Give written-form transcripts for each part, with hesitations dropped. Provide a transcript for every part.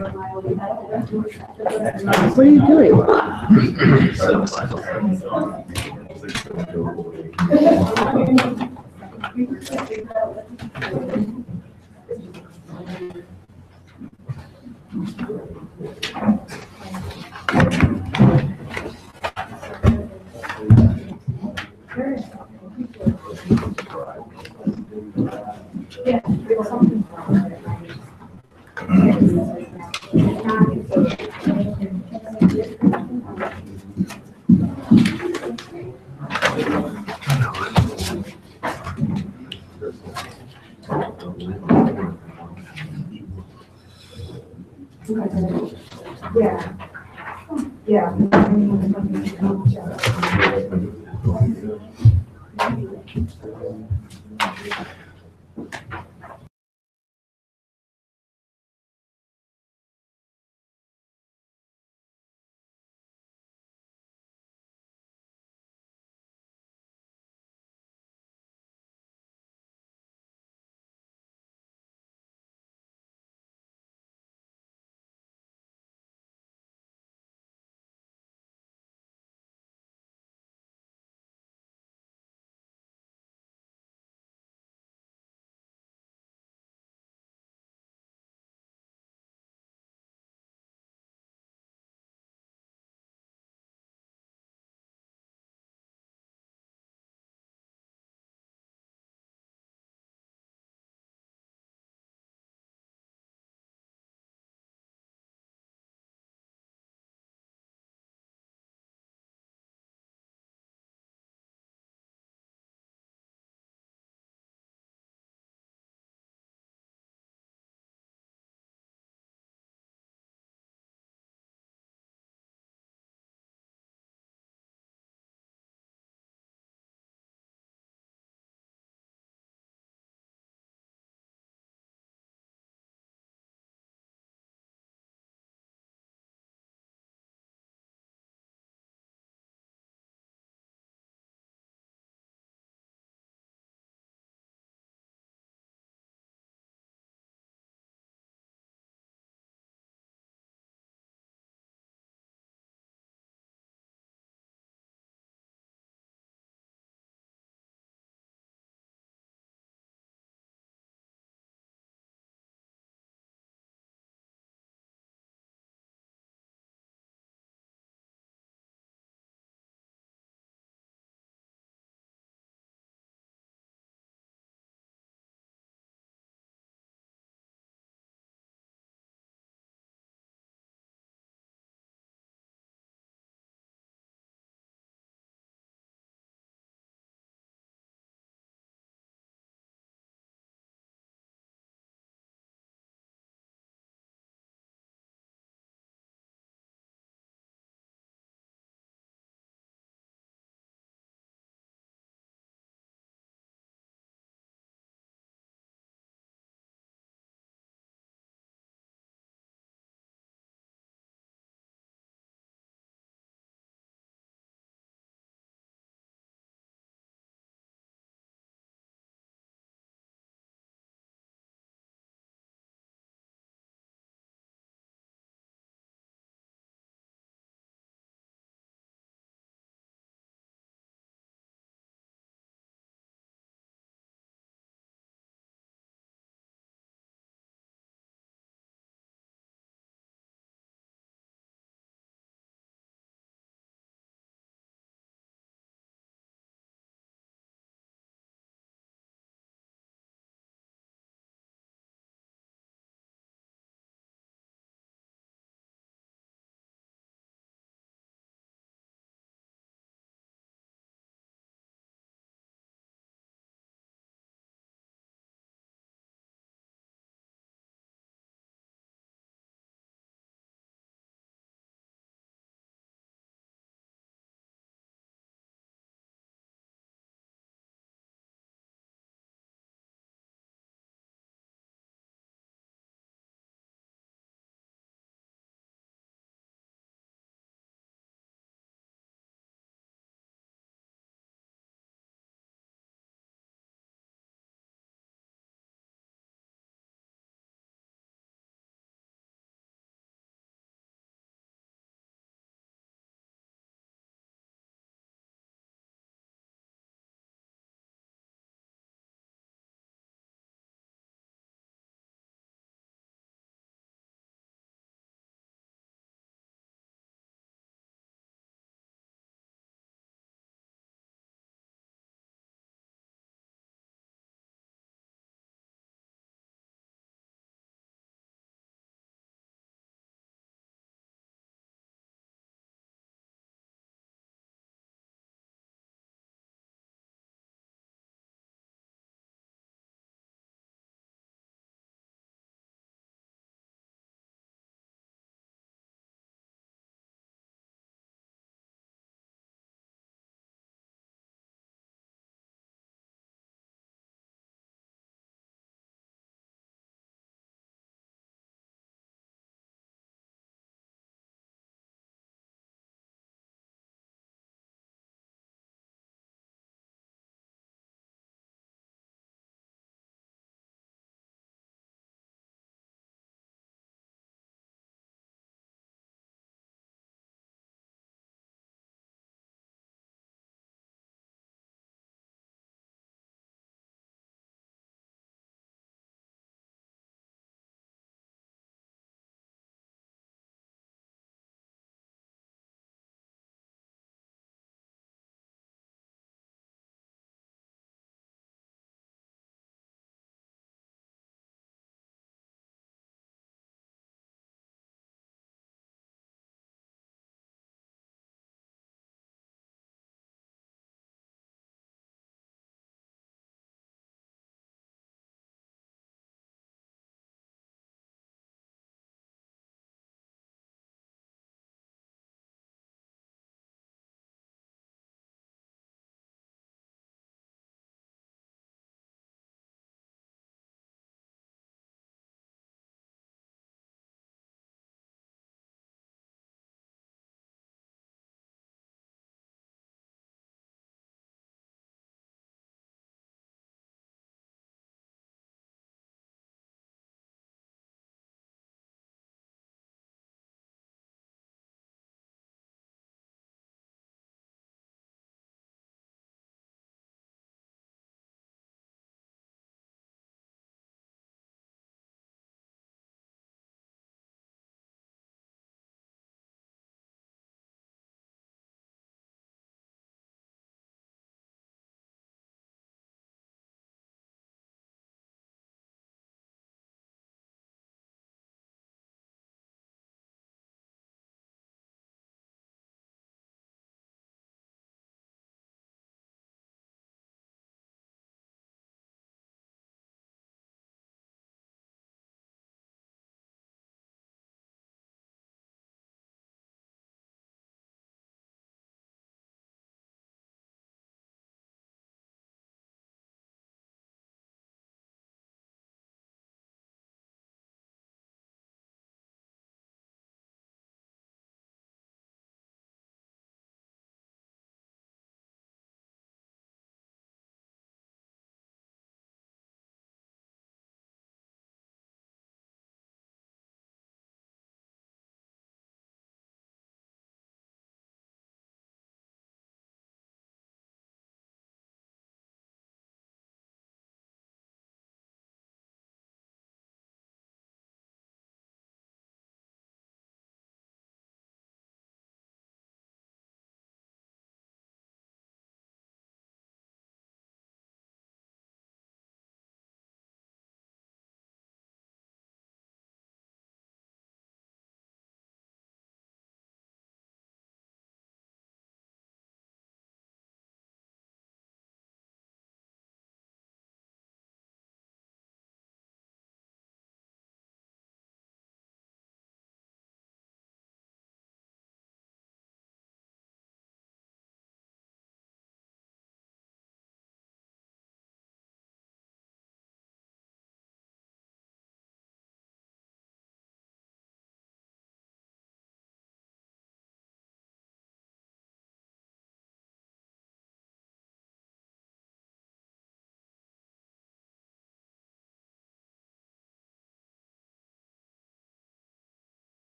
What are you doing?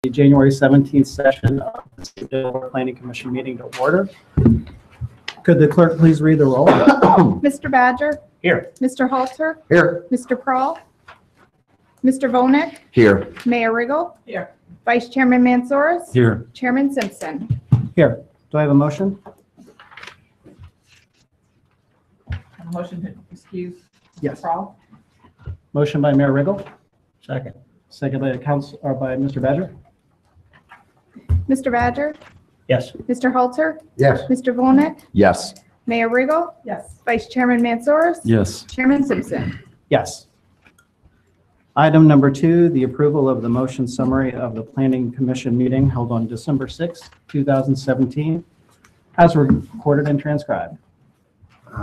the January 17th session of the City of Delaware Planning Commission meeting to order. Could the clerk please read the roll? Mr. Badger. Here. Mr. Halter. Here. Mr. Prahl. Mr. Volnick. Here. Mayor Riggle. Here. Vice Chairman Mansoris. Here. Chairman Simpson. Here. Do I have a motion? Motion to excuse. Yes. Prahl. Motion by Mayor Riggle. Second. Second by Council, or by Mr. Badger. Mr. Badger. Yes. Mr. Halter. Yes. Mr. Volnick. Yes. Mayor Riggle. Yes. Vice Chairman Mansoris. Yes. Chairman Simpson. Yes. Item number 2, the approval of the motion summary of the Planning Commission meeting held on December 6, 2017, as recorded and transcribed.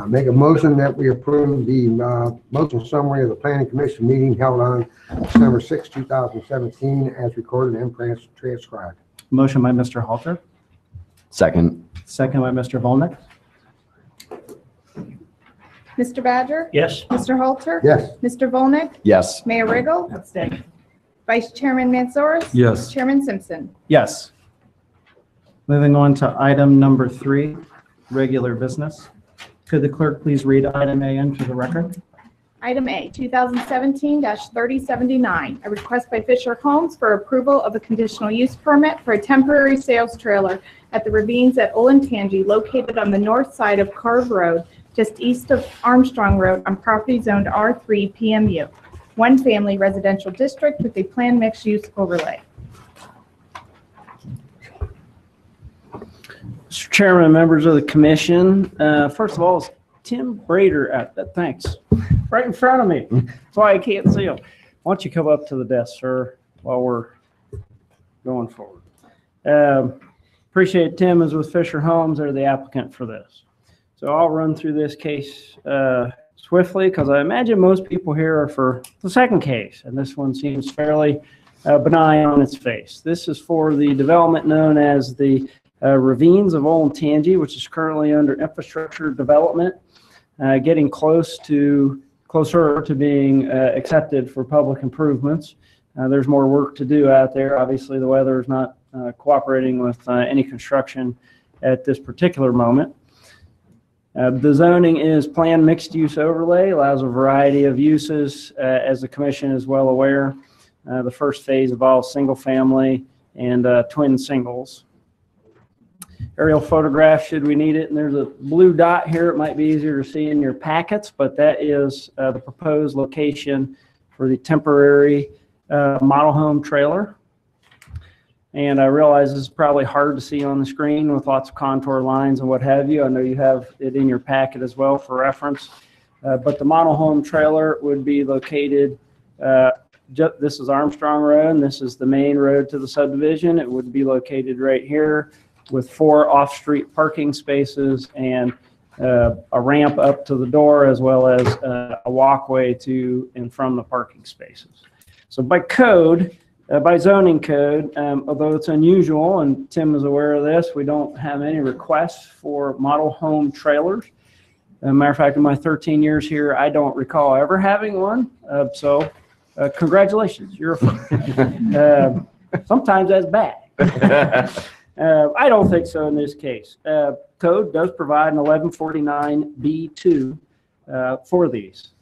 Make a motion that we approve the motion summary of the Planning Commission meeting held on December 6, 2017, as recorded and transcribed. Motion by Mr. Halter, Second. second by Mr. Volnick. Mr. Badger. Yes. Mr. Halter. Yes. Mr. Volnick. Yes. Mayor Riggle. Abstain. Vice Chairman Mansoris. Yes. Chairman Simpson. Yes. Moving on to item number 3, regular business. Could the clerk please read item A into the record? Item A, 2017-3079, a request by Fisher Homes for approval of a conditional use permit for a temporary sales trailer at the Ravines at Olentangy, located on the north side of Carve Road, just east of Armstrong Road, on property zoned R3 PMU, one family residential district with a planned mixed use overlay. Mr. Chairman, members of the commission, first of all, is Tim Brader at that? Thanks. Right in front of me. That's why I can't see him. Why don't you come up to the desk, sir, while we're going forward. Appreciate Tim is with Fisher Homes. They're the applicant for this. So I'll run through this case swiftly because I imagine most people here are for the second case, and this one seems fairly benign on its face. This is for the development known as the Ravines of Olentangy, which is currently under infrastructure development, getting closer to being accepted for public improvements. There's more work to do out there. Obviously, the weather is not cooperating with any construction at this particular moment. The zoning is planned mixed use overlay, allows a variety of uses, as the commission is well aware. The first phase involves single family and twin singles. Aerial photograph should we need it, and there's a blue dot here. It might be easier to see in your packets, but that is the proposed location for the temporary model home trailer. And I realize this is probably hard to see on the screen with lots of contour lines and what have you. I know you have it in your packet as well for reference. But the model home trailer would be located, this is Armstrong Road, and this is the main road to the subdivision. It would be located right here with 4 off-street parking spaces and a ramp up to the door, as well as a walkway to and from the parking spaces. So by code, by zoning code, although it's unusual, and Tim is aware of this, we don't have any requests for model home trailers. As a matter of fact, in my 13 years here, I don't recall ever having one. So congratulations, you're a first. Sometimes that's bad. I don't think so in this case. Code does provide an 1149B2 for these.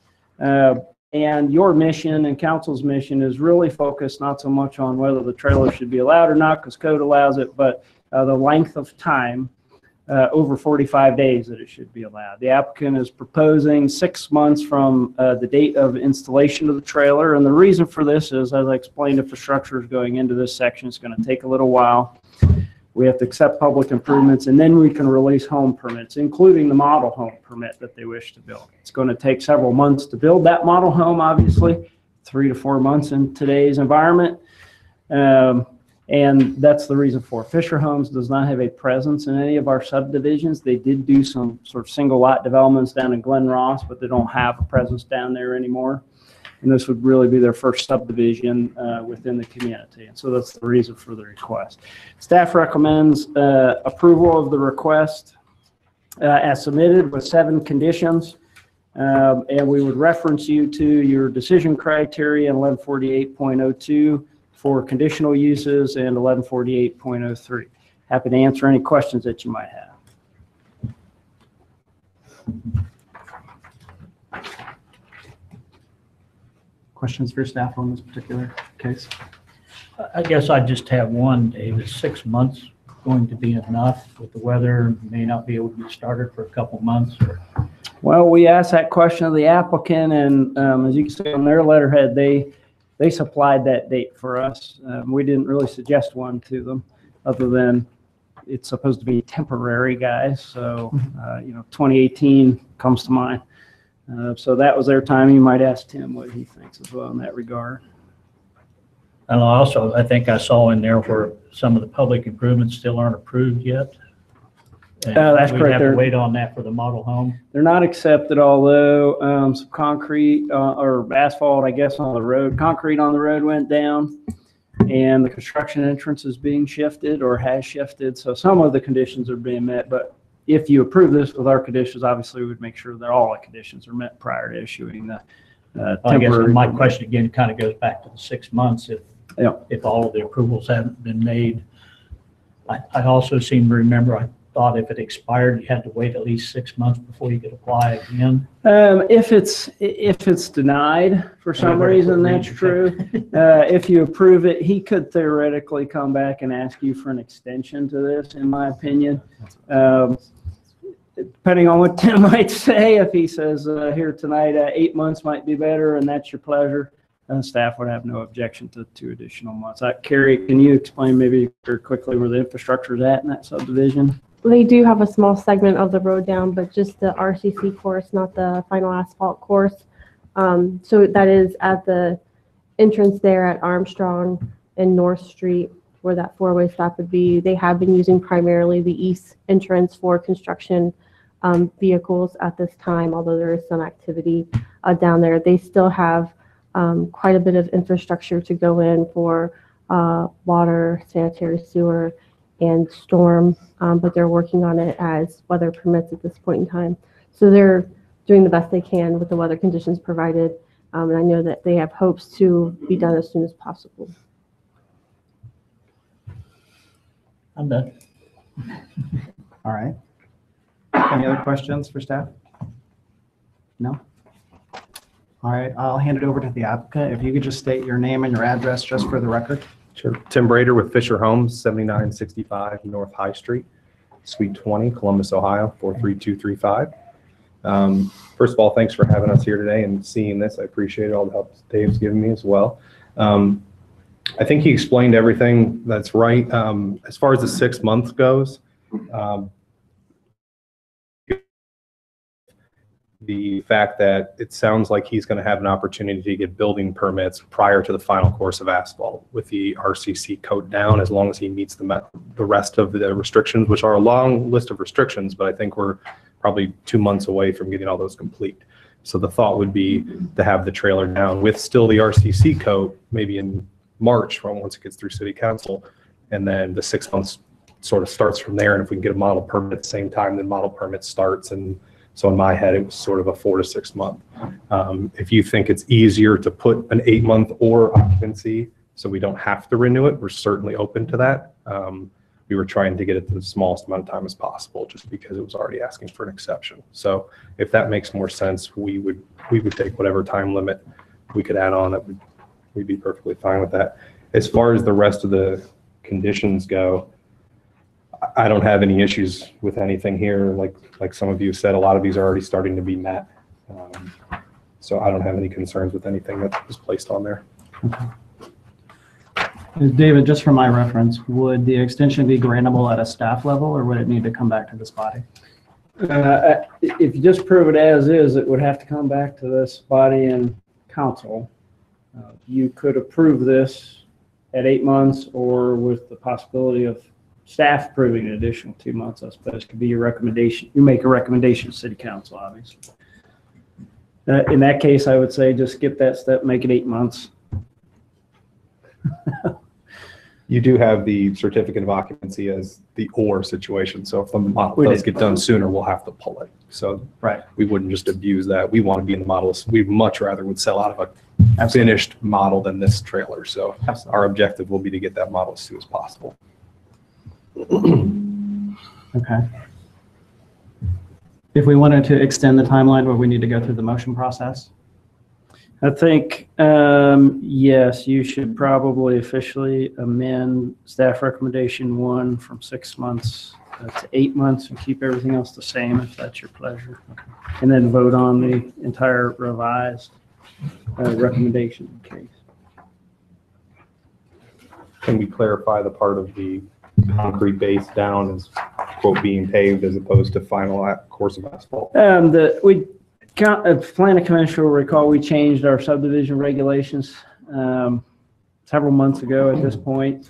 And your mission and council's mission is really focused not so much on whether the trailer should be allowed or not, because code allows it, but the length of time, over 45 days that it should be allowed. The applicant is proposing 6 months from the date of installation of the trailer. And the reason for this is, as I explained, infrastructure is going into this section. It's going to take a little while. We have to accept public improvements, and then we can release home permits, including the model home permit that they wish to build. It's going to take several months to build that model home, obviously, 3 to 4 months in today's environment. And that's the reason for it. Fisher Homes does not have a presence in any of our subdivisions. They did do some sort of single lot developments down in Glen Ross, but they don't have a presence down there anymore. And this would really be their first subdivision within the community. And so that's the reason for the request. Staff recommends approval of the request as submitted with 7 conditions. And we would reference you to your decision criteria in 1148.02 for conditional uses and 1148.03. Happy to answer any questions that you might have. Questions for staff on this particular case? I guess I just have one, Dave. Is 6 months going to be enough with the weather? May not be able to get started for a couple months or? Well, we asked that question of the applicant, and as you can see on their letterhead, they supplied that date for us. We didn't really suggest one to them, other than it's supposed to be temporary, guys. So, 2018 comes to mind. So that was their time. You might ask Tim what he thinks as well in that regard. And also, I think I saw in there where some of the public improvements still aren't approved yet. And That's we'd correct. have to wait on that for the model home. They're not accepted, although some concrete or asphalt, I guess, on the road. Concrete on the road went down, and the construction entrance is being shifted or has shifted. So some of the conditions are being met. But if you approve this with our conditions, obviously we would make sure that all the conditions are met prior to issuing the I guess temporary. my question again kind of goes back to the 6 months. If all of the approvals haven't been made. I also seem to remember, I thought if it expired, you had to wait at least 6 months before you could apply again. If it's denied for some reason, that's true. If you approve it, he could theoretically come back and ask you for an extension to this, in my opinion. Depending on what Tim might say, if he says here tonight 8 months might be better and that's your pleasure, staff would have no objection to 2 additional months. Carrie, can you explain maybe very quickly where the infrastructure is at in that subdivision? They do have a small segment of the road down, but just the RCC course, not the final asphalt course. So that is at the entrance there at Armstrong and North Street, where that 4-way stop would be. They have been using primarily the east entrance for construction vehicles at this time, although there is some activity down there. They still have quite a bit of infrastructure to go in for water, sanitary sewer, and storm, but they're working on it as weather permits at this point in time. So they're doing the best they can with the weather conditions provided, and I know that they have hopes to be done as soon as possible. I'm done. All right. Any other questions for staff? No? All right, I'll hand it over to the applicant. If you could just state your name and your address just for the record. Sure. Tim Brader with Fisher Homes, 7965 North High Street, Suite 20, Columbus, Ohio, 43235. First of all, thanks for having us here today and seeing this. I appreciate all the help Dave's given me as well. I think he explained everything that's right. As far as the 6 months goes, the fact that it sounds like he's going to have an opportunity to get building permits prior to the final course of asphalt with the RCC code down, as long as he meets the rest of the restrictions, which are a long list of restrictions, but I think we're probably 2 months away from getting all those complete. So the thought would be to have the trailer down with still the RCC code, maybe in March, once it gets through city council, and then the 6 months sort of starts from there. And if we can get a model permit at the same time, then model permit starts. And so in my head, it was sort of a 4 to 6 month. If you think it's easier to put an 8 month or occupancy, so we don't have to renew it, we're certainly open to that. We were trying to get it to the smallest amount of time as possible, just because it was already asking for an exception. So if that makes more sense, we would take whatever time limit we could add on. We'd be perfectly fine with that. As far as the rest of the conditions go, I don't have any issues with anything here. Like some of you said, a lot of these are already starting to be met. So I don't have any concerns with anything that was placed on there. David, just for my reference, would the extension be grantable at a staff level, or would it need to come back to this body? If you just prove it as is, it would have to come back to this body and council. You could approve this at 8 months, or with the possibility of staff approving an additional 2 months, I suppose, could be your recommendation. You make a recommendation to city council, obviously. In that case, I would say just skip that step, make it 8 months. You do have the certificate of occupancy as the or situation. So if the model We does did. get done sooner, we'll have to pull it. So Right. we wouldn't just abuse that. We want to be in the models. We'd much rather would sell out of a Absolutely. finished model than this trailer. So Absolutely. our objective will be to get that model as soon as possible. Okay. If we wanted to extend the timeline, would we need to go through the motion process? I think, yes, you should probably officially amend staff recommendation 1 from 6 months to 8 months and keep everything else the same if that's your pleasure. And then vote on the entire revised recommendation case. Can we clarify the part of the concrete base down as quote being paved as opposed to final course of asphalt? Planning Commission will recall we changed our subdivision regulations several months ago at this point.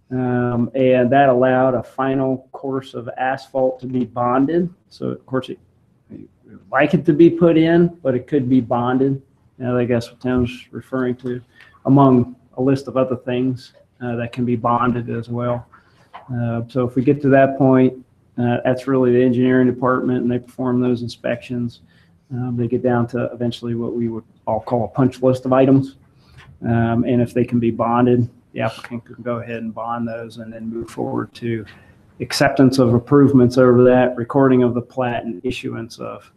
And that allowed a final course of asphalt to be bonded. So of course, we'd like it to be put in, but it could be bonded. I guess what Tim's referring to, among a list of other things that can be bonded as well. So if we get to that point, that's really the engineering department, and they perform those inspections. They get down to eventually what we would all call a punch list of items. And if they can be bonded, the applicant can go ahead and bond those and then move forward to acceptance of improvements over that, recording of the plat, and issuance of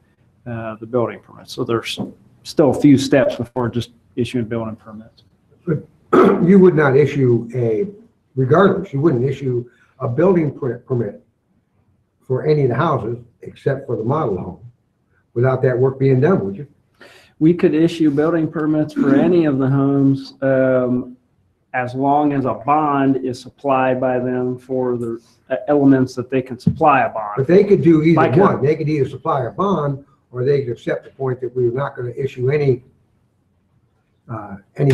the building permit. So there's still a few steps before just issuing building permits. You would not issue regardless, you wouldn't issue a building permit for any of the houses except for the model home without that work being done, would you? We could issue building permits for any of the homes as long as a bond is supplied by them for the elements that they can supply a bond. But they could do either Like one. They could either supply a bond or they could accept the point that we're not going to issue any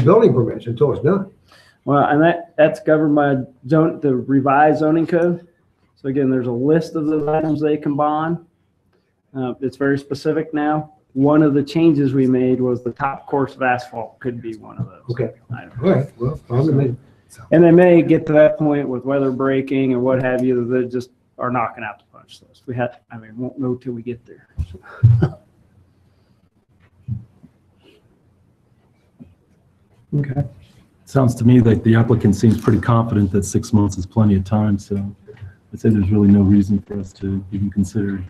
building permits until it's done. Well, and that's governed by the revised zoning code. So again, there's a list of those items they can bond. It's very specific now. One of the changes we made was the top course of asphalt could be one of those. Okay. items. All right, well, And they may get to that point with weather breaking or what have you, that they just are not going to have to punch those. Won't know till we get there. Okay. Sounds to me like the applicant seems pretty confident that 6 months is plenty of time, so I'd say there's really no reason for us to even consider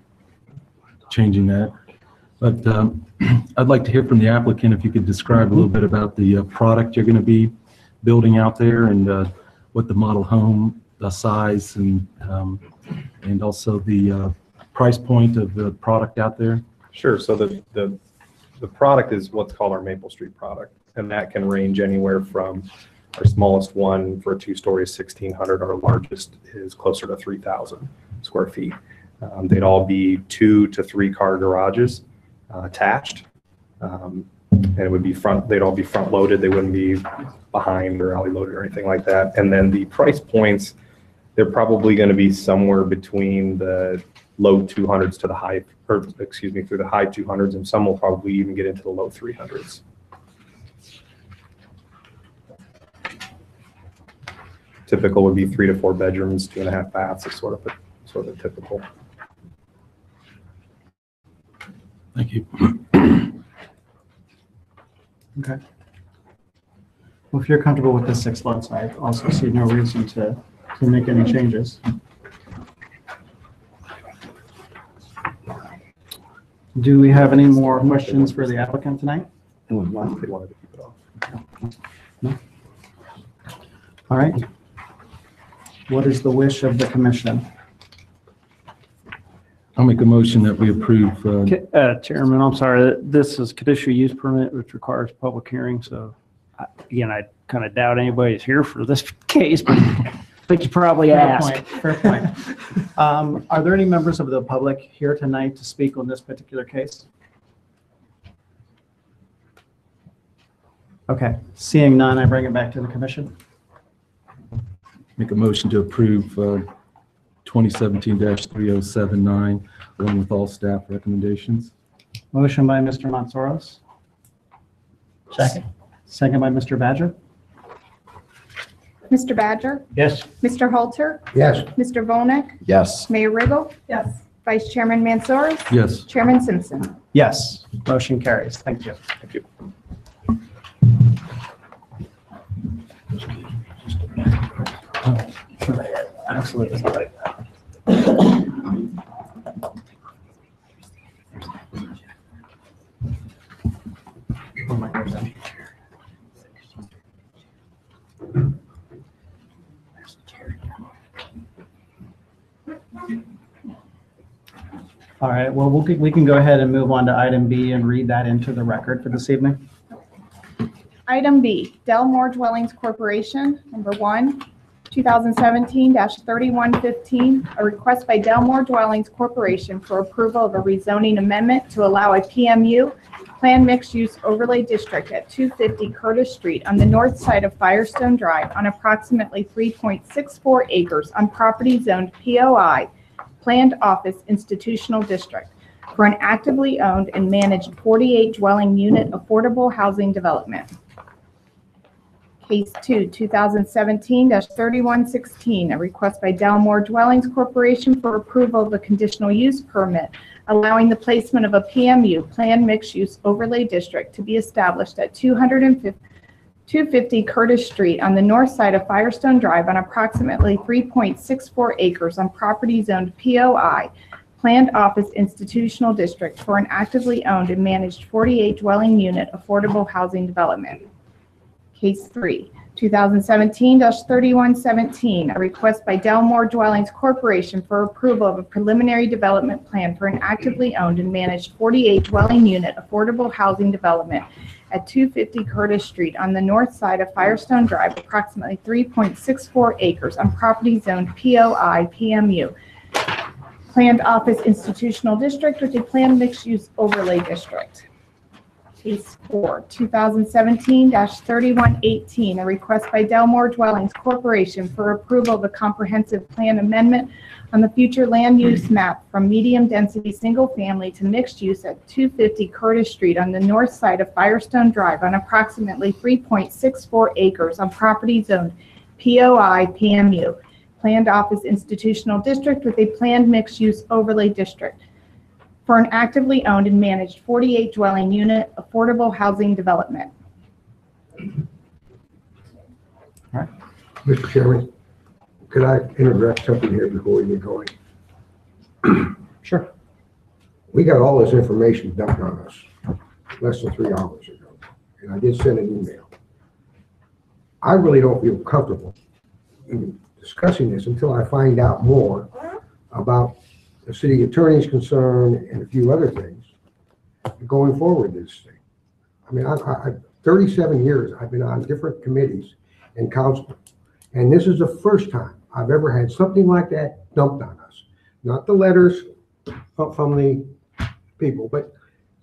changing that. But I'd like to hear from the applicant if you could describe a little bit about the product you're going to be building out there and what the model home size and also the price point of the product out there. Sure. So the product is what's called our Maple Street product, and that can range anywhere from our smallest one for a 2-story is 1,600. Our largest is closer to 3,000 square feet. They'd all be 2 to 3 car garages attached, and it would be they'd all be front loaded. They wouldn't be behind or alley loaded or anything like that. And then the price points, they're probably going to be somewhere between the low 200s to the high, or excuse me, through the high 200s, and some will probably even get into the low 300s. Typical would be 3 to 4 bedrooms, 2.5 baths is sort of typical. Thank you. Okay. Well, if you're comfortable with the 6 months, I also see no reason to make any changes. Do we have any more questions for the applicant tonight? They wanted to keep it off. No? All right. What is the wish of the commission? I'll make a motion that we approve. Chairman, I'm sorry, this is conditional use permit, which requires public hearing. So again, I kind of doubt anybody's here for this case, but you probably ask. Fair point. Are there any members of the public here tonight to speak on this particular case? Okay, seeing none, I bring it back to the commission. Make a motion to approve 2017-3079 along with all staff recommendations. Motion by Mr. Montsoros. Second. Second by Mr. Badger. Mr. Badger, Yes. Mr. Halter, Yes. Mr. Volnek, Yes. Mayor Riggle, Yes. Vice Chairman Mansour, Yes. Chairman Simpson. Yes. Motion carries. Thank you. Thank you. Absolutely. All right, well, we can go ahead and move on to item B and read that into the record for this evening. Item B, Delmore Dwellings Corporation, number 1, 2017-3115, a request by Delmore Dwellings Corporation for approval of a rezoning amendment to allow a PMU, Planned Mixed Use Overlay District at 250 Curtis Street on the north side of Firestone Drive on approximately 3.64 acres on property zoned POI, Planned Office Institutional District, for an actively owned and managed 48 dwelling unit affordable housing development. Case 2, 2017-3116, a request by Delmore Dwellings Corporation for approval of a conditional use permit allowing the placement of a PMU, Planned Mixed Use Overlay District, to be established at 250 Curtis Street on the north side of Firestone Drive on approximately 3.64 acres on property zoned POI, Planned Office Institutional District, for an actively owned and managed 48 dwelling unit affordable housing development. Case 3, 2017-3117, a request by Delmore Dwellings Corporation for approval of a preliminary development plan for an actively owned and managed 48 dwelling unit affordable housing development at 250 Curtis Street on the north side of Firestone Drive, approximately 3.64 acres on property zoned POI PMU, Planned Office Institutional District with a Planned Mixed Use Overlay District. Case 4, 2017-3118, a request by Delmore Dwellings Corporation for approval of a comprehensive plan amendment on the future land use map from medium-density single-family to mixed use at 250 Curtis Street on the north side of Firestone Drive on approximately 3.64 acres on property zoned POI PMU, Planned Office Institutional District with a Planned Mixed Use Overlay District, for an actively owned and managed 48 dwelling unit affordable housing development. Mr. Chairman, could I interject something here before we get going? Sure. We got all this information dumped on us less than 3 hours ago, and I did send an email. I really don't feel comfortable in discussing this until I find out more about the city attorney's concern and a few other things going forward this thing. I mean, I 37 years I've been on different committees and council, and this is the first time I've ever had something like that dumped on us. Not the letters from the people, but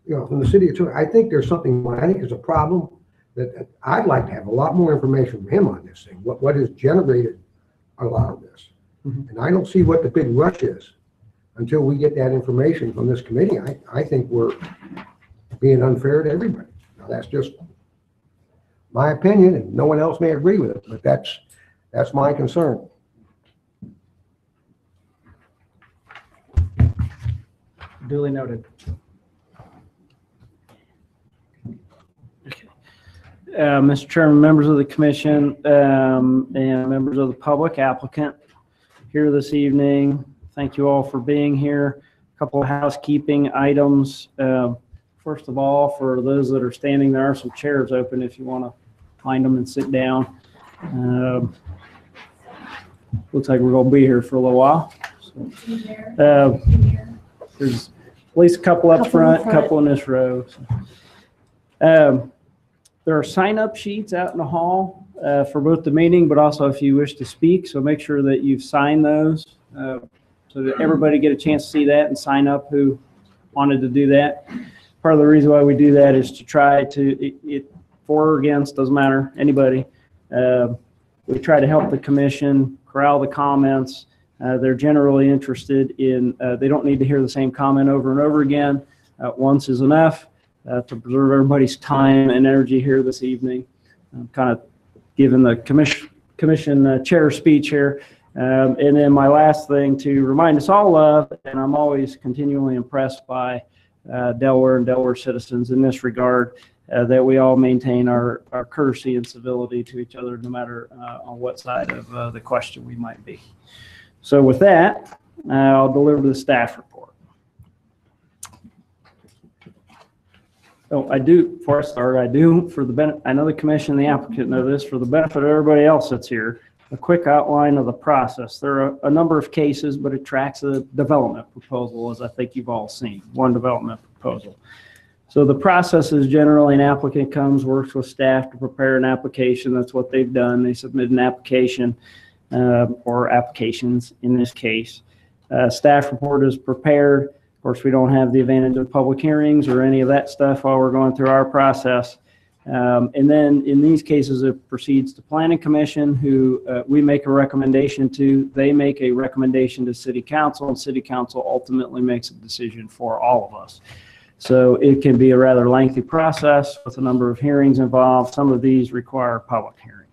from the city attorney. I think there's something. I think there's a problem that I'd like to have a lot more information from him on this thing. What has generated a lot of this, and I don't see what the big rush is until we get that information from this committee. I think we're being unfair to everybody. Now, that's just my opinion, and no one else may agree with it, but that's my concern. Duly noted. Mr. Chairman, members of the commission, and members of the public, applicant here this evening, thank you all for being here. A couple of housekeeping items. First of all, for those that are standing, there are some chairs open if you want to find them and sit down. Looks like we're going to be here for a little while. So, there's at least a couple up front, a couple in this row. There are sign-up sheets out in the hall for both the meeting, but also if you wish to speak. So make sure that you've signed those so that everybody get a chance to see that and sign up who wanted to do that. Part of the reason why we do that is to try to, for or against, doesn't matter, anybody. We try to help the commission corral the comments. They're generally interested in, they don't need to hear the same comment over and over again. Once is enough to preserve everybody's time and energy here this evening. Kind of giving the commission chair speech here. And then my last thing to remind us all of, and I'm always continually impressed by Delaware and Delaware citizens in this regard, that we all maintain our courtesy and civility to each other, no matter on what side of the question we might be. So with that, I'll deliver the staff report. Oh, I do, before I start, I know the commission and the applicant know this, for the benefit of everybody else that's here, a quick outline of the process. There are a number of cases, but it tracks a development proposal, as I think you've all seen, one development proposal. So the process is generally an applicant comes, works with staff to prepare an application. That's what they've done. They submit an application or applications in this case. Staff report is prepared. Of course, we don't have the advantage of public hearings or any of that stuff while we're going through our process. And then in these cases, it proceeds to Planning Commission, who we make a recommendation to. They make a recommendation to City Council, and City Council ultimately makes a decision for all of us. So it can be a rather lengthy process with a number of hearings involved. Some of these require public hearings.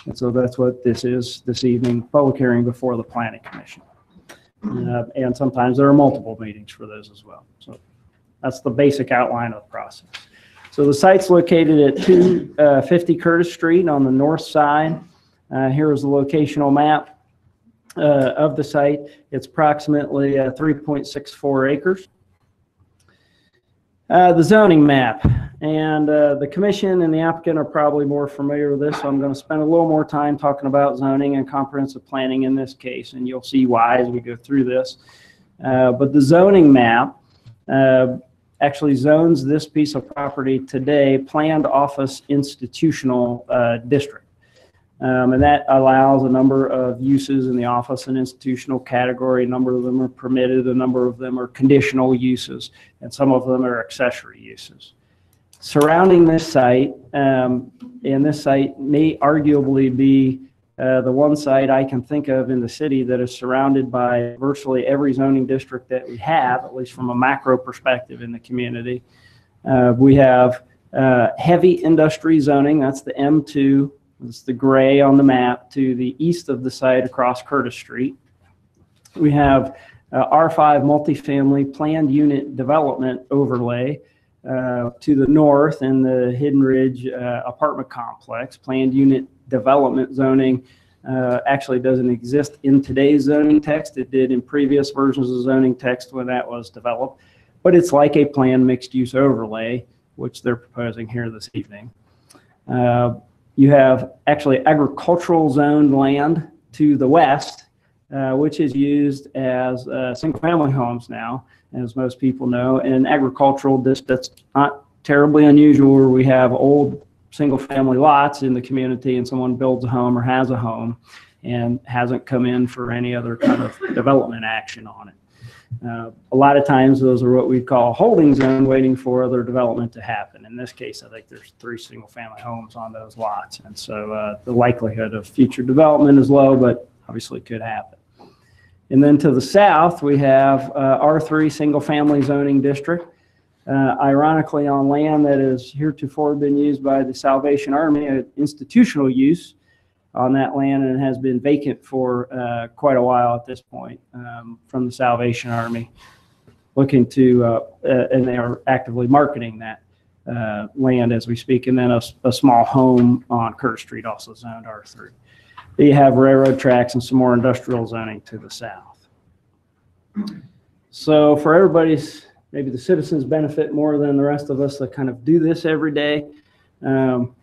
And so that's what this is this evening, public hearing before the Planning Commission. And sometimes there are multiple meetings for those as well. So that's the basic outline of the process. So the site's located at 250 Curtis Street on the north side. Here is the locational map of the site. It's approximately 3.64 acres. The zoning map, and the commission and the applicant are probably more familiar with this, so I'm going to spend a little more time talking about zoning and comprehensive planning in this case, and you'll see why as we go through this. But the zoning map actually zones this piece of property today planned office institutional district. And that allows a number of uses in the office and institutional category. A number of them are permitted, a number of them are conditional uses, and some of them are accessory uses. Surrounding this site, and this site may arguably be the one site I can think of in the city that is surrounded by virtually every zoning district that we have, at least from a macro perspective in the community. We have heavy industry zoning, that's the M2. It's the gray on the map to the east of the site across Curtis Street. We have R5 multifamily planned unit development overlay to the north in the Hidden Ridge apartment complex. Planned unit development zoning actually doesn't exist in today's zoning text. It did in previous versions of zoning text when that was developed, but it's like a planned mixed use overlay, which they're proposing here this evening. You have actually agricultural zoned land to the west, which is used as single family homes now, as most people know. And agricultural, that's not terribly unusual, where we have old single family lots in the community and someone builds a home or has a home and hasn't come in for any other kind of development action on it. A lot of times those are what we call holding zone, waiting for other development to happen. In this case, I think there's 3 single family homes on those lots. And so the likelihood of future development is low, but obviously could happen. And then to the south, we have R3 single family zoning district. Ironically, on land that has heretofore been used by the Salvation Army, institutional use on that land, and it has been vacant for quite a while at this point from the Salvation Army, looking to, and they are actively marketing that land as we speak. And then a small home on Curtis Street, also zoned R3. You have railroad tracks and some more industrial zoning to the south. So for everybody's, maybe the citizens benefit more than the rest of us that kind of do this every day. I'm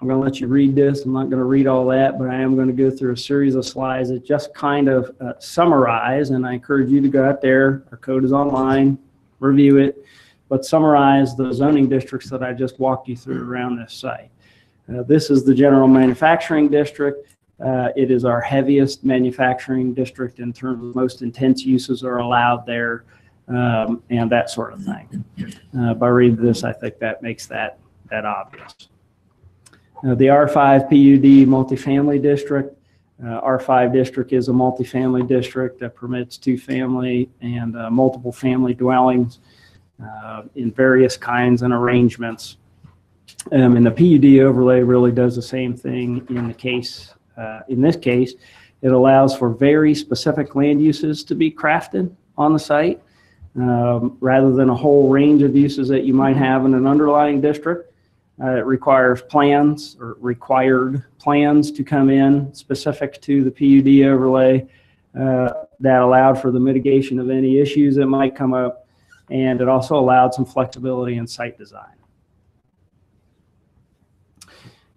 going to let you read this. I'm not going to read all that, but I am going to go through a series of slides that just kind of summarize, and I encourage you to go out there. Our code is online, review it, but summarize the zoning districts that I just walked you through around this site. This is the general manufacturing district. It is our heaviest manufacturing district in terms of most intense uses are allowed there, and that sort of thing. By reading this, I think that makes that obvious. The R5 PUD multifamily district. R5 district is a multifamily district that permits 2-family and multiple family dwellings in various kinds and arrangements. And the PUD overlay really does the same thing in the case. In this case, it allows for very specific land uses to be crafted on the site, rather than a whole range of uses that you might have in an underlying district. It requires plans or required plans to come in specific to the PUD overlay that allowed for the mitigation of any issues that might come up, and it also allowed some flexibility in site design.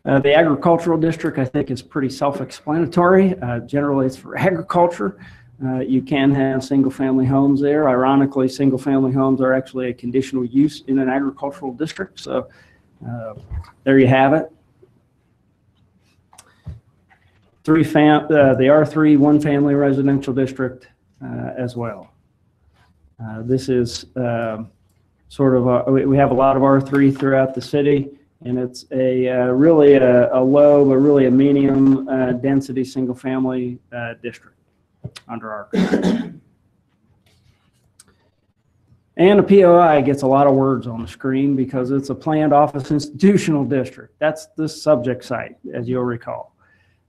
The agricultural district, I think, is pretty self-explanatory. Generally, it's for agriculture. You can have single-family homes there. Ironically, single-family homes are actually a conditional use in an agricultural district. So there you have it. The R3 one-family residential district as well. This is sort of we have a lot of R3 throughout the city. And it's really a low, but really a medium density single family district under our code. And a POI gets a lot of words on the screen because it's a planned office institutional district. That's the subject site, as you'll recall.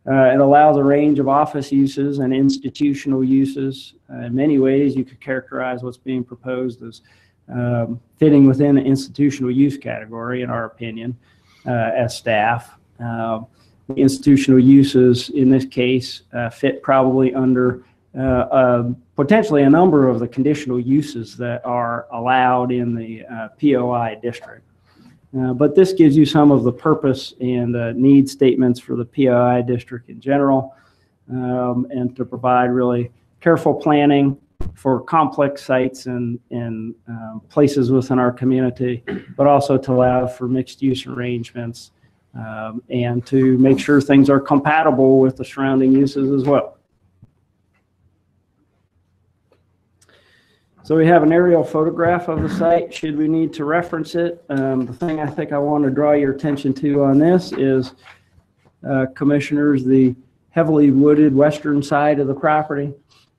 It allows a range of office uses and institutional uses. In many ways, you could characterize what's being proposed as fitting within the institutional use category, in our opinion, as staff. The institutional uses in this case fit probably under potentially a number of the conditional uses that are allowed in the POI district. But this gives you some of the purpose and need statements for the POI district in general, and to provide really careful planning for complex sites and places within our community, but also to allow for mixed use arrangements and to make sure things are compatible with the surrounding uses as well. So we have an aerial photograph of the site should we need to reference it. The thing I think I want to draw your attention to on this is, commissioners, the heavily wooded western side of the property,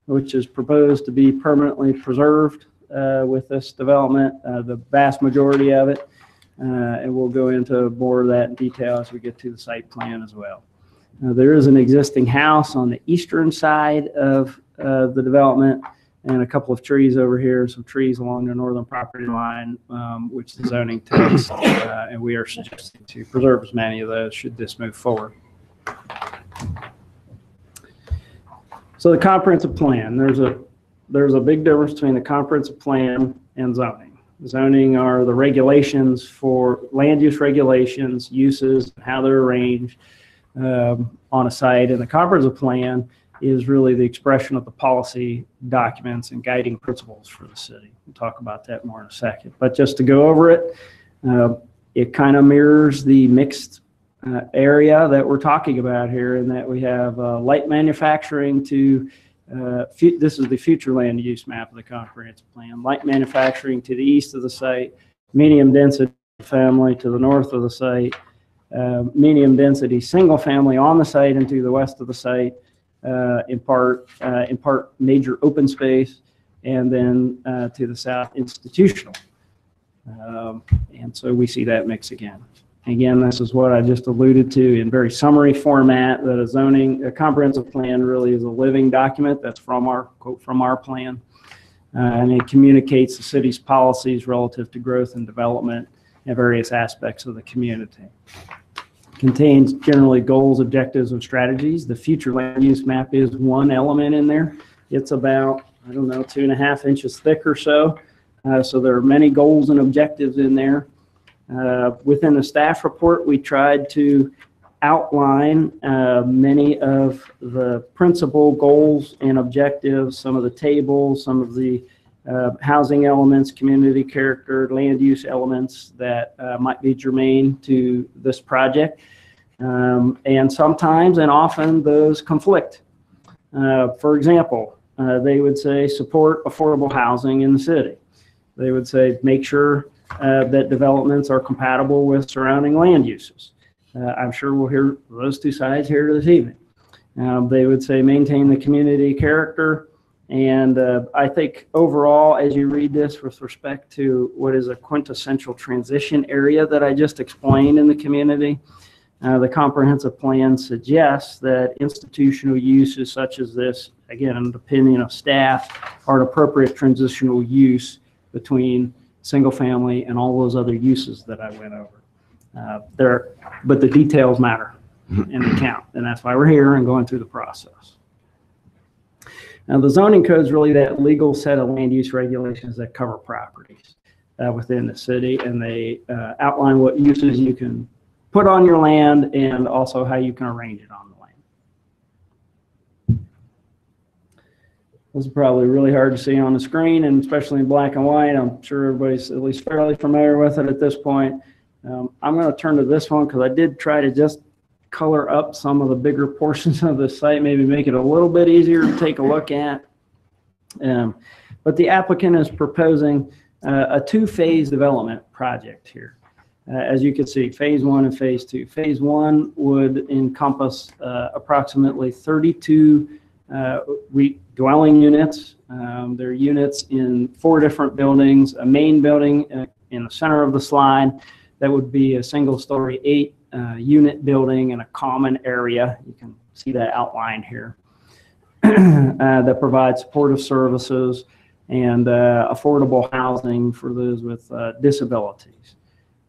which is proposed to be permanently preserved with this development, the vast majority of it. And we'll go into more of that in detail as we get to the site plan as well. There is an existing house on the eastern side of the development, and a couple of trees over here, some trees along the northern property line, which the zoning takes, and we are suggesting to preserve as many of those should this move forward. So the comprehensive plan, there's a big difference between the comprehensive plan and zoning. Zoning are the regulations for land use regulations, uses, how they're arranged on a site, and the comprehensive plan is really the expression of the policy documents and guiding principles for the city. We'll talk about that more in a second. But just to go over it, it kind of mirrors the mixed area that we're talking about here, in that we have light manufacturing to, this is the future land use map of the comprehensive plan, light manufacturing to the east of the site, medium density family to the north of the site, medium density single family on the site and to the west of the site, in part major open space, and then to the south institutional. And so we see that mix again. Again, this is what I just alluded to in very summary format, that a comprehensive plan really is a living document. That's from our quote from our plan. And it communicates the city's policies relative to growth and development and various aspects of the community. Contains generally goals, objectives, and strategies. The future land use map is one element in there. It's about, 2.5 inches thick or so. So there are many goals and objectives in there. Within the staff report, we tried to outline many of the principal goals and objectives, some of the tables, some of the housing elements, community character, land use elements that might be germane to this project. And sometimes and often those conflict. For example, they would say support affordable housing in the city. They would say make sure that developments are compatible with surrounding land uses. I'm sure we'll hear those two sides here this evening. They would say maintain the community character And I think overall, as you read this with respect to what is a quintessential transition area that I just explained in the community, the comprehensive plan suggests that institutional uses such as this, again, in the opinion of staff, are an appropriate transitional use between single family and all those other uses that I went over. But the details matter and they count, and that's why we're here and going through the process. Now, the zoning code is really that legal set of land use regulations that cover properties within the city, and they outline what uses you can put on your land and also how you can arrange it on the land. This is probably really hard to see on the screen, and especially in black and white. I'm sure everybody's at least fairly familiar with it at this point. I'm going to turn to this one because I did try to just color up some of the bigger portions of the site, maybe make it a little bit easier to take a look at. But the applicant is proposing a two-phase development project here. As you can see, phase 1 and phase 2. Phase 1 would encompass approximately 32 dwelling units. There are units in 4 different buildings, a main building in the center of the slide that would be a single-story 8-unit building and a common area. You can see that outlined here. That provides supportive services and affordable housing for those with disabilities.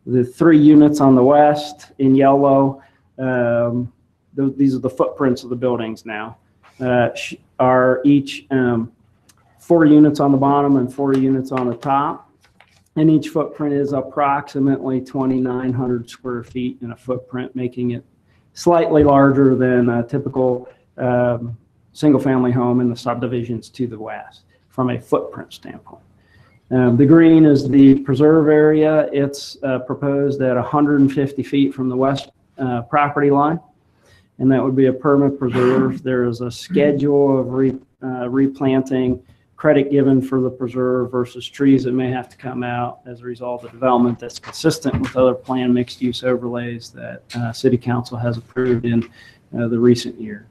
The 3 units on the west in yellow, these are the footprints of the buildings now, are each 4 units on the bottom and 4 units on the top. And each footprint is approximately 2,900 square feet in a footprint, making it slightly larger than a typical single-family home in the subdivisions to the west from a footprint standpoint. The green is the preserve area. It's proposed at 150 feet from the west property line, and that would be a permanent preserve. There is a schedule of replanting credit given for the preserve versus trees that may have to come out as a result of development that's consistent with other planned mixed-use overlays that City Council has approved in the recent years.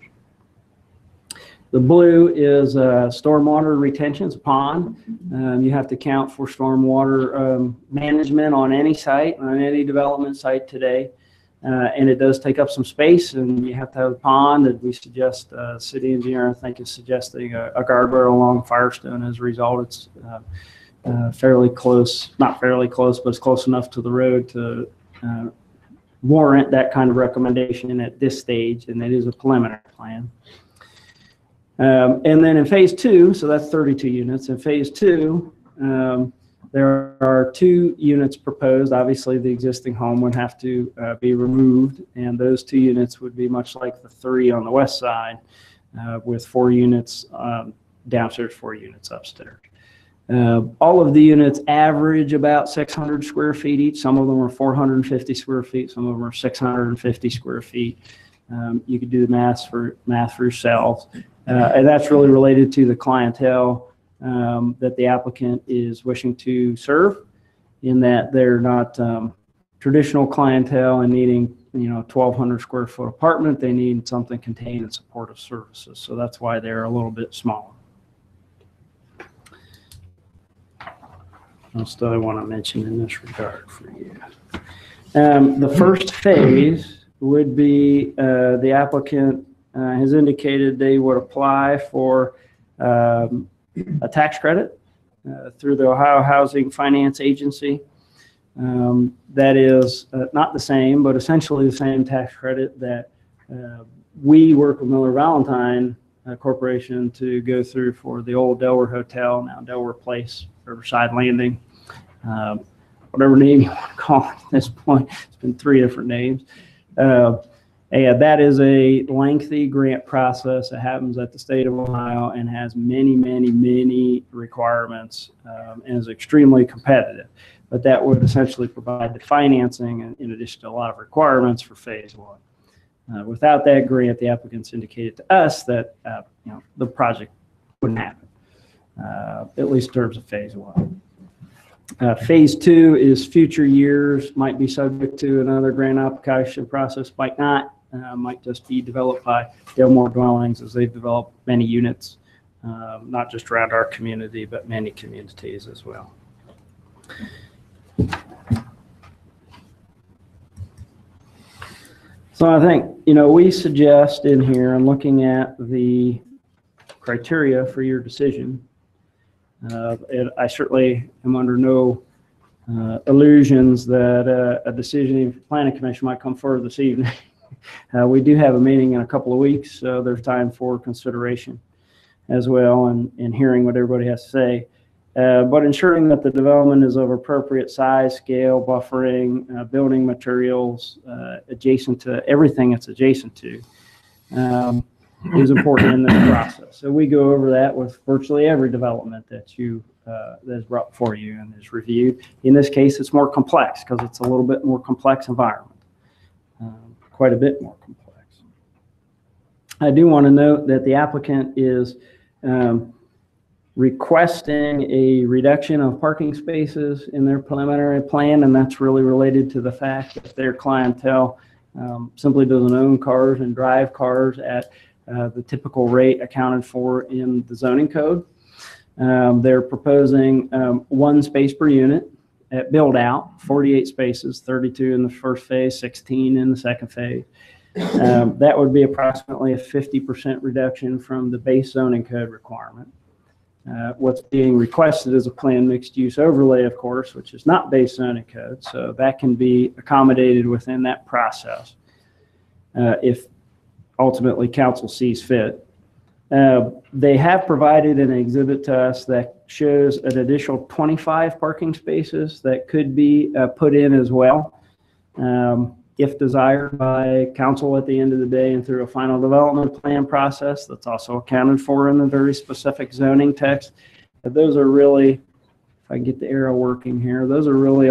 The blue is stormwater retention. It's a pond. You have to count for stormwater management on any site, on any development site today. And it does take up some space, and you have to have a pond. And we suggest, city engineer, I think, is suggesting a guardrail along Firestone. As a result, it's fairly close, not fairly close, but it's close enough to the road to warrant that kind of recommendation at this stage, and it is a preliminary plan. And then in phase 2, so that's 32 units. In phase 2, there are 2 units proposed. Obviously, the existing home would have to be removed, and those 2 units would be much like the 3 on the west side, with 4 units downstairs, 4 units upstairs. All of the units average about 600 square feet each. Some of them are 450 square feet. Some of them are 650 square feet. You could do the math for yourselves. And that's really related to the clientele that the applicant is wishing to serve, in that they're not traditional clientele and needing, 1,200 square foot apartment. They need something contained and supportive services. So that's why they're a little bit smaller. What else do I want to mention in this regard for you? The first phase would be the applicant has indicated they would apply for a tax credit through the Ohio Housing Finance Agency. That is not the same, but essentially the same tax credit that we work with Miller Valentine Corporation to go through for the old Delaware Hotel, now Delaware Place, Riverside Landing, whatever name you want to call it at this point. It's been 3 different names. And that is a lengthy grant process that happens at the state of Ohio and has many, many, many requirements and is extremely competitive. But that would essentially provide the financing in addition to a lot of requirements for phase 1. Without that grant, the applicants indicated to us that the project wouldn't happen, at least in terms of phase 1. Phase 2 is future years, might be subject to another grant application process, might not. Might just be developed by Delmore Dwellings as they've developed many units not just around our community, but many communities as well. So I think, we suggest in here, and looking at the criteria for your decision, I certainly am under no illusions that a decision of the Planning Commission might come forward this evening. We do have a meeting in a couple of weeks, so there's time for consideration as well and hearing what everybody has to say. But ensuring that the development is of appropriate size, scale, buffering, building materials, adjacent to everything it's adjacent to, is important in this process. So we go over that with virtually every development that is brought before you and is reviewed. In this case, it's more complex because it's a little bit more complex environment, quite a bit more complex. I do want to note that the applicant is requesting a reduction of parking spaces in their preliminary plan, and that's really related to the fact that their clientele simply doesn't own cars and drive cars at the typical rate accounted for in the zoning code. They're proposing 1 space per unit at build out, 48 spaces, 32 in the first phase, 16 in the second phase. That would be approximately a 50% reduction from the base zoning code requirement. What's being requested is a planned mixed-use overlay, of course, which is not base zoning code, so that can be accommodated within that process if ultimately council sees fit. They have provided an exhibit to us that shows an additional 25 parking spaces that could be put in as well, if desired by council at the end of the day and through a final development plan process. That's also accounted for in the very specific zoning text. But those are really, if I can get the arrow working here, those are really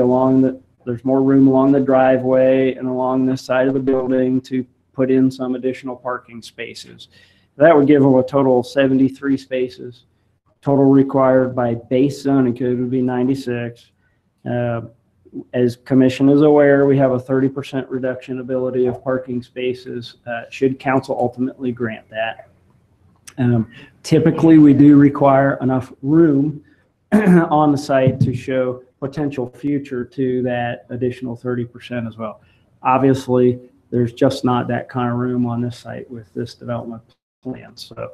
there's more room along the driveway and along this side of the building to put in some additional parking spaces. That would give them a total of 73 spaces. Total required by base zoning code would be 96. As commission is aware, we have a 30% reduction ability of parking spaces should council ultimately grant that. Typically, we do require enough room on the site to show potential future to that additional 30% as well. Obviously, there's just not that kind of room on this site with this development plan. So,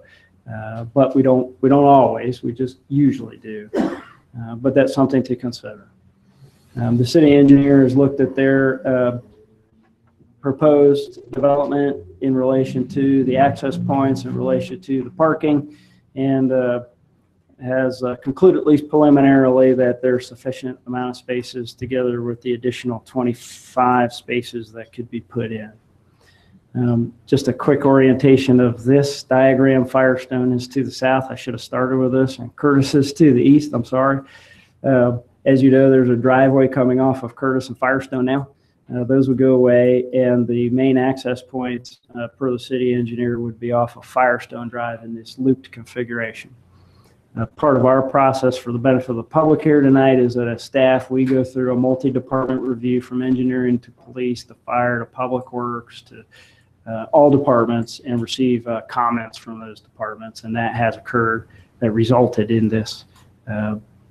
but we don't always, we just usually do. But that's something to consider. The city engineer has looked at their proposed development in relation to the access points, in relation to the parking, and has concluded, at least preliminarily, that there's sufficient amount of spaces together with the additional 25 spaces that could be put in. Just a quick orientation of this diagram. Firestone is to the south. I should have started with this. And Curtis is to the east. I'm sorry. As you know, there's a driveway coming off of Curtis and Firestone now. Those would go away, and the main access points, per the city engineer, would be off of Firestone Drive in this looped configuration. Part of our process for the benefit of the public here tonight is that as staff, we go through a multi-department review from engineering to police to fire to public works to all departments, and receive comments from those departments, and that has occurred that resulted in this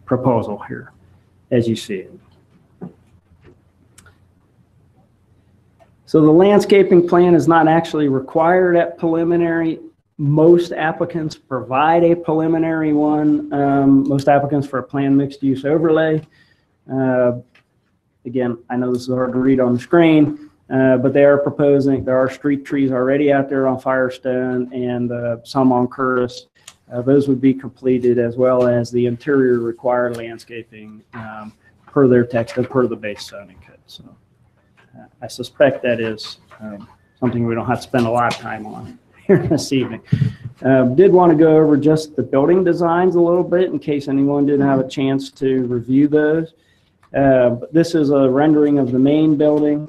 proposal here, as you see it. So the landscaping plan is not actually required at preliminary. Most applicants provide a preliminary one. Most applicants for a planned mixed-use overlay. Again, I know this is hard to read on the screen, but they are proposing, there are street trees already out there on Firestone and some on Curtis. Those would be completed, as well as the interior required landscaping per their text and per the base zoning code. So I suspect that is something we don't have to spend a lot of time on here this evening. Did want to go over just the building designs a little bit in case anyone didn't have a chance to review those. This is a rendering of the main building.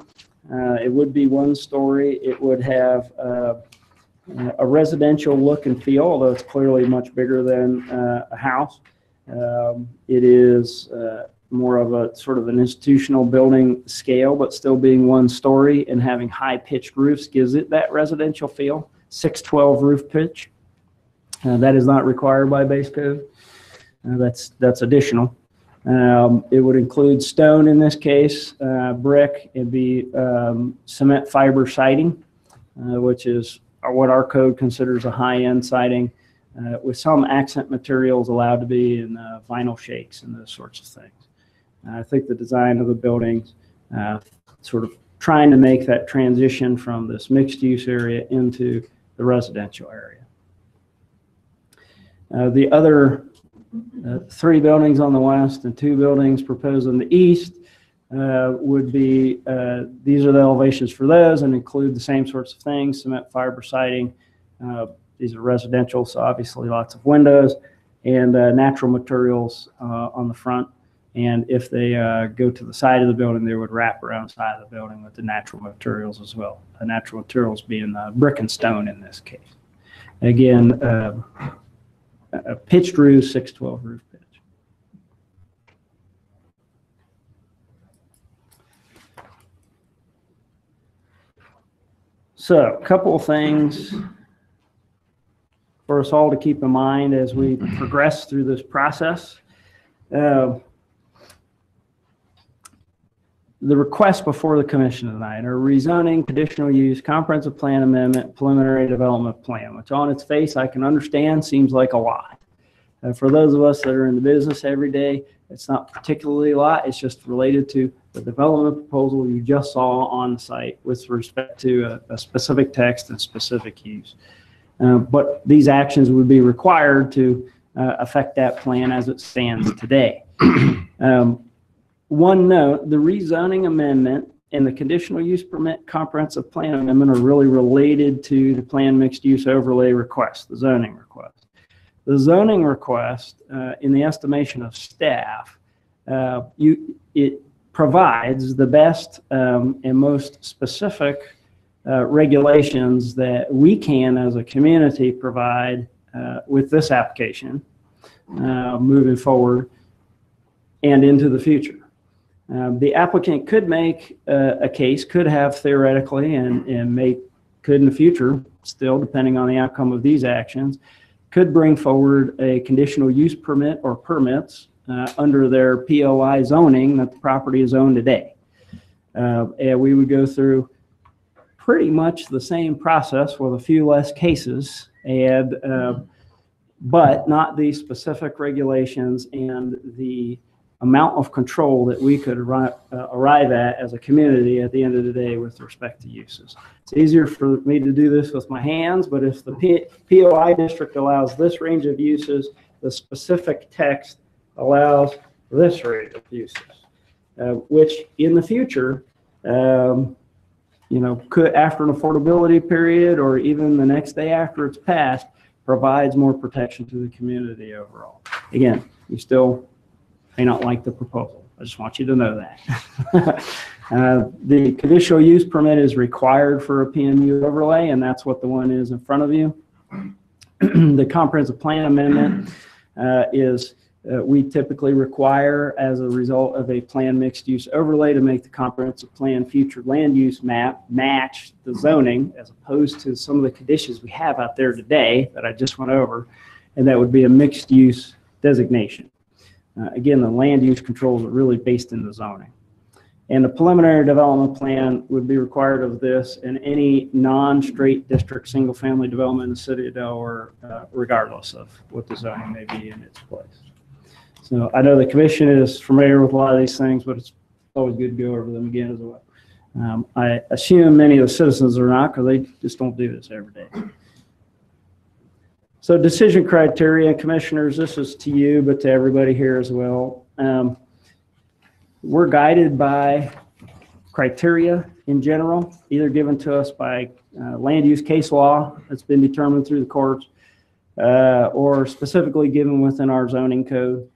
It would be 1 story. It would have a residential look and feel, although it's clearly much bigger than a house. It is more of a sort of an institutional building scale, but still being 1 story and having high pitched roofs gives it that residential feel. 612 roof pitch. That is not required by base code. That's additional. It would include stone in this case, brick, it'd be cement fiber siding, which is what our code considers a high-end siding, with some accent materials allowed to be in vinyl shakes and those sorts of things. I think the design of the buildings sort of trying to make that transition from this mixed-use area into the residential area. The other 3 buildings on the west and 2 buildings proposed on the east would be, these are the elevations for those and include the same sorts of things, cement fiber siding. These are residential, so obviously lots of windows, and natural materials on the front. And if they go to the side of the building, they would wrap around the side of the building with the natural materials as well. The natural materials being brick and stone in this case. Again, a pitched roof, 612 roof pitch. So a couple of things for us all to keep in mind as we progress through this process. The request before the commission tonight are rezoning, conditional use, comprehensive plan amendment, preliminary development plan, which on its face I can understand seems like a lot. For those of us that are in the business every day, it's not particularly a lot. It's just related to the development proposal you just saw on the site with respect to a specific text and specific use. But these actions would be required to affect that plan as it stands today. One note, the rezoning amendment and the conditional use permit comprehensive plan amendment are really related to the plan mixed use overlay request, the zoning request. The zoning request, in the estimation of staff, it provides the best and most specific regulations that we can as a community provide with this application moving forward and into the future. The applicant could make a case, could have theoretically, and could in the future, still depending on the outcome of these actions, could bring forward a conditional use permit or permits under their POI zoning that the property is owned today. And we would go through pretty much the same process with a few less cases, and but not the specific regulations and the amount of control that we could arrive at as a community at the end of the day with respect to uses. It's easier for me to do this with my hands, but if the POI district allows this range of uses, the specific text allows this range of uses, which in the future, you know, could, after an affordability period or even the next day after it's passed, provides more protection to the community overall. Again, you still may not like the proposal. I just want you to know that. The conditional use permit is required for a PMU overlay, and that's what the one is in front of you. The comprehensive plan amendment we typically require as a result of a plan mixed use overlay to make the comprehensive plan future land use map match the zoning, as opposed to some of the conditions we have out there today that I just went over, and that would be a mixed use designation. Again, the land use controls are really based in the zoning. And the preliminary development plan would be required of this and any non-straight district single family development in the city of Delaware, regardless of what the zoning may be in its place. So I know the commission is familiar with a lot of these things, but it's always good to go over them again as well. I assume many of the citizens are not, because they just don't do this every day. So decision criteria, commissioners, this is to you, but to everybody here as well. We're guided by criteria in general, either given to us by land use case law that's been determined through the courts, or specifically given within our zoning code.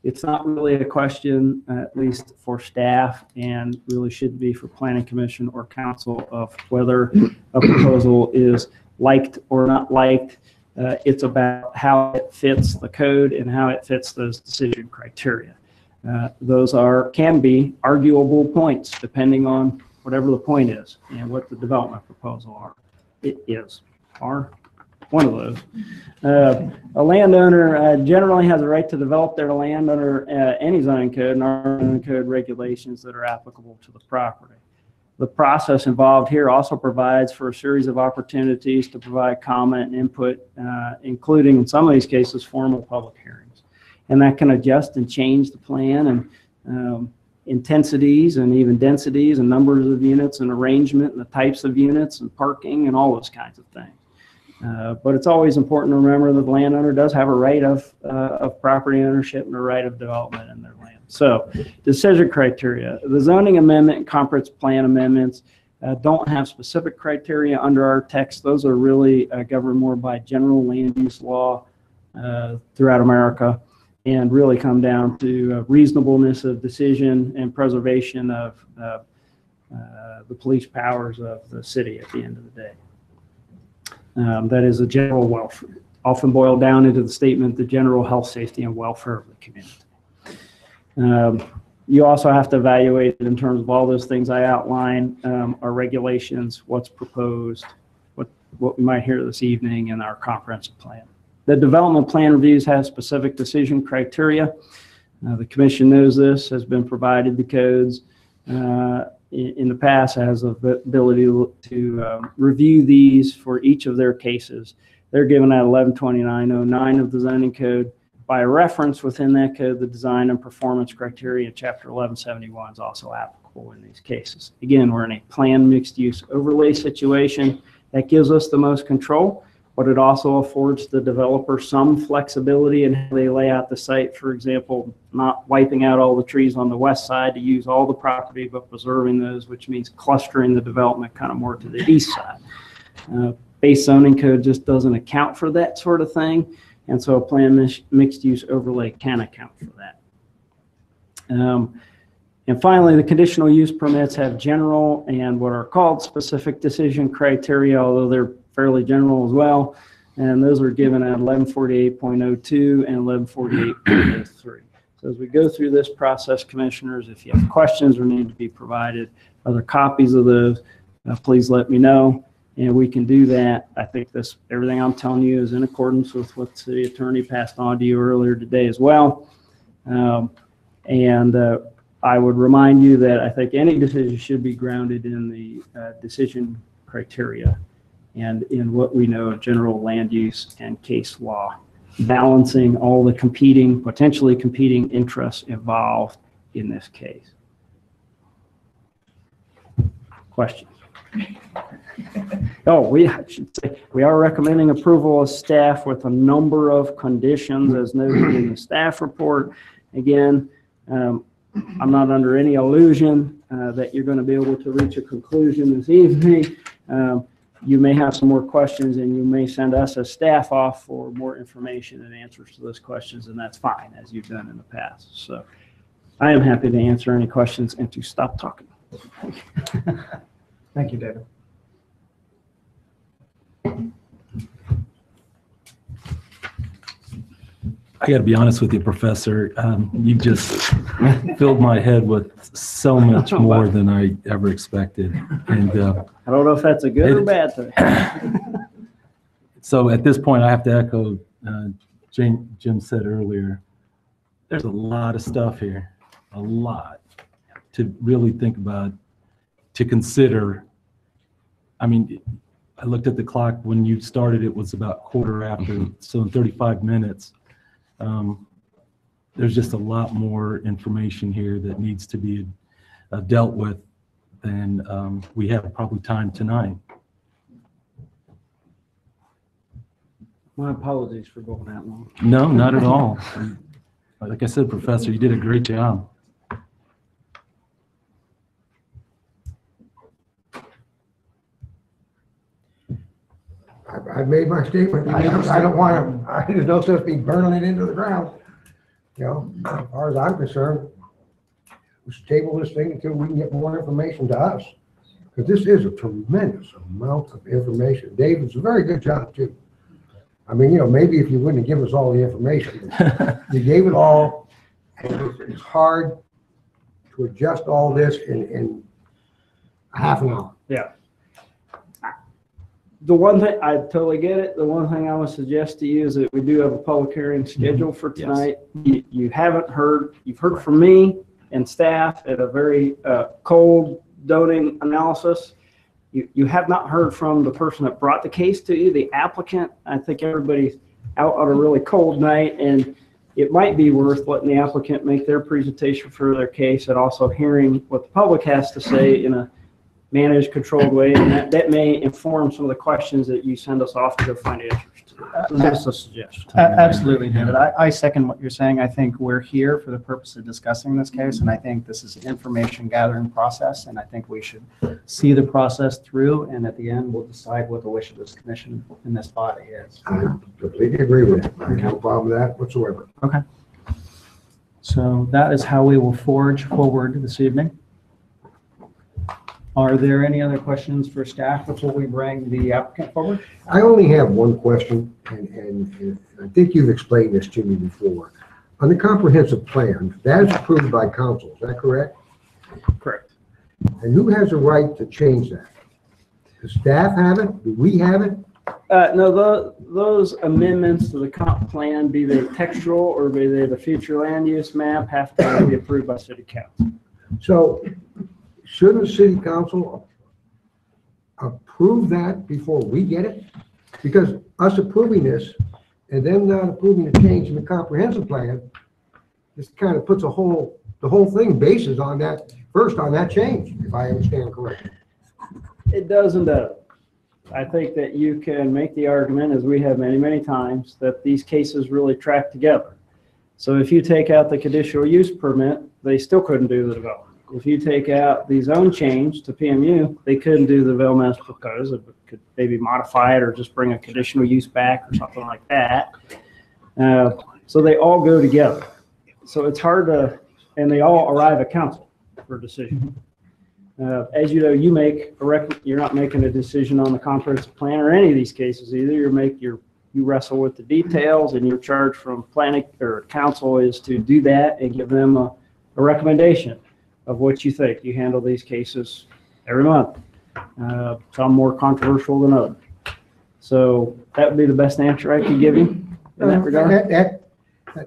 It's not really a question, at least for staff, and really should be for planning commission or council, of whether a proposal is liked or not liked. It's about how it fits the code and how it fits those decision criteria. Those can be arguable points depending on whatever the point is and what the development proposal is. one of those. A landowner generally has a right to develop their land under any zoning code and our zoning code regulations that are applicable to the property. The process involved here also provides for a series of opportunities to provide comment and input, including in some of these cases formal public hearings. And that can adjust and change the plan and intensities and even densities and numbers of units and arrangement and the types of units and parking and all those kinds of things. But it's always important to remember that the landowner does have a right of property ownership and a right of development in their land. So decision criteria, the zoning amendment and comprehensive plan amendments don't have specific criteria under our text. Those are really governed more by general land use law throughout America and really come down to reasonableness of decision and preservation of the police powers of the city at the end of the day. That is a general welfare, often boiled down into the statement, the general health, safety, and welfare of the community. You also have to evaluate it in terms of all those things I outlined, our regulations, what's proposed, what we might hear this evening, and our comprehensive plan. The development plan reviews have specific decision criteria. The commission knows this, has been provided the codes in the past, has the ability to review these for each of their cases. They're given at 112909 of the zoning code. By reference within that code, the design and performance criteria in chapter 1171 is also applicable in these cases. Again, we're in a planned mixed use overlay situation that gives us the most control, but it also affords the developer some flexibility in how they lay out the site. For example, not wiping out all the trees on the west side to use all the property, but preserving those, which means clustering the development kind of more to the east side. Base zoning code just doesn't account for that sort of thing. And so a planned mixed use overlay can account for that. And finally, the conditional use permits have general and what are called specific decision criteria, although they're fairly general as well. And those are given at 1148.02 and 1148.03. So as we go through this process, commissioners, if you have questions or need to be provided other copies of those, please let me know. And we can do that. I think everything I'm telling you is in accordance with what the city attorney passed on to you earlier today as well. I would remind you that I think any decision should be grounded in the decision criteria and in what we know of general land use and case law, balancing all the potentially competing interests involved in this case. Questions? I should say, we are recommending approval of staff with a number of conditions as noted in the staff report. Again, I'm not under any illusion that you're going to be able to reach a conclusion this evening. You may have some more questions and you may send us as staff off for more information and answers to those questions, and that's fine, as you've done in the past. So I am happy to answer any questions and to stop talking. Thank you, David. I got to be honest with you, Professor. You just filled my head with so much more than I ever expected. And I don't know if that's a good or bad thing. So at this point, I have to echo Jim said earlier. There's a lot of stuff here, a lot to really think about, to consider. I mean, I looked at the clock when you started, it was about 1/4 after, so in 35 minutes. There's just a lot more information here that needs to be dealt with than we have probably time tonight. My apologies for going that long. No, not at all. Like I said, Professor, you did a great job. I've made my statement. I don't want to, there's no sense me burning it into the ground. You know, as far as I'm concerned, we should table this thing until we can get more information to us. Because this is a tremendous amount of information. David's a very good job too. I mean, you know, maybe if you wouldn't have given us all the information, you gave it all, and it's hard to adjust all this in half an hour. Yeah. The one thing, I totally get it. The one thing I would suggest to you is that we do have a public hearing scheduled for tonight. You haven't heard, you've heard from me and staff at a very cold zoning analysis. You have not heard from the person that brought the case to you, the applicant. I think everybody's out on a really cold night, and it might be worth letting the applicant make their presentation for their case and also hearing what the public has to say in a managed, controlled way, and that may inform some of the questions that you send us off to go find answers to. That's a suggestion. Absolutely, David. I second what you're saying. I think we're here for the purpose of discussing this case, and I think this is an information gathering process, and I think we should see the process through, and at the end, we'll decide what the wish of this commission in this body is. I completely agree with that. I have no problem with that whatsoever. Okay. So that is how we will forge forward this evening. Are there any other questions for staff before we bring the applicant forward? I only have one question, and I think you've explained this to me before. On the comprehensive plan, that is approved by council, is that correct? Correct. And who has the right to change that? Does staff have it? Do we have it? No, those amendments to the comp plan, be they textual or be they the future land use map, have to be approved by city council. So shouldn't the city council approve that before we get it? Because us approving this and them not approving the change in the comprehensive plan, this kind of puts the whole thing bases on that, first on that change, if I understand correctly. It does and doesn't. I think that you can make the argument, as we have many, many times, that these cases really track together. So if you take out the conditional use permit, they still couldn't do the development. If you take out the zone change to PMU, they couldn't do the development as proposed. It could maybe modify it or just bring a conditional use back or something like that. So they all go together. So it's hard to, and they all arrive at council for a decision. As you know, you're not making a decision on the comprehensive plan or any of these cases either. You wrestle with the details, and your charge from planning or council is to do that and give them a recommendation of what you think. You handle these cases every month. Some more controversial than others. So that would be the best answer I could give you in that regard.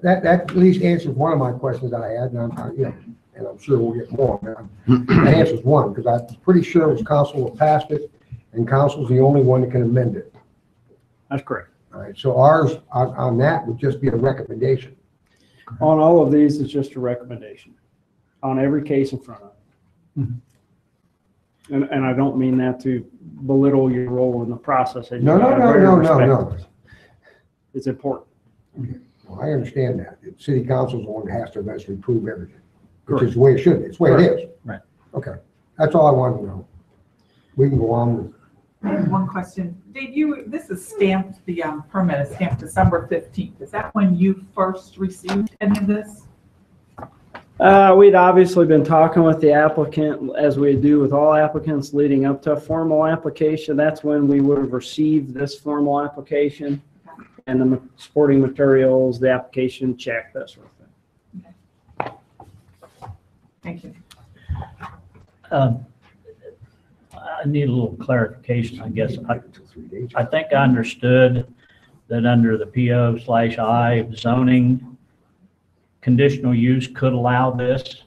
That at least answers one of my questions I had, and I'm sure we'll get more. That answers one, because I'm pretty sure it was council that passed it, and council's the only one that can amend it. That's correct. All right, so ours on that would just be a recommendation. On all of these, it's just a recommendation on every case in front of it. Mm-hmm. And I don't mean that to belittle your role in the process. No. It's important. Okay. Well, I understand that. The city council's the one that has to eventually prove everything, which is the way it should be. It's the way it is. Right. Okay. That's all I wanted to know. We can go on with. I have one question. Dave, this is stamped, the permit is stamped December 15th. Is that when you first received any of this? We'd obviously been talking with the applicant, as we do with all applicants leading up to a formal application. That's when we would have received this formal application and the supporting materials, the application check, that sort of thing. Okay. Thank you. I need a little clarification, I guess. I think I understood that under the PO/I zoning, conditional use could allow this.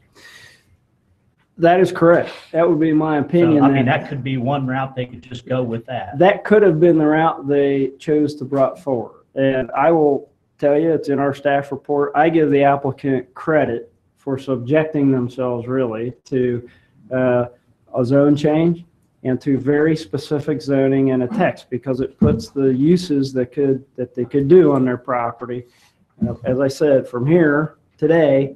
That is correct. That would be my opinion. So, I mean, that could be one route. They could just go with that. That could have been the route they chose to brought forward. And I will tell you, it's in our staff report. I give the applicant credit for subjecting themselves really to a zone change and to very specific zoning and a text, because it puts the uses that they could do on their property. As I said, from here today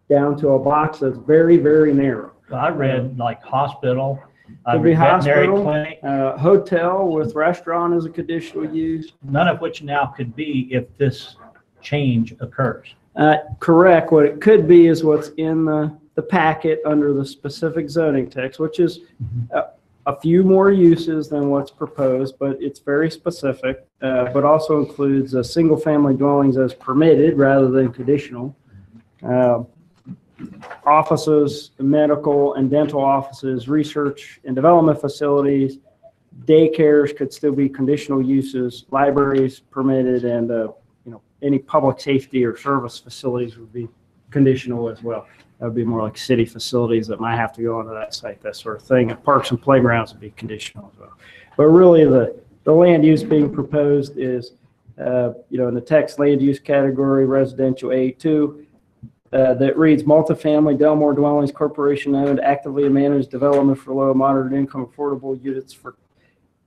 down to a box that's very, very narrow. I read like hospital, Could be veterinary hospital, clinic, hotel with restaurant as a conditional use. none of which now could be if this change occurs. Correct. What it could be is what's in the packet under the specific zoning text, which is a few more uses than what's proposed, but it's very specific, but also includes single-family dwellings as permitted rather than conditional. Offices, medical and dental offices, research and development facilities, Daycares could still be conditional uses, libraries permitted, and, any public safety or service facilities would be conditional as well. That would be more like city facilities that might have to go onto that site, that sort of thing. And parks and playgrounds would be conditional as well. But really, the land use being proposed is, in the text land use category, residential A2, that reads multifamily Delmore Dwellings Corporation owned, actively managed development for low, moderate income, affordable units for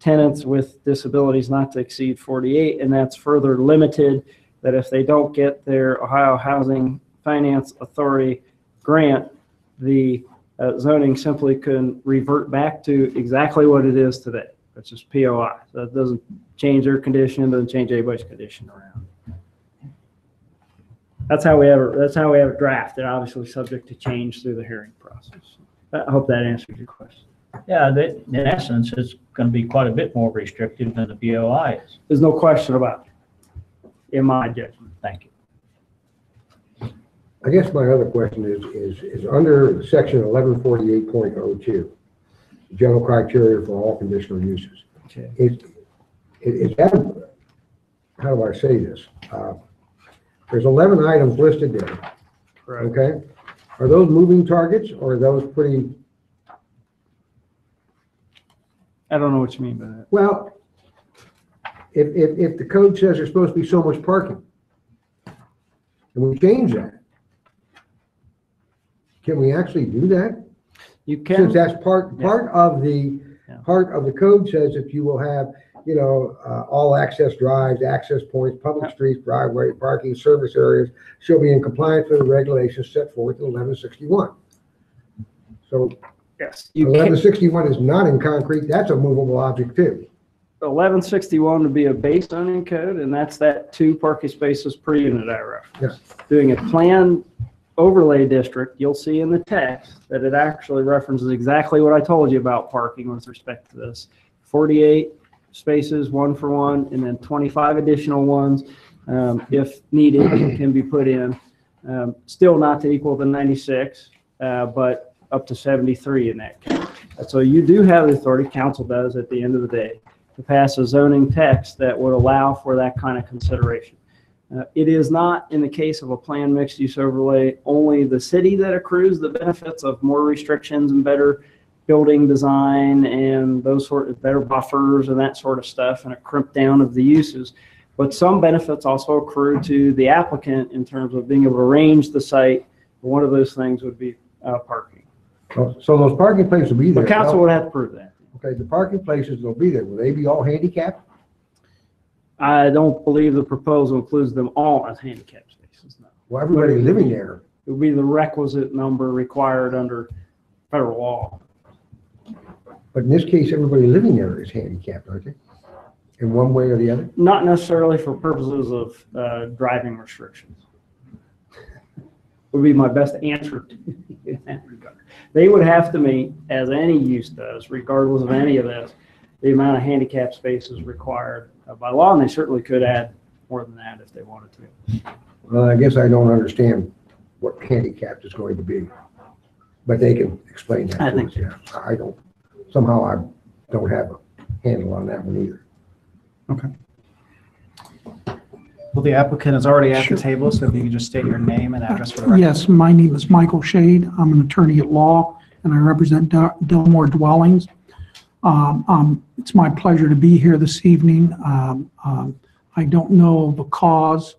tenants with disabilities not to exceed 48. And that's further limited that if they don't get their Ohio Housing Finance Authority grant, the zoning simply can revert back to exactly what it is today, which is POI. So it doesn't change their condition, doesn't change anybody's condition around. That's how we have it drafted, obviously subject to change through the hearing process. I hope that answers your question. Yeah, in essence, it's going to be quite a bit more restrictive than the POI is. There's no question about it, in my judgment. Thank you. I guess my other question is under section 1148.02, general criteria for all conditional uses. Okay. Is that, how do I say this? There's 11 items listed there. Correct. Okay. Are those moving targets or are those pretty? I don't know what you mean by that. Well, if the code says there's supposed to be so much parking, and we change that, can we actually do that? You can. Since that's part of the code says that you will have, all access drives, access points, public streets, driveway, parking, service areas shall be in compliance with the regulations set forth in 1161. So Yes. You 1161 is not in concrete. That's a movable object too. 1161 would be a base zoning code, and that's that 2 parking spaces per unit I referenced. Yes. Doing a planned overlay district, you'll see in the text that it actually references exactly what I told you about parking with respect to this. 48 spaces, 1 for 1, and then 25 additional ones, if needed, can be put in. Still not to equal the 96, but up to 73 in that case. So you do have the authority, council does at the end of the day, to pass a zoning text that would allow for that kind of consideration. It is not, in the case of a planned mixed use overlay, only the city that accrues the benefits of more restrictions and better building design and those sort of better buffers and that sort of stuff, and a crimp down of the uses. But some benefits also accrue to the applicant in terms of being able to arrange the site. One of those things would be parking. So those parking places will be there. The council would have to prove that. Okay, the parking places will be there. Will they be all handicapped? I don't believe the proposal includes them all as handicap spaces, no. Well, everybody living there. It would be the requisite number required under federal law. But in this case, everybody living there is handicapped, aren't they? In one way or the other? Not necessarily for purposes of driving restrictions. Would be my best answer to in that regard. They would have to meet, as any use does, regardless of any of this, the amount of handicap spaces required by law, and they certainly could add more than that if they wanted to. Well, I guess I don't understand what handicapped is going to be, but they can explain that. I to think us, yeah. I don't, somehow I don't have a handle on that one either. Okay. Well, the applicant is already at the table, so if you could just state your name and address for the record. Yes, my name is Michael Shade. I'm an attorney at law, and I represent Delmore Dwellings. It's my pleasure to be here this evening. I don't know of a cause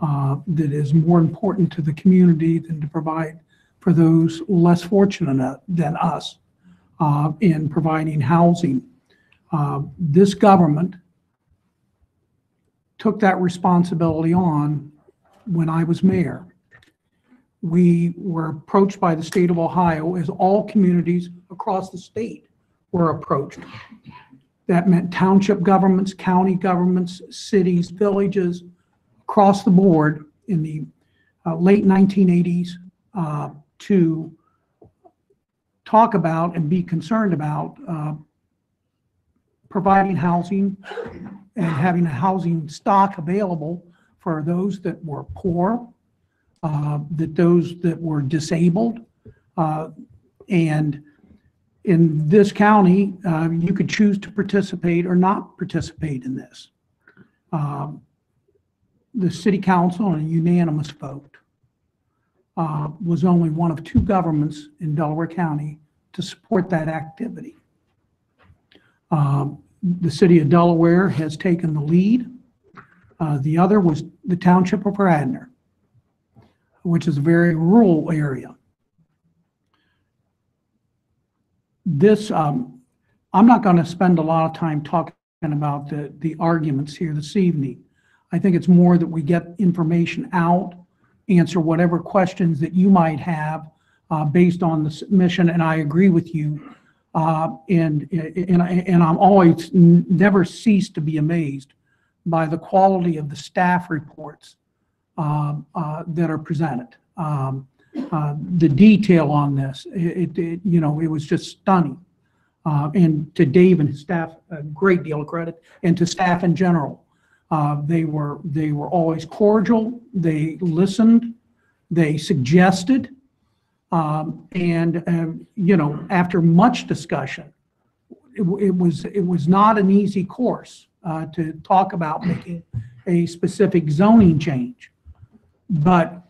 that is more important to the community than to provide for those less fortunate than us in providing housing. This government took that responsibility on when I was mayor. We were approached by the state of Ohio, as all communities across the state were approached. That meant township governments, county governments, cities, villages, across the board in the late 1980s to talk about and be concerned about providing housing and having a housing stock available for those that were poor, those that were disabled, and In this county, you could choose to participate or not participate in this. The city council, on a unanimous vote, was only one of 2 governments in Delaware County to support that activity. The city of Delaware has taken the lead. The other was the township of Radnor, which is a very rural area. This, I'm not going to spend a lot of time talking about the arguments here this evening. I think it's more that we get information out, answer whatever questions that you might have based on the submission, and I agree with you. And I'm always never cease to be amazed by the quality of the staff reports that are presented. The detail on this, it was just stunning. And to Dave and his staff, a great deal of credit, and to staff in general. They were always cordial. They listened. They suggested. After much discussion, it was not an easy course to talk about making a specific zoning change. But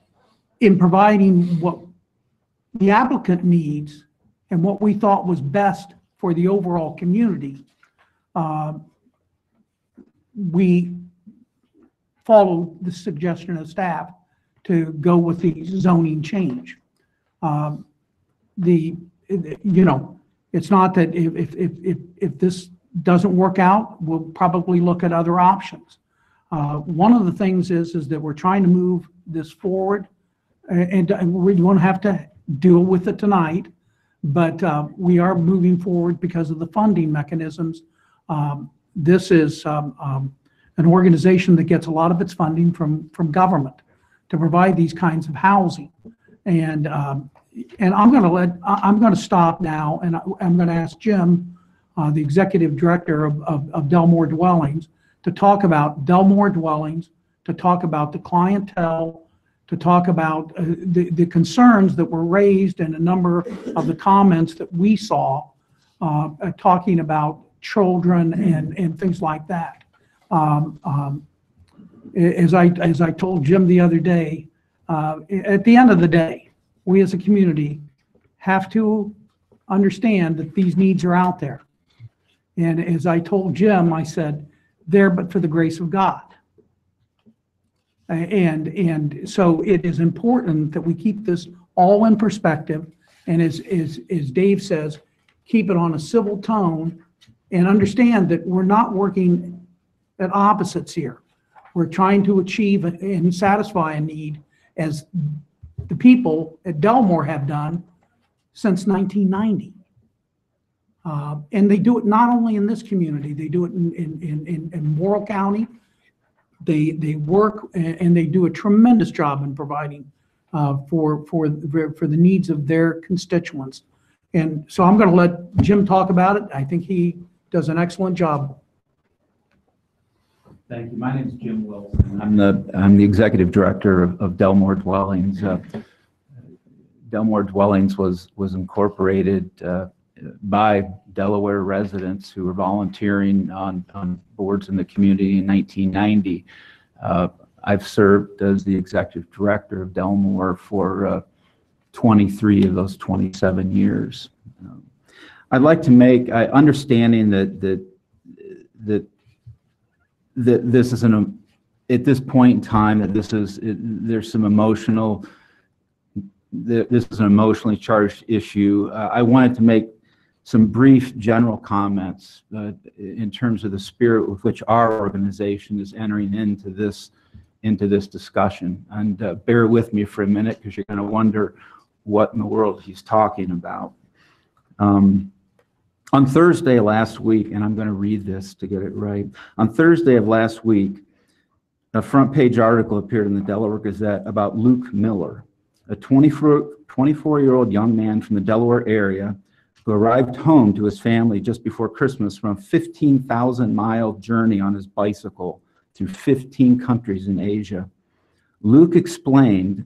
in providing what the applicant needs and what we thought was best for the overall community, we followed the suggestion of staff to go with the zoning change. It's not that if this doesn't work out, we'll probably look at other options. One of the things is that we're trying to move this forward, and we won't have to deal with it tonight, but we are moving forward because of the funding mechanisms. This is an organization that gets a lot of its funding from government to provide these kinds of housing. And I'm going to stop now, and I'm going to ask Jim, the executive director of Delmore Dwellings, to talk about Delmore Dwellings, to talk about the clientele, to talk about the concerns that were raised in a number of the comments that we saw, talking about children and things like that. As I told Jim the other day, at the end of the day, we as a community have to understand that these needs are out there. And as I told Jim, I said, there but for the grace of God. And so it is important that we keep this all in perspective. And as Dave says, keep it on a civil tone and understand that we're not working at opposites here. We're trying to achieve and satisfy a need as the people at Delmore have done since 1990. And they do it not only in this community, they do it in Morrill County. They work and they do a tremendous job in providing for the needs of their constituents. And so I'm going to let Jim talk about it. I think he does an excellent job. Thank you. My name is Jim Wilson. I'm the executive director of Delmore Dwellings. Delmore Dwellings was incorporated by Delaware residents who were volunteering on boards in the community in 1990. I've served as the executive director of Delmore for 23 of those 27 years. I'd like to make, understanding that this is at this point in time, that there's some emotional, this is an emotionally charged issue. I wanted to make some brief general comments in terms of the spirit with which our organization is entering into this discussion. And bear with me for a minute, because you're going to wonder what in the world he's talking about. On Thursday last week, and I'm going to read this to get it right. On Thursday of last week, a front page article appeared in the Delaware Gazette about Luke Miller, a 24-year-old young man from the Delaware area who arrived home to his family just before Christmas from a 15,000-mile journey on his bicycle through 15 countries in Asia. Luke explained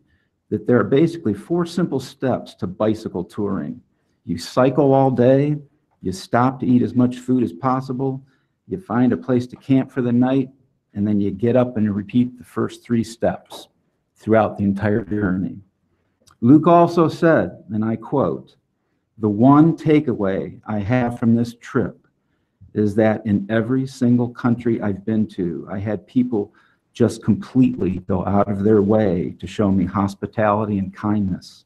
that there are basically 4 simple steps to bicycle touring. You cycle all day, you stop to eat as much food as possible, you find a place to camp for the night, and then you get up and you repeat the first 3 steps throughout the entire journey. Luke also said, and I quote, "The one takeaway I have from this trip is that in every single country I've been to, I had people just completely go out of their way to show me hospitality and kindness."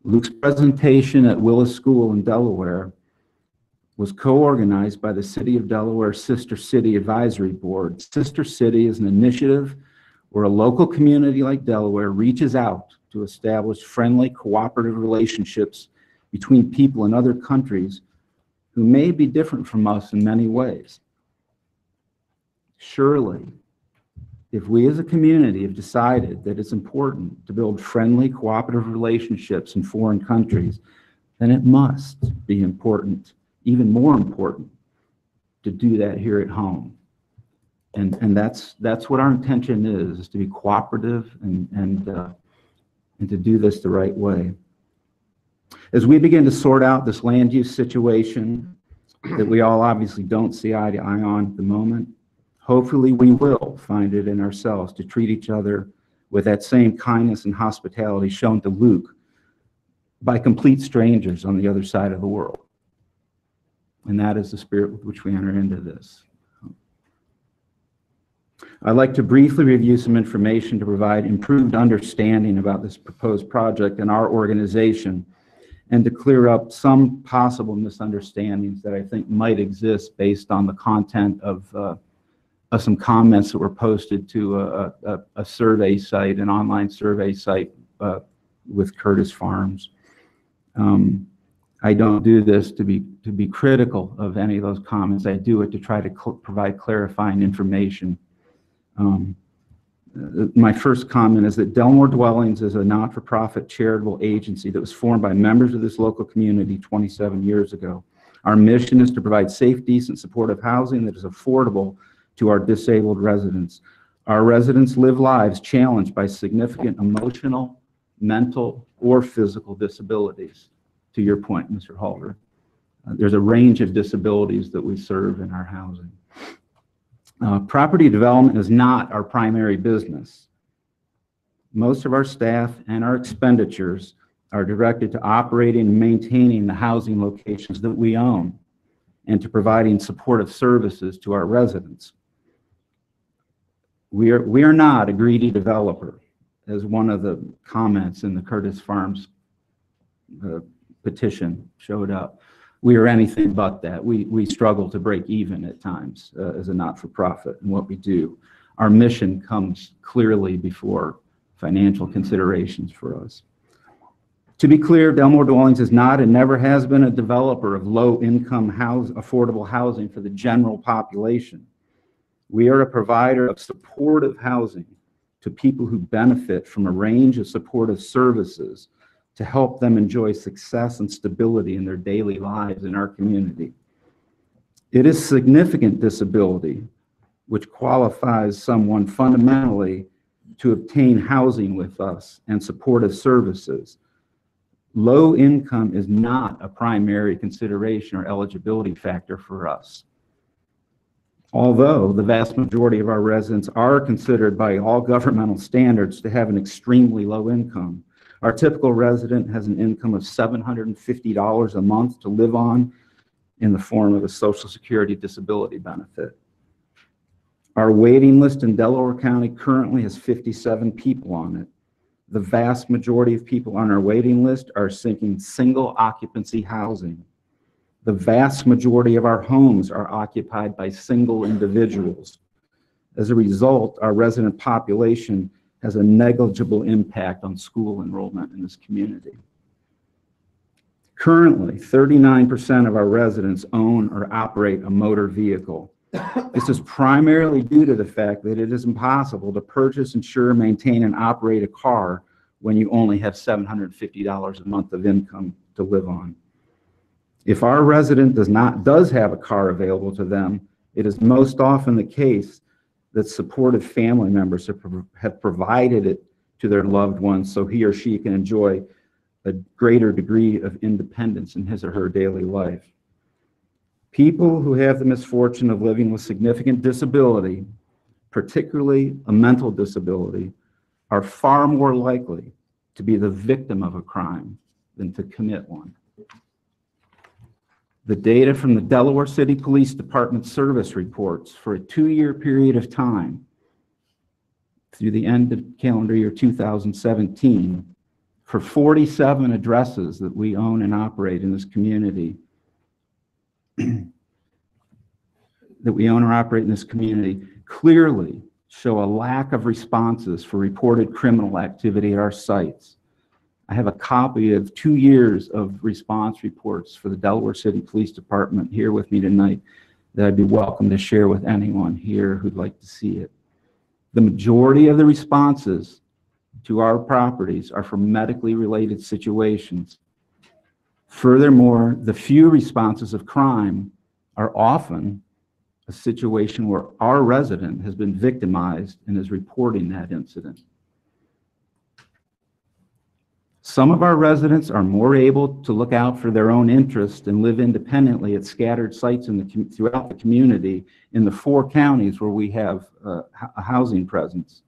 Luke's presentation at Willis School in Delaware was co-organized by the City of Delaware Sister City Advisory Board. Sister City is an initiative where a local community like Delaware reaches out to establish friendly, cooperative relationships between people in other countries who may be different from us in many ways. Surely, if we as a community have decided that it's important to build friendly, cooperative relationships in foreign countries, then it must be important, even more important, to do that here at home. And that's what our intention is to be cooperative and to do this the right way. As we begin to sort out this land use situation that we all obviously don't see eye to eye on at the moment, hopefully we will find it in ourselves to treat each other with that same kindness and hospitality shown to Luke by complete strangers on the other side of the world. And that is the spirit with which we enter into this. I'd like to briefly review some information to provide improved understanding about this proposed project and our organization, and to clear up some possible misunderstandings that I think might exist based on the content of some comments that were posted to a survey site, an online survey site with Curtis Farms. I don't do this to be critical of any of those comments. I do it to try to provide clarifying information. My first comment is that Delmore Dwellings is a not-for-profit charitable agency that was formed by members of this local community 27 years ago. Our mission is to provide safe, decent, supportive housing that is affordable to our disabled residents. Our residents live lives challenged by significant emotional, mental, or physical disabilities. To your point, Mr. Halder, there's a range of disabilities that we serve in our housing. Property development is not our primary business. Most of our staff and our expenditures are directed to operating and maintaining the housing locations that we own and to providing supportive services to our residents. We are not a greedy developer, as one of the comments in the Curtis Farms petition showed up. We are anything but that. We struggle to break even at times as a not-for-profit in what we do. Our mission comes clearly before financial considerations for us. To be clear, Delmore Dwellings is not and never has been a developer of low-income affordable housing for the general population. We are a provider of supportive housing to people who benefit from a range of supportive services to help them enjoy success and stability in their daily lives in our community. It is significant disability which qualifies someone fundamentally to obtain housing with us and supportive services. Low income is not a primary consideration or eligibility factor for us. Although the vast majority of our residents are considered by all governmental standards to have an extremely low income, our typical resident has an income of $750 a month to live on in the form of a Social Security disability benefit. Our waiting list in Delaware County currently has 57 people on it. The vast majority of people on our waiting list are seeking single occupancy housing. The vast majority of our homes are occupied by single individuals. As a result, our resident population has a negligible impact on school enrollment in this community. Currently, 39% of our residents own or operate a motor vehicle. This is primarily due to the fact that it is impossible to purchase, insure, maintain, and operate a car when you only have $750 a month of income to live on. If our resident does have a car available to them, it is most often the case that supportive family members have provided it to their loved ones so he or she can enjoy a greater degree of independence in his or her daily life. People who have the misfortune of living with significant disability, particularly a mental disability, are far more likely to be the victim of a crime than to commit one. The data from the Delaware City Police Department service reports for a 2-year period of time through the end of calendar year 2017 for 47 addresses that we own and operate in this community clearly show a lack of responses for reported criminal activity at our sites. I have a copy of 2 years of response reports for the Delaware City Police Department here with me tonight that I'd be welcome to share with anyone here who'd like to see it. The majority of the responses to our properties are for medically related situations. Furthermore, the few responses of crime are often a situation where our resident has been victimized and is reporting that incident. Some of our residents are more able to look out for their own interest and live independently at scattered sites throughout the community in the 4 counties where we have a housing presence.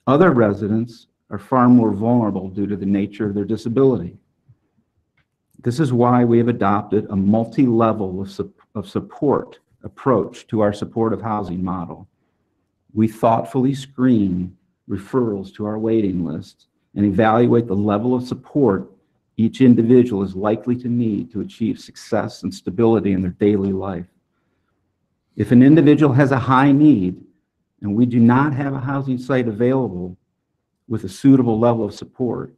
Other residents are far more vulnerable due to the nature of their disability. This is why we have adopted a multi-level of support approach to our supportive housing model. We thoughtfully screen referrals to our waiting list and evaluate the level of support each individual is likely to need to achieve success and stability in their daily life. If an individual has a high need and we do not have a housing site available with a suitable level of support,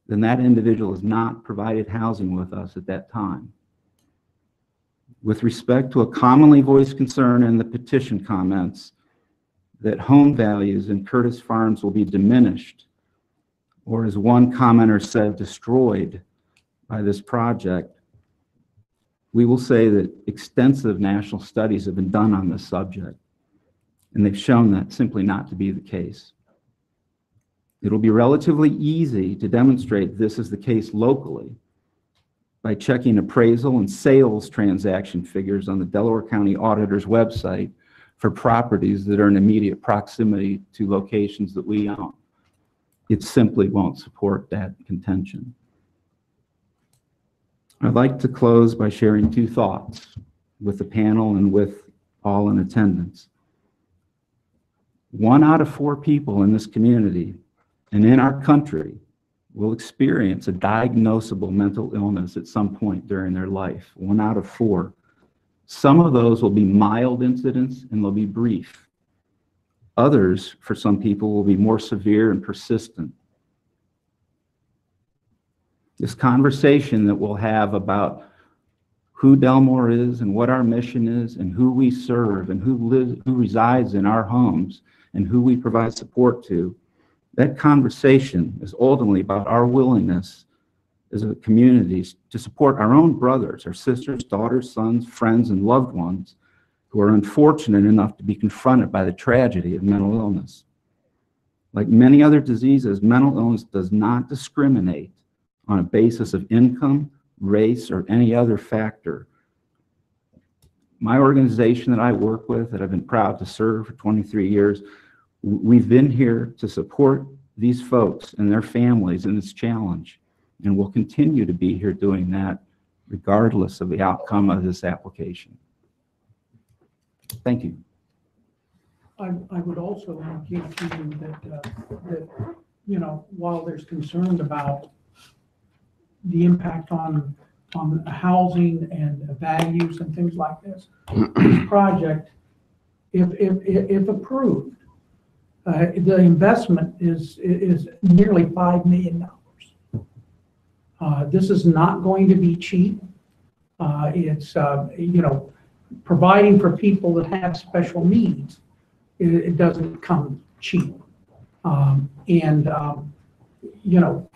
then that individual is not provided housing with us at that time. With respect to a commonly voiced concern in the petition comments that home values in Curtis Farms will be diminished, or as one commenter said, destroyed by this project, we will say that extensive national studies have been done on this subject, and they've shown that simply not to be the case. It'll be relatively easy to demonstrate this is the case locally by checking appraisal and sales transaction figures on the Delaware County Auditor's website for properties that are in immediate proximity to locations that we own. It simply won't support that contention. I'd like to close by sharing 2 thoughts with the panel and with all in attendance. 1 out of 4 people in this community and in our country will experience a diagnosable mental illness at some point during their life. 1 out of 4. Some of those will be mild incidents and they'll be brief. Others, for some people, will be more severe and persistent. This conversation that we'll have about who Delmore is and what our mission is and who we serve and who resides in our homes and who we provide support to, that conversation is ultimately about our willingness as a community to support our own brothers, our sisters, daughters, sons, friends, and loved ones who are unfortunate enough to be confronted by the tragedy of mental illness. Like many other diseases, mental illness does not discriminate on a basis of income, race, or any other factor. My organization that I work with, that I've been proud to serve for 23 years, we've been here to support these folks and their families in this challenge, and we'll continue to be here doing that regardless of the outcome of this application. Thank you. I would also indicate to you that, you know, while there's concern about the impact on housing and values and things like this, this project, if approved, the investment is nearly $5 million. This is not going to be cheap. It's you know, providing for people that have special needs, it doesn't come cheap. You know,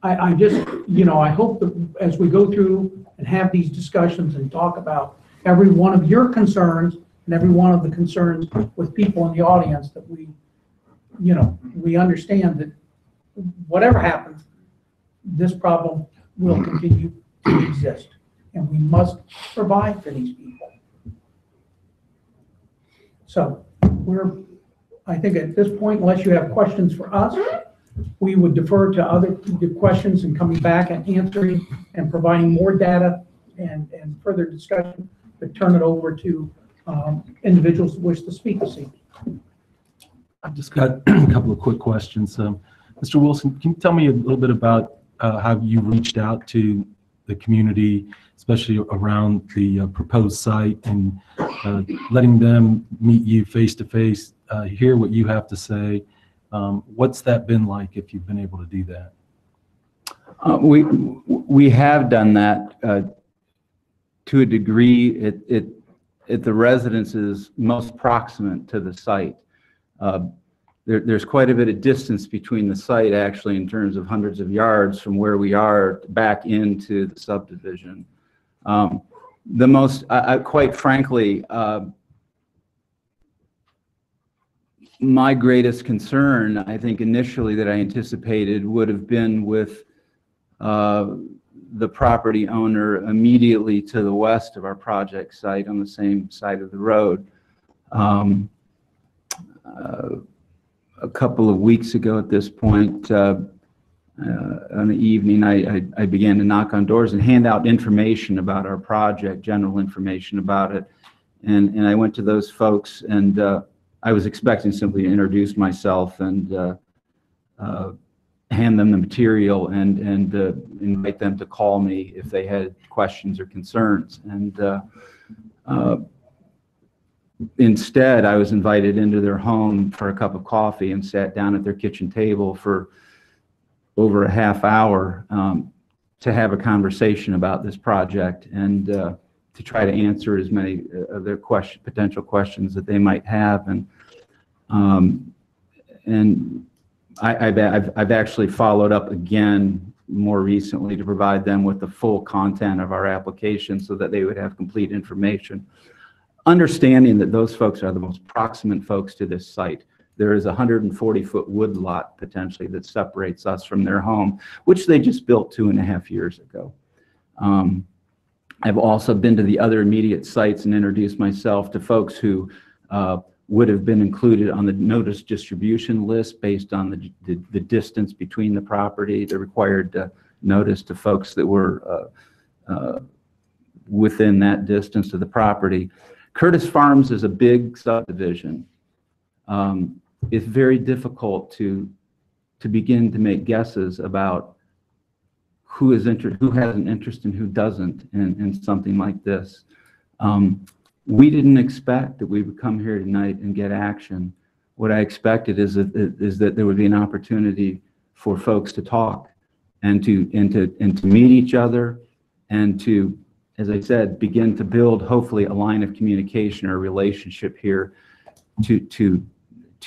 I just, you know, I hope that as we go through and have these discussions and talk about every one of your concerns and every one of the concerns with people in the audience, that we, you know, we understand that whatever happens, this problem will continue to exist. And we must provide for these people. So I think at this point, unless you have questions for us, we would defer to other questions and coming back and answering and providing more data and further discussion, but turn it over to individuals who wish to speak this evening. I've just got a couple of quick questions. Mr. Wilson, can you tell me a little bit about how you reached out to the community, especially around the proposed site, and letting them meet you face to face, hear what you have to say? What's that been like if you've been able to do that? We have done that to a degree at the residences most proximate to the site. There's quite a bit of distance between the site, actually, in terms of hundreds of yards from where we are back into the subdivision. Quite frankly, my greatest concern, I think initially that I anticipated, would have been with the property owner immediately to the west of our project site on the same side of the road. A couple of weeks ago at this point, on the evening, I began to knock on doors and hand out information about our project, general information about it. And I went to those folks, and I was expecting simply to introduce myself and hand them the material and invite them to call me if they had questions or concerns. And instead, I was invited into their home for a cup of coffee and sat down at their kitchen table for over a half hour to have a conversation about this project and to try to answer as many of their potential questions that they might have. And I've actually followed up again more recently to provide them with the full content of our application so that they would have complete information. Understanding that those folks are the most proximate folks to this site. There is a 140-foot wood lot potentially that separates us from their home, which they just built 2.5 years ago. I've also been to the other immediate sites and introduced myself to folks who would have been included on the notice distribution list based on the distance between the property, the required notice to folks that were within that distance of the property. Curtis Farms is a big subdivision. It's very difficult to begin to make guesses about who has an interest and who doesn't in something like this. We didn't expect that we would come here tonight and get action. What I expected is that there would be an opportunity for folks to talk and to meet each other and to, as I said, begin to build hopefully a line of communication or a relationship here to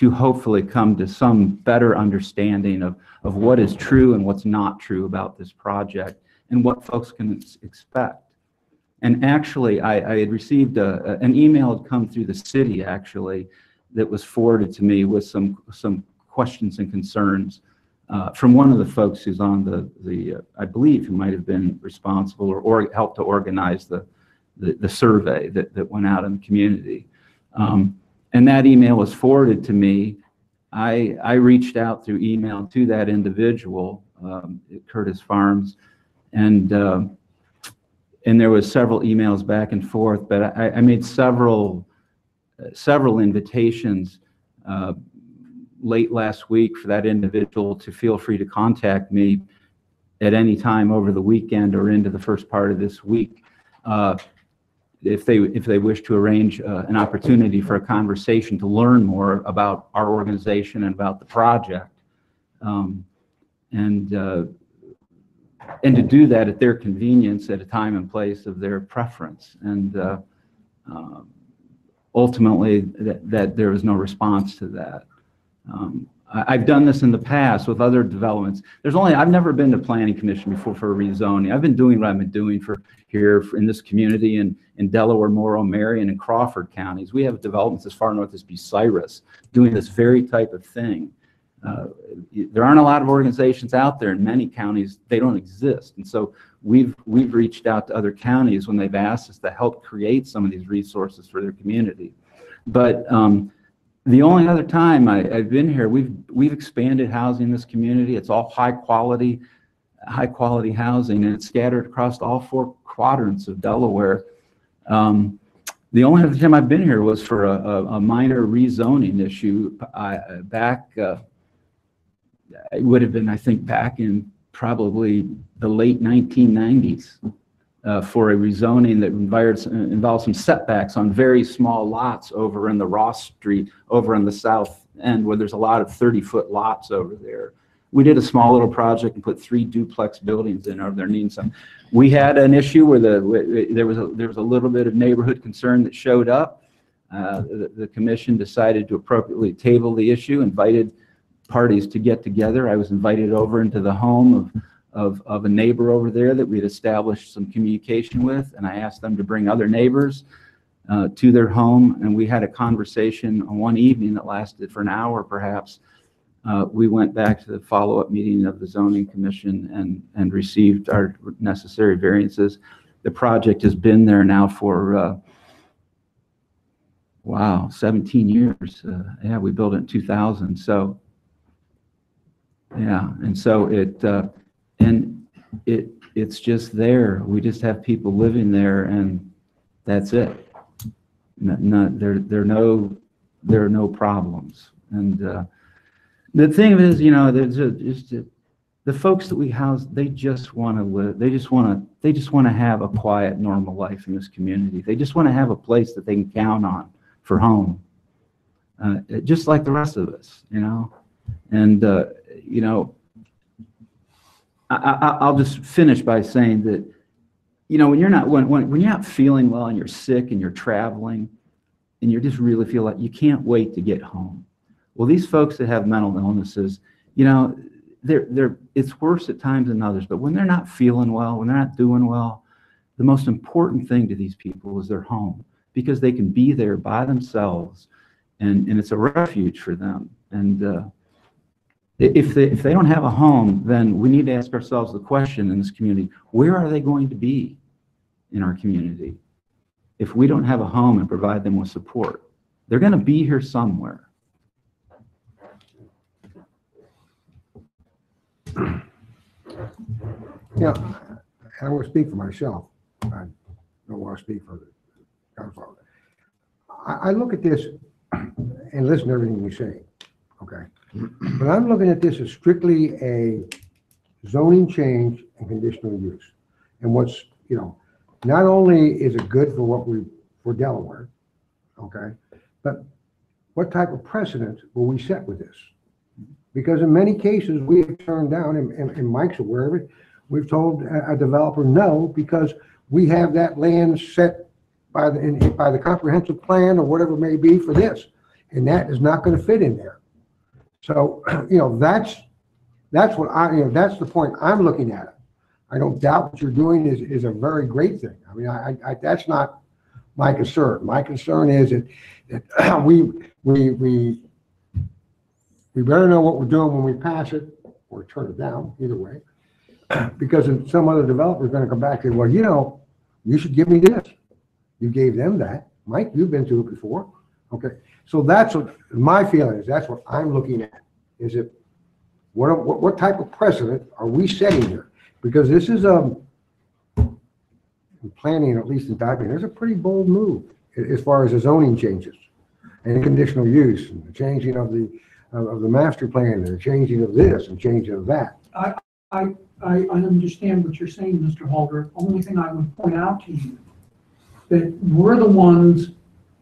hopefully come to some better understanding of what is true and what's not true about this project and what folks can expect. And actually, I had received an email had come through the city, actually, that was forwarded to me with some questions and concerns from one of the folks who's on the I believe, who might have been responsible or helped to organize the survey that went out in the community. And that email was forwarded to me. I reached out through email to that individual at Curtis Farms, and there was several emails back and forth, but I made several invitations late last week for that individual to feel free to contact me at any time over the weekend or into the first part of this week if they wish to arrange an opportunity for a conversation to learn more about our organization and about the project, and to do that at their convenience at a time and place of their preference. And ultimately, that there was no response to that. I've done this in the past with other developments. I've never been to Planning Commission before for a rezoning. I've been doing what I've been doing for here in this community in Delaware, Morrow, Marion, and Crawford counties. We have developments as far north as Bucyrus doing this very type of thing. There aren't a lot of organizations out there. In many counties, they don't exist. And so we've reached out to other counties when they've asked us to help create some of these resources for their community. But the only other time I've been here, we've expanded housing in this community. It's all high quality housing, and it's scattered across all 4 quadrants of Delaware. The only other time I've been here was for a minor rezoning issue back. It would have been, I think, back in probably the late 1990s for a rezoning that involved some setbacks on very small lots over in the Ross Street, over on the south end, where there's a lot of 30-foot lots over there. We did a small little project and put 3 duplex buildings in over there needing some. We had an issue where there was a little bit of neighborhood concern that showed up. The commission decided to appropriately table the issue, invited parties to get together. I was invited over into the home of a neighbor over there that we'd established some communication with, and I asked them to bring other neighbors to their home, and we had a conversation on one evening that lasted for an hour perhaps. We went back to the follow-up meeting of the zoning commission and received our necessary variances. The project has been there now for 17 years. Yeah, we built it in 2000. So yeah, and so it's just there. We just have people living there, and that's it. There are no problems. And the thing is, there's just the folks that we house. They just want to live. They just want to have a quiet, normal life in this community. They just want to have a place that they can count on for home, just like the rest of us, And I'll just finish by saying that, when you're not feeling well and you're sick and you're traveling, and you just really feel like you can't wait to get home. Well, these folks that have mental illnesses, it's worse at times than others, but when they're not feeling well, when they're not doing well, the most important thing to these people is their home, because they can be there by themselves, and it's a refuge for them. And if they don't have a home, then we need to ask ourselves the question in this community: where are they going to be in our community if we don't have a home and provide them with support? They're going to be here somewhere. Yeah, I want to speak for myself. I don't want to speak for the council. I look at this and listen to everything you say, okay? But I'm looking at this as strictly a zoning change and conditional use. And what's, not only is it good for Delaware, okay, but what type of precedent will we set with this? Because in many cases, we have turned down, and Mike's aware of it, we've told a developer no, because we have that land set by the comprehensive plan or whatever it may be for this, and that is not going to fit in there. So, that's what that's the point I'm looking at. I don't doubt what you're doing is a very great thing. I mean, that's not my concern. My concern is that we better know what we're doing when we pass it or turn it down, either way, because some other developer is going to come back and say, well, you should give me this. You gave them that. Mike, you've been through it before. Okay. So that's what my feeling is. That's what I'm looking at. Is it what type of precedent are we setting here? Because this is planning, at least in Dyson, there's a pretty bold move as far as the zoning changes and conditional use and the changing of the master plan and the changing of this and changing of that. I understand what you're saying, Mr. Holder. Only thing I would point out to you that we're the ones,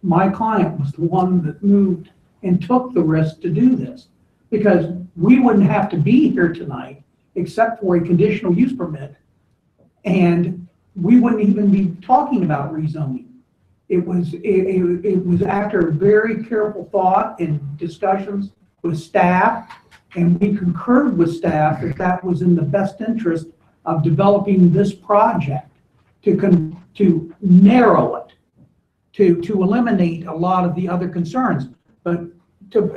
my client was the one that moved and took the risk to do this, because we wouldn't have to be here tonight except for a conditional use permit, and we wouldn't even be talking about rezoning. It was after very careful thought and discussions with staff, and we concurred with staff that that was in the best interest of developing this project to narrow it, to eliminate a lot of the other concerns. But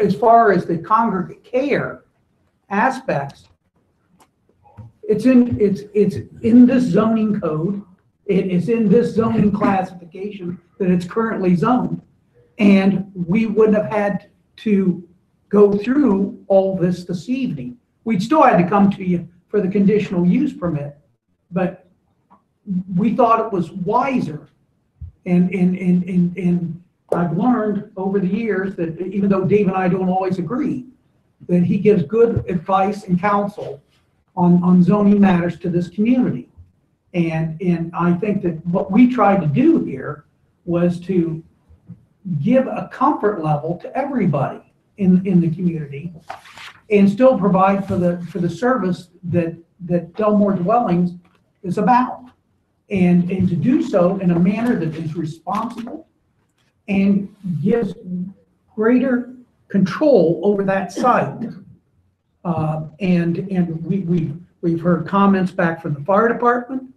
as far as the congregate care aspects, it's in this zoning code. It is in this zoning classification that it's currently zoned. And we wouldn't have had to go through all this evening. We'd still had to come to you for the conditional use permit, but we thought it was wiser. And I've learned over the years that even though Dave and I don't always agree, that he gives good advice and counsel on zoning matters to this community. And I think that what we tried to do here was to give a comfort level to everybody in the community and still provide for the service that Delmore Dwellings is about. And to do so in a manner that is responsible and gives greater control over that site. And we've heard comments back from the fire department.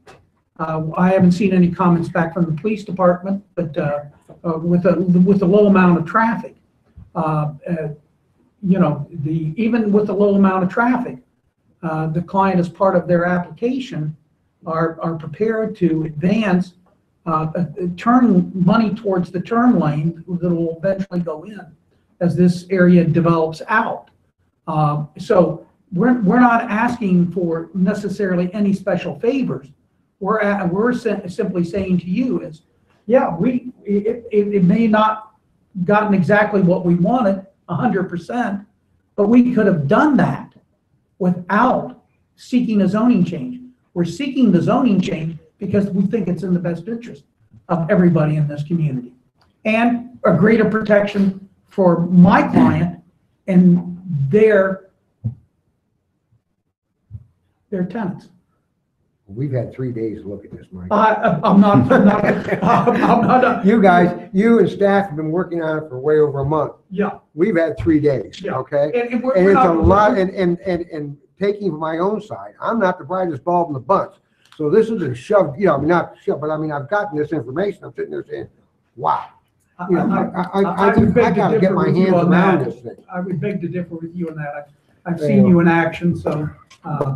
I haven't seen any comments back from the police department, but with the low amount of traffic, even with the low amount of traffic, the client, as part of their application, are prepared to advance turn money towards the turn lane that will eventually go in as this area develops out. So we're not asking for necessarily any special favors. We're simply saying to you is, yeah, it may not gotten exactly what we wanted 100%, but we could have done that without seeking a zoning change. We're seeking the zoning change because we think it's in the best interest of everybody in this community and a greater protection for my client and their tenants. We've had 3 days to look at this, Mike. I'm not. You guys, you and staff have been working on it for way over a month. Yeah. We've had 3 days, Yeah. okay? And And it's a lot, and taking from my own side, I'm not the brightest bulb in the bunch. So this has been shoved, not shoved, but I mean, I've gotten this information. I'm sitting there saying, wow. I gotta get my hands around this thing. I would beg to differ with you on that. I've seen you in action, so.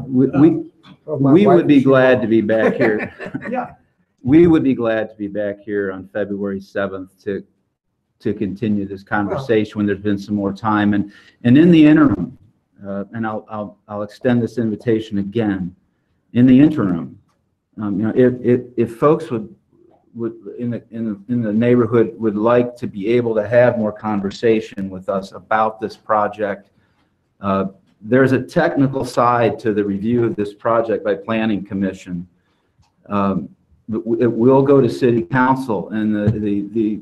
We would be glad to be back here. Yeah. We would be glad to be back here on February 7th to continue this conversation when there's been some more time. And in the interim, and I'll extend this invitation again. In the interim, if folks would in the neighborhood would like to be able to have more conversation with us about this project, there's a technical side to the review of this project by Planning Commission. It will go to City Council, and the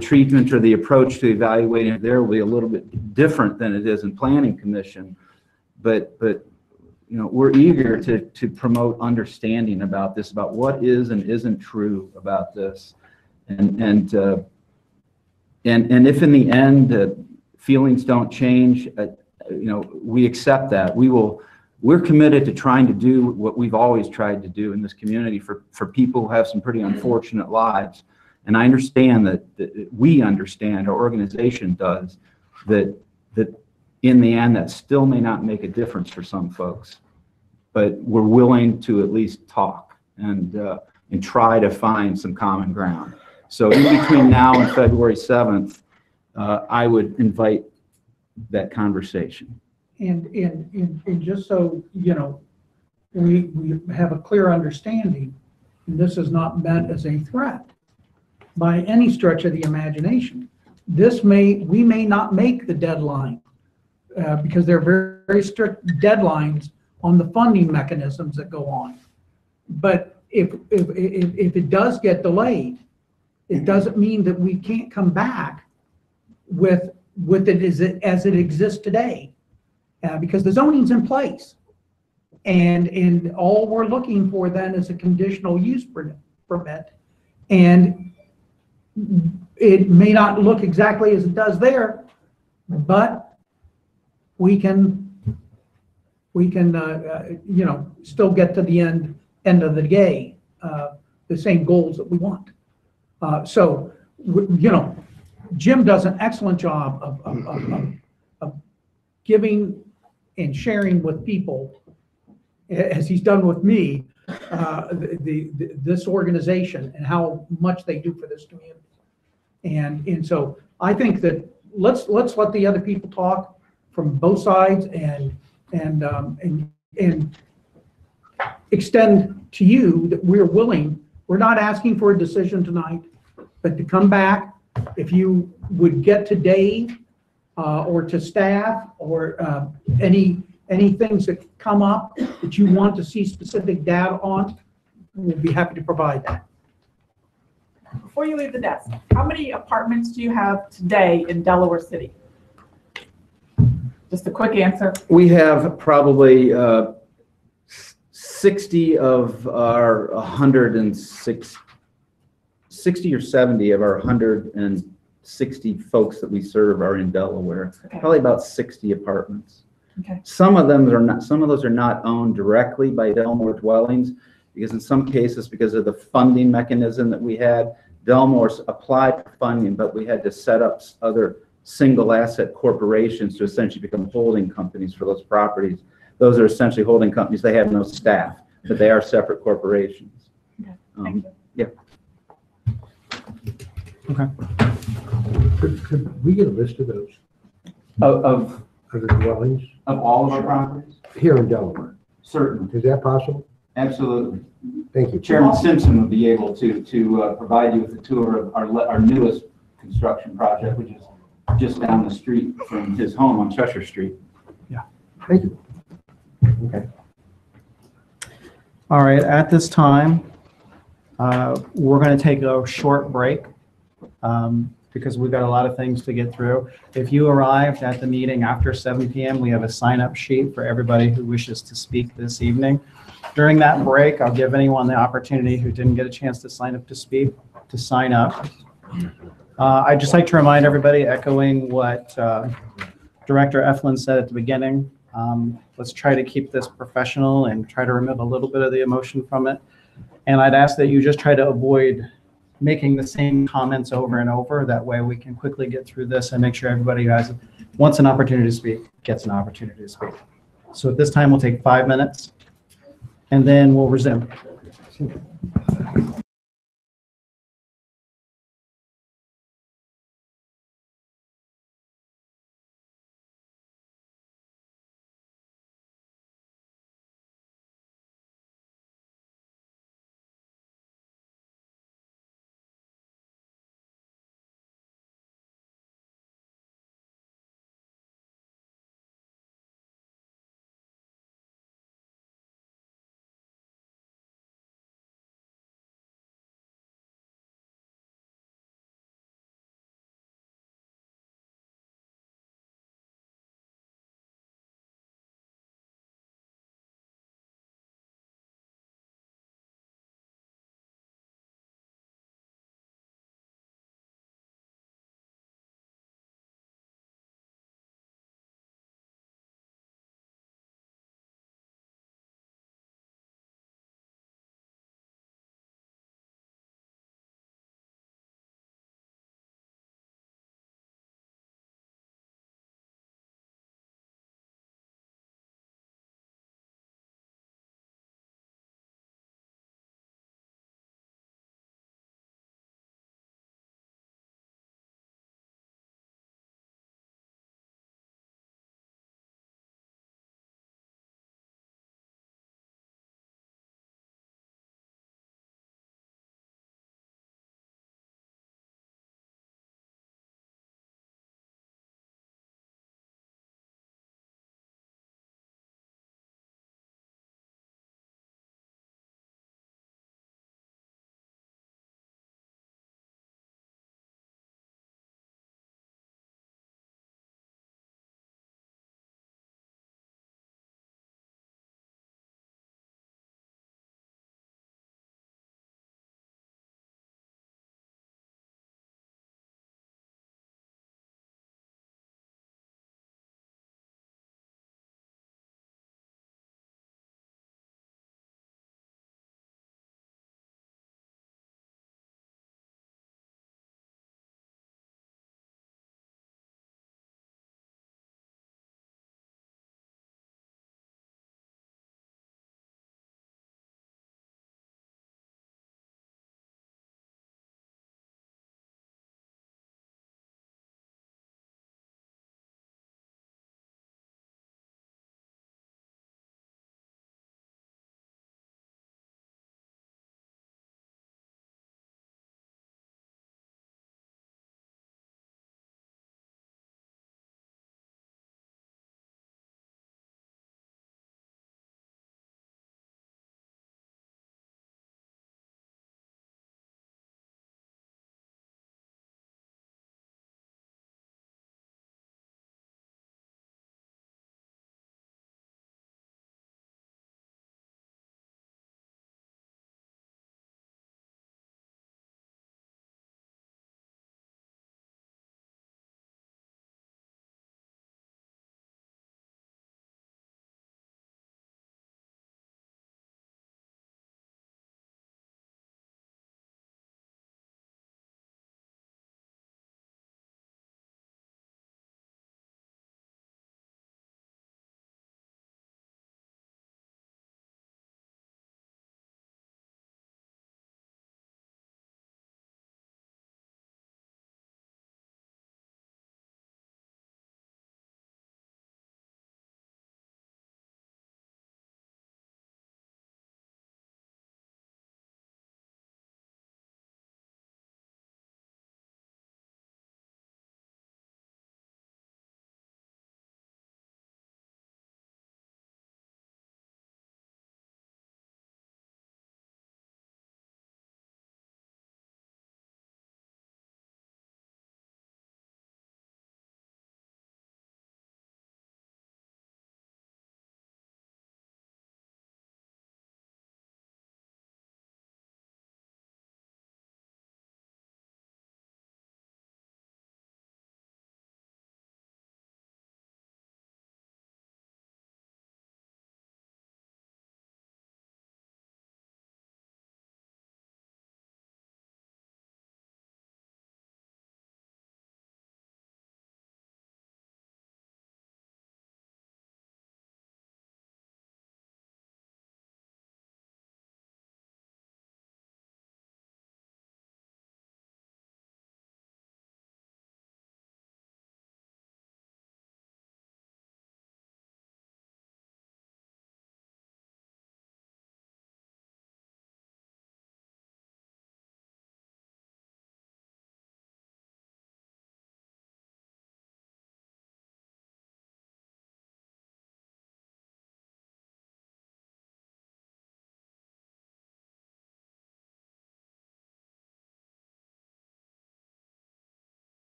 treatment or the approach to evaluating it there will be a little bit different than it is in Planning Commission. But we're eager to promote understanding about this, about what is and isn't true about this, and if in the end feelings don't change. We accept that. We're committed to trying to do what we've always tried to do in this community for people who have some pretty unfortunate lives. And I understand that we understand, our organization does, that in the end that still may not make a difference for some folks. But we're willing to at least talk and try to find some common ground. So in between now and February 7th, I would invite that conversation. And just so we have a clear understanding, and this is not meant as a threat by any stretch of the imagination. We may not make the deadline because there are very, very strict deadlines on the funding mechanisms that go on. But if it does get delayed, it doesn't mean that we can't come back with it as it exists today, because the zoning's in place, and all we're looking for then is a conditional use permit, and it may not look exactly as it does there, but we can still get to the end of the day, the same goals that we want. So Jim does an excellent job of giving and sharing with people, as he's done with me, this organization and how much they do for this community. And so I think that let's let the other people talk from both sides and extend to you that we're willing. We're not asking for a decision tonight, but to come back, if you would get to Dave or to staff or any things that come up that you want to see specific data on, we'll be happy to provide that. Before you leave the desk, how many apartments do you have today in Delaware City? Just a quick answer. We have probably 60 of our 106, 60 or 70 of our 160 folks that we serve are in Delaware. Okay. Probably about 60 apartments. Okay. Some of them are not. Some of those are not owned directly by Delmore Dwellings, because in some cases, because of the funding mechanism that we had, Delmore's applied for funding, but we had to set up other single asset corporations to essentially become holding companies for those properties. Those are essentially holding companies. They have no staff, but they are separate corporations. Okay. Thank you. Yeah. Okay. Could we get a list of those, Of of the dwellings all of our properties? here in Delaware? Certainly. Is that possible? Absolutely. Thank you. Chairman Simpson would be able to provide you with a tour of our newest construction project, which is just down the street from his home on Cheshire Street. Thank you. Okay. All right, at this time, we're going to take a short break because we've got a lot of things to get through. If you arrived at the meeting after 7 p.m., we have a sign-up sheet for everybody who wishes to speak this evening. During that break, I'll give anyone the opportunity who didn't get a chance to sign up to speak to sign up. I'd just like to remind everybody, echoing what Director Eflin said at the beginning, let's try to keep this professional and try to remove a little bit of the emotion from it. And I'd ask that you just try to avoid making the same comments over and over. That way we can quickly get through this and make sure everybody who wants an opportunity to speak gets an opportunity to speak. So at this time, we'll take 5 minutes and then we'll resume.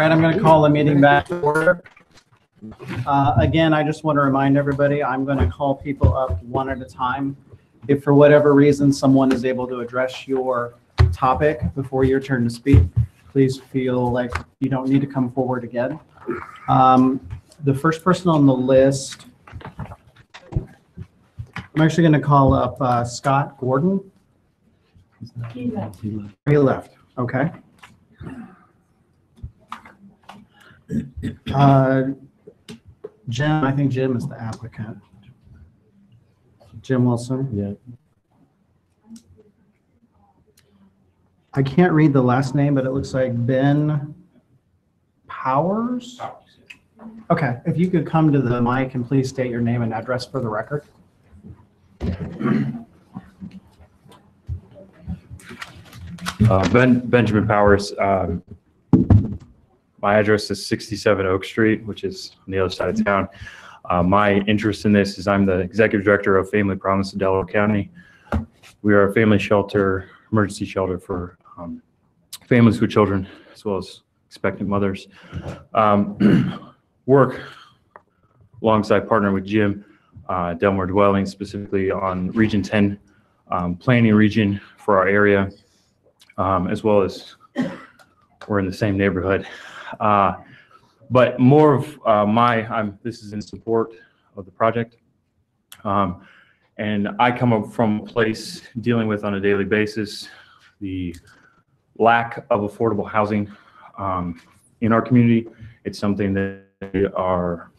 right, I'm going to call the meeting back to order. Again, I just want to remind everybody, I'm going to call people up one at a time. If for whatever reason someone is able to address your topic before your turn to speak, please feel like you don't need to come forward again. The first person on the list, I'm actually going to call up Scott Gordon. He left. Okay. Jim, I think Jim is the applicant. Jim Wilson. Yeah. I can't read the last name, but it looks like Ben Powers. Okay, if you could come to the mic and please state your name and address for the record. Benjamin Powers. My address is 67 Oak Street, which is on the other side of town. My interest in this is I'm the executive director of Family Promise of Delaware County. We are a family shelter, emergency shelter for families with children, as well as expectant mothers. Work alongside partner with Jim, Delmore Dwellings, specifically on Region 10 planning region for our area, as well as we're in the same neighborhood. But more of this is in support of the project. And I come up from a place dealing with on a daily basis the lack of affordable housing in our community. It's something that we are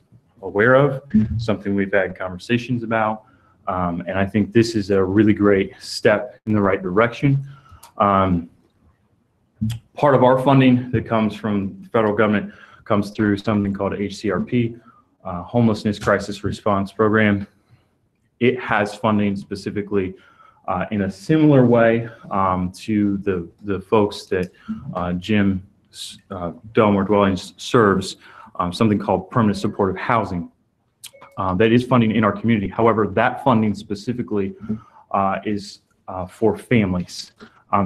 aware of, something we've had conversations about. And I think this is a really great step in the right direction. Part of our funding that comes from the federal government comes through something called HCRP, Homelessness Crisis Response Program. It has funding specifically in a similar way to the folks that Jim Delmore Dwellings serves, something called permanent supportive housing. That is funding in our community. However, that funding specifically is for families.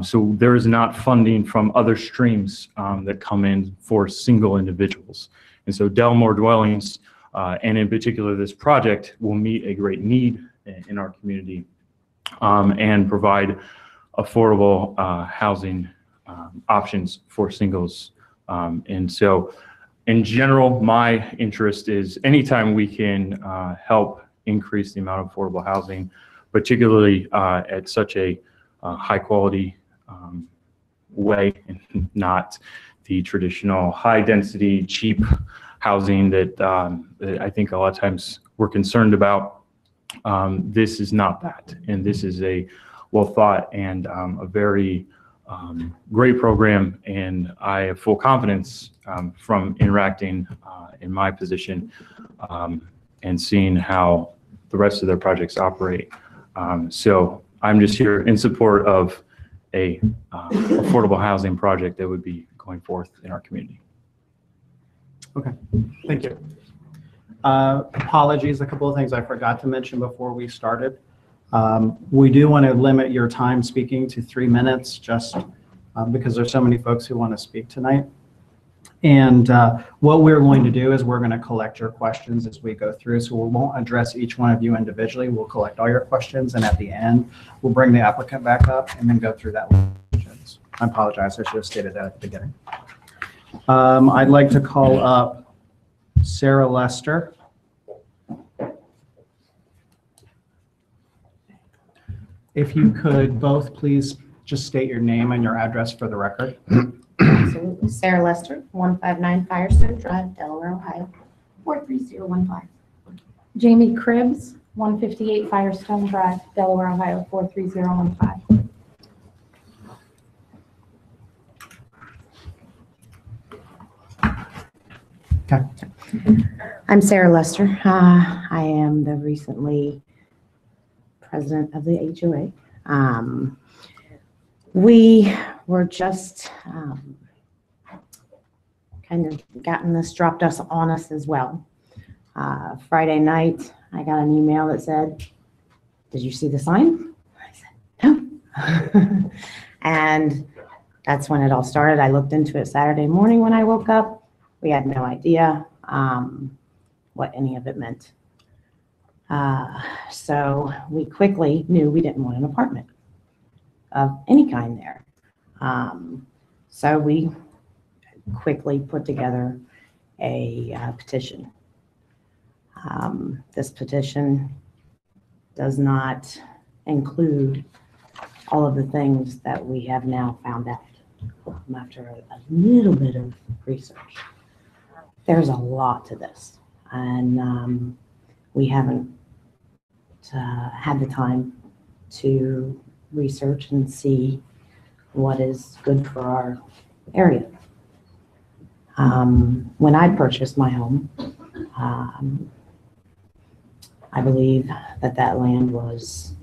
So there is not funding from other streams that come in for single individuals. And so Delmore Dwellings, and in particular this project, will meet a great need in our community and provide affordable housing options for singles. And so in general, my interest is anytime we can help increase the amount of affordable housing, particularly at such a high quality way, and not the traditional high density, cheap housing that I think a lot of times we're concerned about. This is not that, and this is a well thought and a very great program, and I have full confidence from interacting in my position and seeing how the rest of their projects operate. So I'm just here in support of a affordable housing project that would be going forth in our community. Okay, thank you. Apologies, a couple of things I forgot to mention before we started. We do want to limit your time speaking to 3 minutes, just because there's so many folks who want to speak tonight. And what we're going to do is we're going to collect your questions as we go through. So we won't address each one of you individually. We'll collect all your questions, and at the end, we'll bring the applicant back up and then go through that. I apologize, I should have stated that at the beginning. I'd like to call up Sarah Lester. If you could both please just state your name and your address for the record. Absolutely. Sarah Lester, 159 Firestone Drive, Delaware, Ohio, 43015. Jamie Cribbs, 158 Firestone Drive, Delaware, Ohio, 43015. Okay. I'm Sarah Lester. I am the recently president of the HOA. We were just kind of gotten this dropped on us as well. Friday night, I got an email that said, "Did you see the sign?" I said, "No." And that's when it all started. I looked into it Saturday morning when I woke up, We had no idea what any of it meant. So we quickly knew we didn't want an apartment of any kind there. So we quickly put together a petition. This petition does not include all of the things that we have now found out after a little bit of research. There's a lot to this, and we haven't had the time to research and see what is good for our area. When I purchased my home, I believe that land was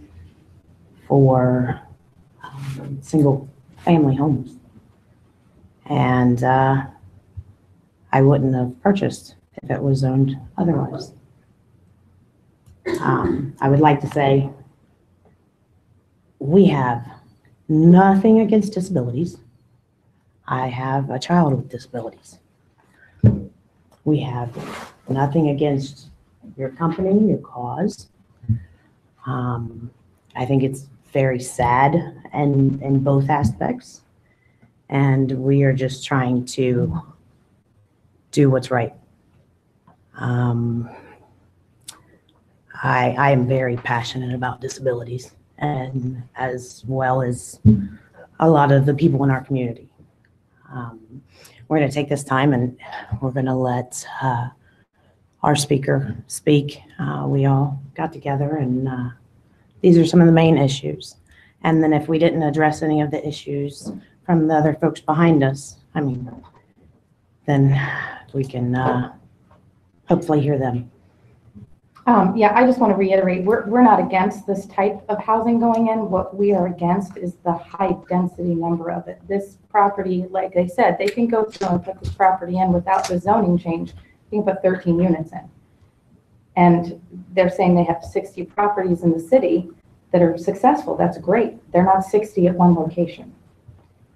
for single family homes. And I wouldn't have purchased if it was zoned otherwise. I would like to say we have nothing against disabilities. I have a child with disabilities. We have nothing against your company, your cause. I think it's very sad in both aspects. And we are just trying to do what's right. I am very passionate about disabilities, and as well as a lot of the people in our community. We're going to take this time and we're going to let our speaker speak. We all got together, and these are some of the main issues. And then if we didn't address any of the issues from the other folks behind us, I mean, then we can hopefully hear them. Yeah, I just want to reiterate, we're not against this type of housing going in. What we are against is the high density number of it. This property, like I said, they can go through and put this property in without the zoning change. You can put 13 units in. And they're saying they have 60 properties in the city that are successful. That's great. They're not 60 at one location.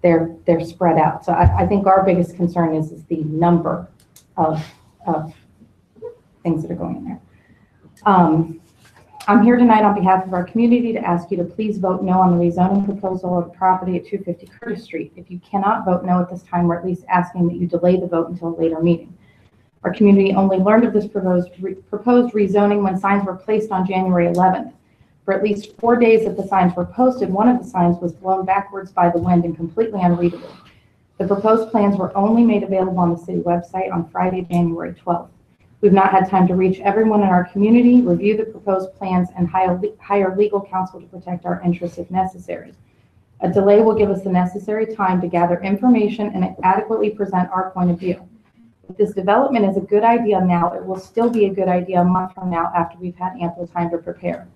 They're spread out. So I think our biggest concern is the number of things that are going in there. I'm here tonight on behalf of our community to ask you to please vote no on the rezoning proposal of the property at 250 Curtis Street. If you cannot vote no at this time, we're at least asking that you delay the vote until a later meeting. Our community only learned of this proposed rezoning when signs were placed on January 11th. For at least 4 days that the signs were posted, one of the signs was blown backwards by the wind and completely unreadable. The proposed plans were only made available on the city website on Friday, January 12th. We've not had time to reach everyone in our community, review the proposed plans, and hire legal counsel to protect our interests if necessary. A delay will give us the necessary time to gather information and adequately present our point of view. If this development is a good idea now, it will still be a good idea a month from now after we've had ample time to prepare.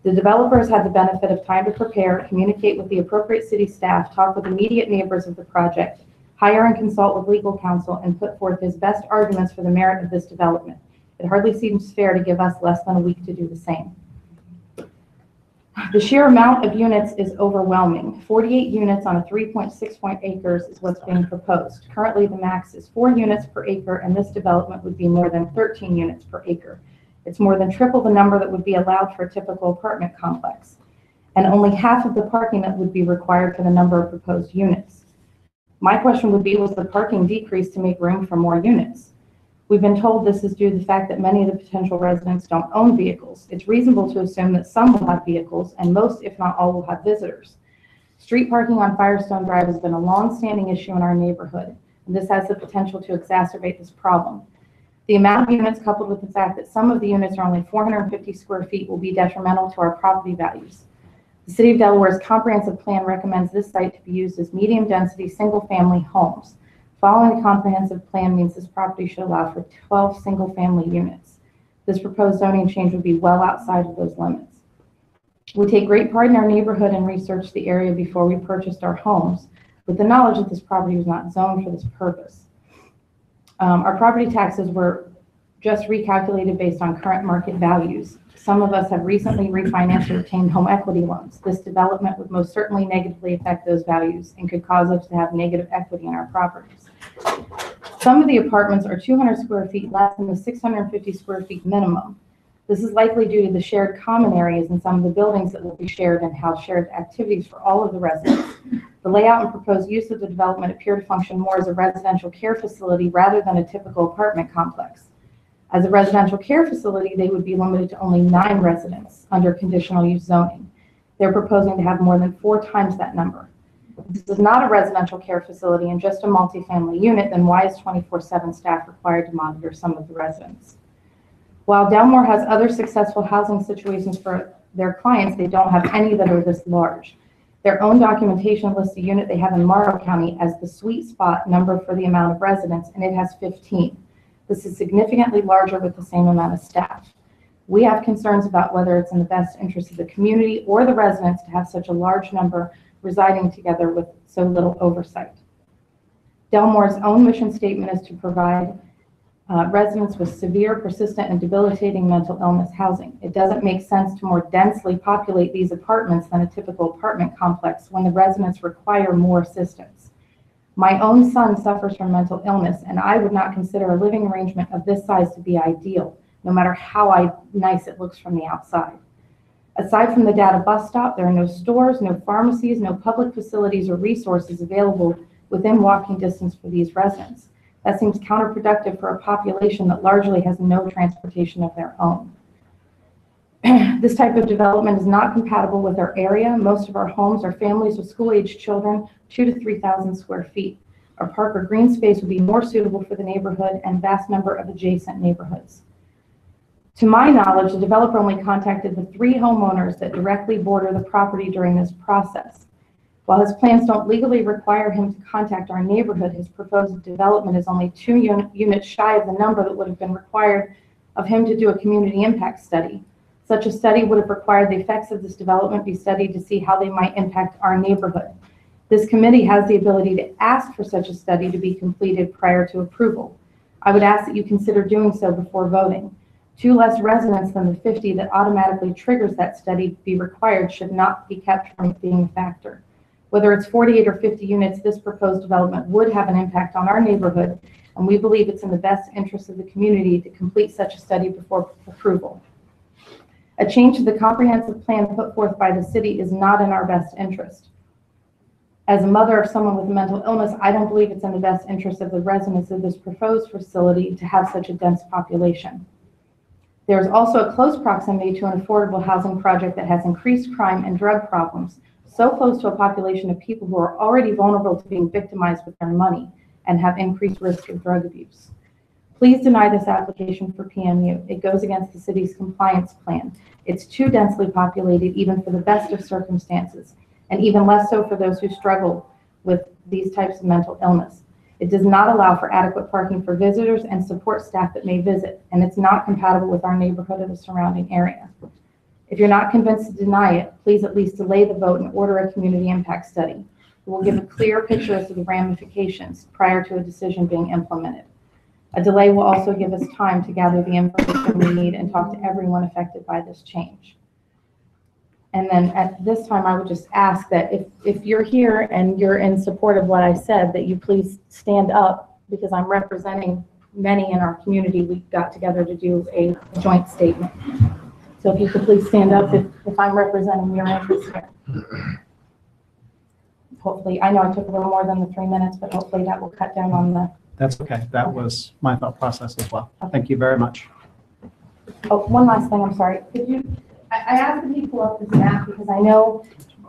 The developers had the benefit of time to prepare, communicate with the appropriate city staff, talk with immediate neighbors of the project, hire and consult with legal counsel, and put forth his best arguments for the merit of this development. It hardly seems fair to give us less than a week to do the same. The sheer amount of units is overwhelming. 48 units on a 3.6 acres is what's being proposed. Currently, the max is 4 units per acre, and this development would be more than 13 units per acre. It's more than triple the number that would be allowed for a typical apartment complex, and only half of the parking that would be required for the number of proposed units. My question would be, was the parking decreased to make room for more units? We've been told this is due to the fact that many of the potential residents don't own vehicles. It's reasonable to assume that some will have vehicles, and most, if not all, will have visitors. Street parking on Firestone Drive has been a long-standing issue in our neighborhood, and this has the potential to exacerbate this problem. The amount of units, coupled with the fact that some of the units are only 450 square feet, will be detrimental to our property values. The City of Delaware's comprehensive plan recommends this site to be used as medium-density, single-family homes. Following the comprehensive plan means this property should allow for 12 single-family units. This proposed zoning change would be well outside of those limits. We take great pride in our neighborhood and researched the area before we purchased our homes, with the knowledge that this property was not zoned for this purpose. Our property taxes were just recalculated based on current market values. Some of us have recently refinanced or obtained home equity loans. This development would most certainly negatively affect those values and could cause us to have negative equity in our properties. Some of the apartments are 200 square feet less than the 650 square feet minimum. This is likely due to the shared common areas in some of the buildings that will be shared and house shared activities for all of the residents. The layout and proposed use of the development appear to function more as a residential care facility rather than a typical apartment complex. As a residential care facility, they would be limited to only 9 residents under conditional use zoning. They're proposing to have more than 4 times that number. If this is not a residential care facility and just a multifamily unit, then why is 24/7 staff required to monitor some of the residents? While Delmore has other successful housing situations for their clients, they don't have any that are this large. Their own documentation lists a unit they have in Morrow County as the sweet spot number for the amount of residents, and it has 15. This is significantly larger with the same amount of staff. We have concerns about whether it's in the best interest of the community or the residents to have such a large number residing together with so little oversight. Delmore's own mission statement is to provide residents with severe, persistent, and debilitating mental illness housing. It doesn't make sense to more densely populate these apartments than a typical apartment complex when the residents require more assistance. My own son suffers from mental illness, and I would not consider a living arrangement of this size to be ideal, no matter how nice it looks from the outside. Aside from the data bus stop, there are no stores, no pharmacies, no public facilities or resources available within walking distance for these residents. That seems counterproductive for a population that largely has no transportation of their own. This type of development is not compatible with our area. Most of our homes are families with school-aged children, 2,000 to 3,000 square feet. Our park or green space would be more suitable for the neighborhood and vast number of adjacent neighborhoods. To my knowledge, the developer only contacted the 3 homeowners that directly border the property during this process. While his plans don't legally require him to contact our neighborhood, his proposed development is only 2 units shy of the number that would have been required of him to do a community impact study. Such a study would have required the effects of this development be studied to see how they might impact our neighborhood. This committee has the ability to ask for such a study to be completed prior to approval. I would ask that you consider doing so before voting. 2 less residents than the 50 that automatically triggers that study to be required should not be kept from being a factor. Whether it's 48 or 50 units, this proposed development would have an impact on our neighborhood, and we believe it's in the best interest of the community to complete such a study before approval. A change to the comprehensive plan put forth by the city is not in our best interest. As a mother of someone with a mental illness, I don't believe it's in the best interest of the residents of this proposed facility to have such a dense population. There's also a close proximity to an affordable housing project that has increased crime and drug problems, so close to a population of people who are already vulnerable to being victimized with their money and have increased risk of drug abuse. Please deny this application for PMU. It goes against the city's compliance plan. It's too densely populated even for the best of circumstances, and even less so for those who struggle with these types of mental illness. It does not allow for adequate parking for visitors and support staff that may visit, and it's not compatible with our neighborhood or the surrounding area. If you're not convinced to deny it, please at least delay the vote and order a community impact study. It will give a clear picture as to the ramifications prior to a decision being implemented. A delay will also give us time to gather the information we need and talk to everyone affected by this change. And then at this time, I would just ask that if you're here and you're in support of what I said, that you please stand up, because I'm representing many in our community. We got together to do a joint statement. So if you could please stand up if I'm representing your interests here. Hopefully, I know I took a little more than the 3 minutes, but hopefully that will cut down on the... That's okay. That was my thought process as well. Thank you very much. Oh, one last thing, I'm sorry. Could you, I asked that he pull up this map because I know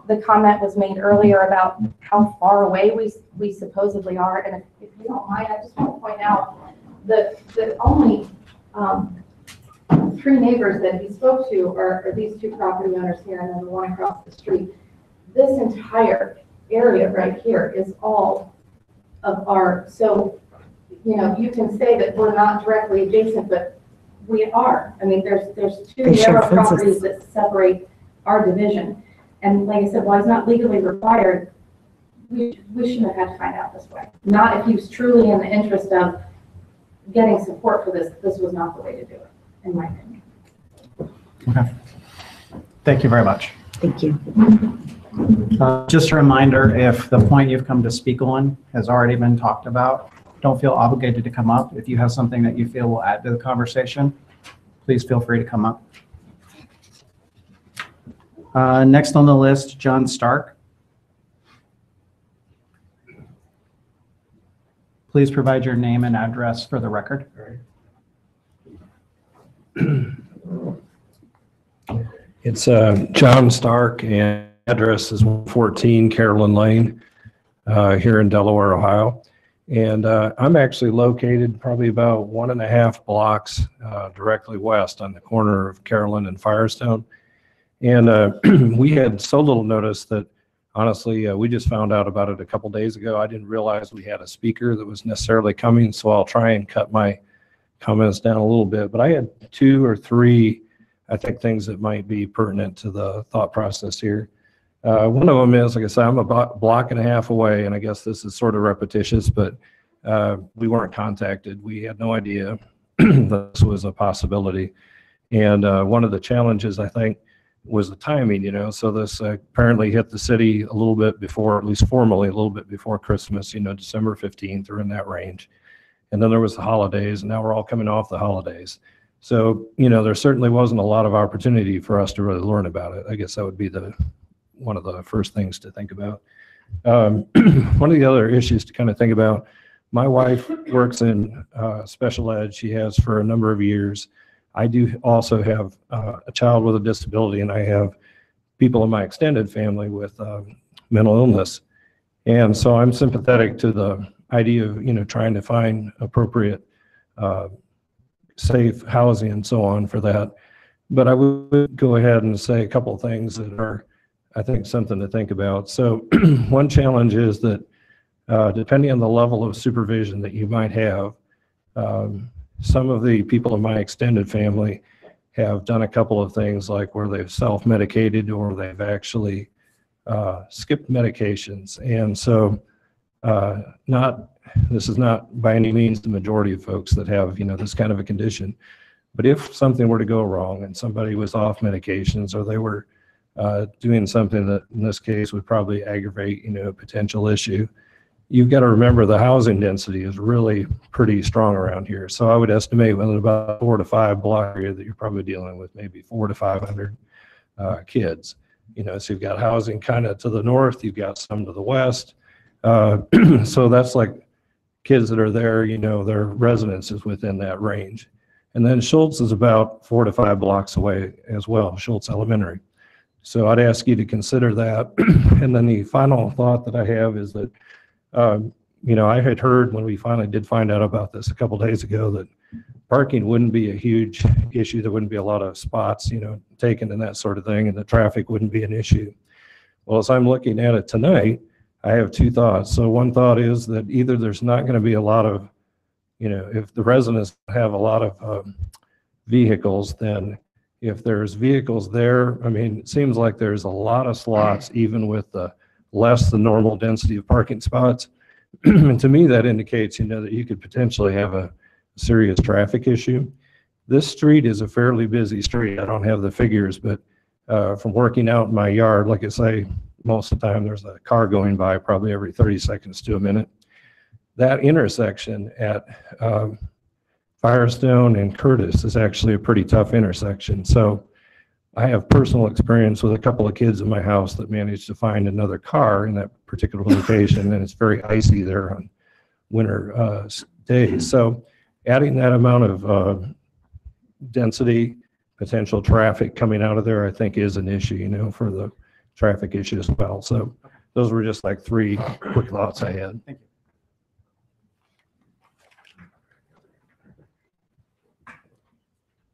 the comment was made earlier about how far away we supposedly are. And if you don't mind, I just want to point out the only 3 neighbors that he spoke to are these 2 property owners here and then the one across the street. This entire area right here is all of our, so, you know, you can say that we're not directly adjacent, but we are. I mean, there's 2 narrow properties that separate our division. And like I said, while it's not legally required, we shouldn't have had to find out this way. Not if he was truly in the interest of getting support for this. This was not the way to do it, in my opinion. Okay. Thank you very much. Thank you. Just a reminder, if the point you've come to speak on has already been talked about, don't feel obligated to come up. If you have something that you feel will add to the conversation, please feel free to come up. Next on the list, John Stark. Please provide your name and address for the record. It's John Stark, and address is 114 Carolyn Lane here in Delaware, Ohio. And I'm actually located probably about 1.5 blocks directly west on the corner of Carolyn and Firestone. And we had so little notice that honestly, we just found out about it a couple days ago. I didn't realize we had a speaker that was necessarily coming, so I'll try and cut my comments down a little bit. But I had 2 or 3, I think, things that might be pertinent to the thought process here. One of them is, like I said, I'm about 1.5 blocks away, and I guess this is sort of repetitious, but we weren't contacted. We had no idea this was a possibility. And one of the challenges, I think, was the timing, so this apparently hit the city a little bit before, at least formally, a little bit before Christmas, December 15th or in that range. And then there was the holidays, and now we're all coming off the holidays. So, there certainly wasn't a lot of opportunity for us to really learn about it. I guess that would be one of the first things to think about. One of the other issues to kind of think about, my wife works in special ed. She has for a number of years. I do also have a child with a disability, and I have people in my extended family with mental illness. And so I'm sympathetic to the idea of, trying to find appropriate, safe housing and so on for that. But I would go ahead and say a couple of things that are, I think, something to think about. So one challenge is that depending on the level of supervision that you might have, some of the people in my extended family have done a couple of things, like where they've self-medicated or they've actually skipped medications. And so this is not by any means the majority of folks that have, this kind of a condition. But if something were to go wrong and somebody was off medications, or they were doing something that in this case would probably aggravate, a potential issue, you've got to remember the housing density is really pretty strong around here. So I would estimate within about 4 to 5 block area that you're probably dealing with maybe 400 to 500 kids. So you've got housing kind of to the north, you've got some to the west. So that's like kids that are there, their residence is within that range. And then Schultz is about 4 to 5 blocks away as well, Schultz Elementary. So I'd ask you to consider that. And then the final thought that I have is that I had heard when we finally did find out about this a couple days ago that parking wouldn't be a huge issue. There wouldn't be a lot of spots, taken and that sort of thing, and the traffic wouldn't be an issue. Well, as I'm looking at it tonight, I have 2 thoughts. So one thought is that either there's not going to be a lot of, if the residents have a lot of vehicles, then if there's vehicles there, it seems like there's a lot of slots, even with the less than normal density of parking spots. And to me, that indicates, that you could potentially have a serious traffic issue. This street is a fairly busy street. I don't have the figures, but from working out in my yard, like I say, most of the time there's a car going by probably every 30 seconds to a minute. That intersection at Firestone and Curtis is actually a pretty tough intersection. So I have personal experience with a couple of kids in my house that managed to find another car in that particular location, and it's very icy there on winter days. So adding that amount of density, potential traffic coming out of there, I think is an issue, for the traffic issue as well. So those were just like 3 quick thoughts I had. Thank you.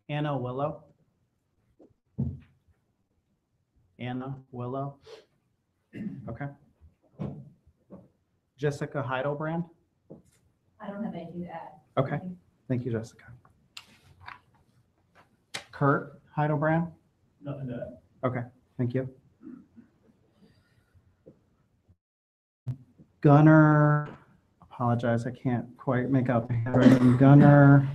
Anna Willow. Anna Willow. Okay. Jessica Heidelbrand. I don't have anything to add. Okay. Thank you, Jessica. Kurt Heidelbrand. Nothing to add. Okay. Thank you. Gunnar. Apologize, I can't quite make out the handwriting. Gunnar.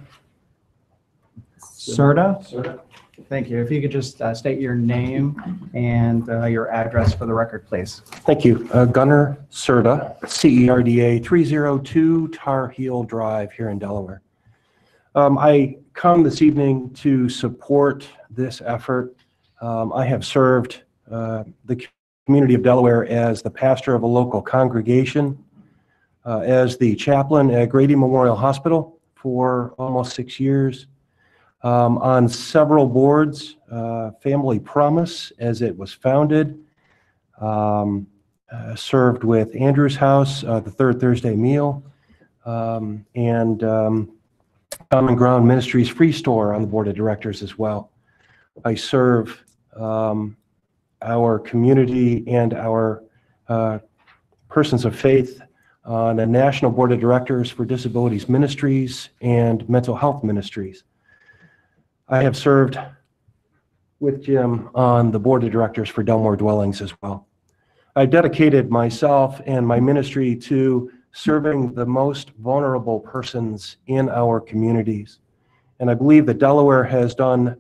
Serta. Thank you. If you could just state your name and your address for the record, please. Thank you. Gunnar Serda, CERDA, 302 Tar Heel Drive here in Delaware. I come this evening to support this effort. I have served the community of Delaware as the pastor of a local congregation, as the chaplain at Grady Memorial Hospital for almost 6 years, on several boards, Family Promise as it was founded, served with Andrew's House, the Third Thursday Meal, and Common Ground Ministries Free Store on the board of directors as well. I serve our community and our persons of faith on a national board of directors for Disabilities Ministries and Mental Health Ministries. I have served with Jim on the board of directors for Delmore Dwellings as well. I dedicated myself and my ministry to serving the most vulnerable persons in our communities. And I believe that Delaware has done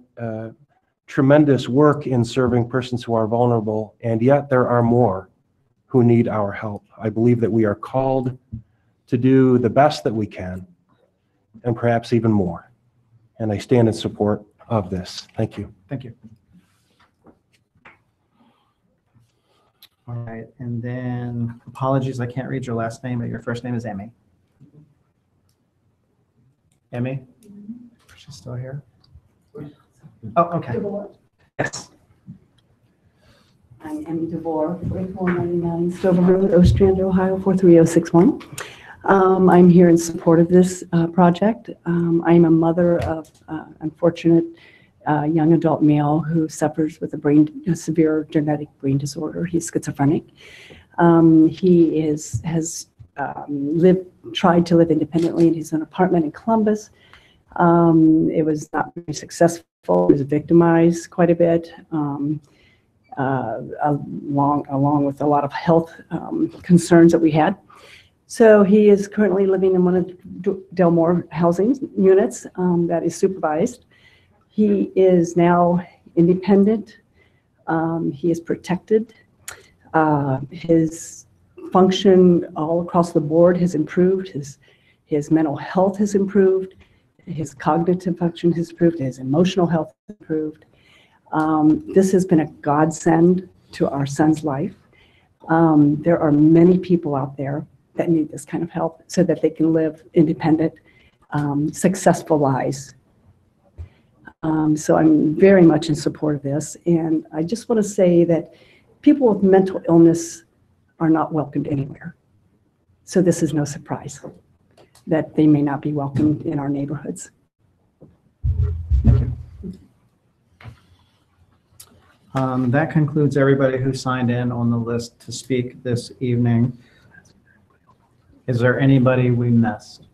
tremendous work in serving persons who are vulnerable, and yet there are more who need our help. I believe that we are called to do the best that we can, and perhaps even more. And I stand in support of this. Thank you. Thank you. All right, and then apologies, I can't read your last name, but your first name is Emmy. Emmy? She's still here? Oh, okay. Yes. I'm Emmy DeVore, 4499 Stover Road, Ostrander, Ohio, 43061. I'm here in support of this project. I'm a mother of unfortunate young adult male who suffers with a severe genetic brain disorder. He's schizophrenic. He has tried to live independently in his own apartment in Columbus. It was not very successful. He was victimized quite a bit, along with a lot of health concerns that we had. So he is currently living in one of Delmore housing units that is supervised. He is now independent. He is protected. His function all across the board has improved. His mental health has improved. His cognitive function has improved. His emotional health has improved. This has been a godsend to our son's life. There are many people out there that need this kind of help so that they can live independent, successful lives. So I'm very much in support of this. And I just want to say that people with mental illness are not welcomed anywhere. So this is no surprise that they may not be welcomed in our neighborhoods. Thank you. That concludes everybody who signed in on the list to speak this evening. Is there anybody we missed?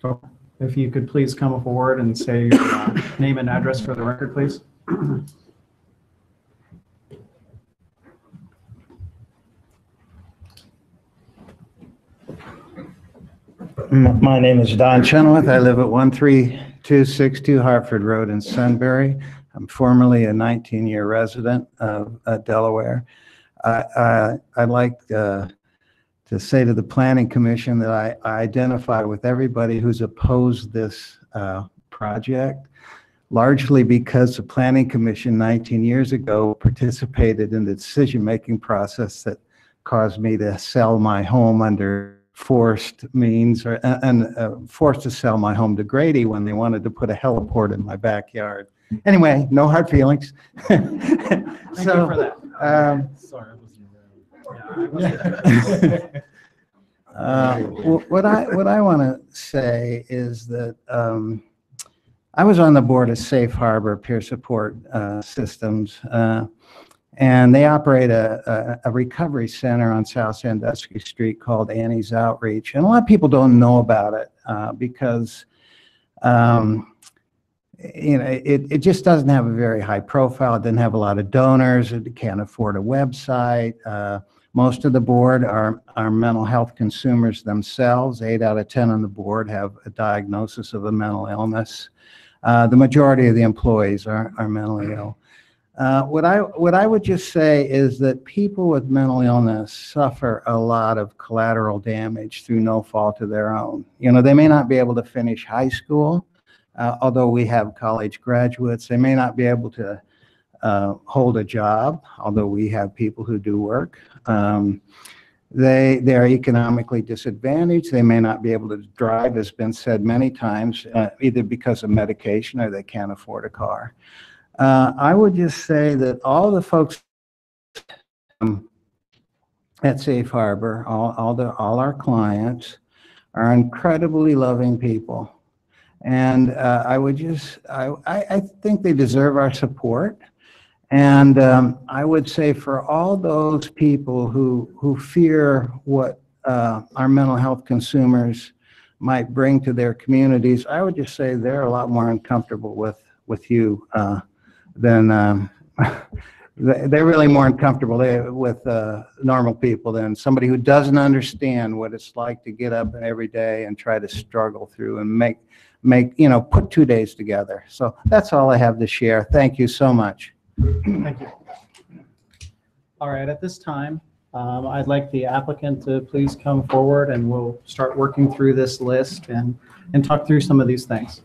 Oh, if you could please come forward and say your name and address for the record, please. My name is Don Chenoweth. I live at 13262 Hartford Road in Sunbury. I'm formerly a 19-year resident of Delaware. I'd like to say to the Planning Commission that I identify with everybody who's opposed this project, largely because the Planning Commission 19 years ago participated in the decision-making process that caused me to sell my home under forced means, forced to sell my home to Grady when they wanted to put a heliport in my backyard. Anyway, no hard feelings. Thank you for that. Sorry, What I want to say is that I was on the board of Safe Harbor Peer Support Systems, and they operate a recovery center on South Sandusky Street called Annie's Outreach. And a lot of people don't know about it because it just doesn't have a very high profile. It doesn't have a lot of donors. It can't afford a website. Most of the board are mental health consumers themselves. 8 out of 10 on the board have a diagnosis of a mental illness. The majority of the employees are mentally ill. What I would just say is that people with mental illness suffer a lot of collateral damage through no fault of their own. They may not be able to finish high school, although we have college graduates. They may not be able to hold a job, although we have people who do work. They are economically disadvantaged. They may not be able to drive, as been said many times, either because of medication or they can't afford a car. I would just say that all the folks at Safe Harbor, all our clients, are incredibly loving people, and I think they deserve our support. And I would say for all those people who fear what our mental health consumers might bring to their communities, I would just say they're a lot more uncomfortable with you than they're really more uncomfortable with normal people than somebody who doesn't understand what it's like to get up every day and try to struggle through and put 2 days together. So that's all I have to share. Thank you so much. Thank you. All right, at this time, I'd like the applicant to please come forward and we'll start working through this list and talk through some of these things.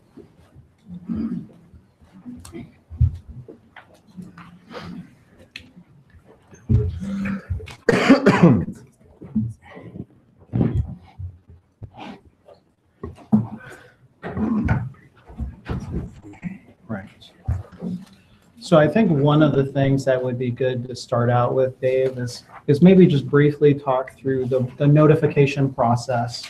Right. So I think one of the things that would be good to start out with, Dave, is maybe just briefly talk through the notification process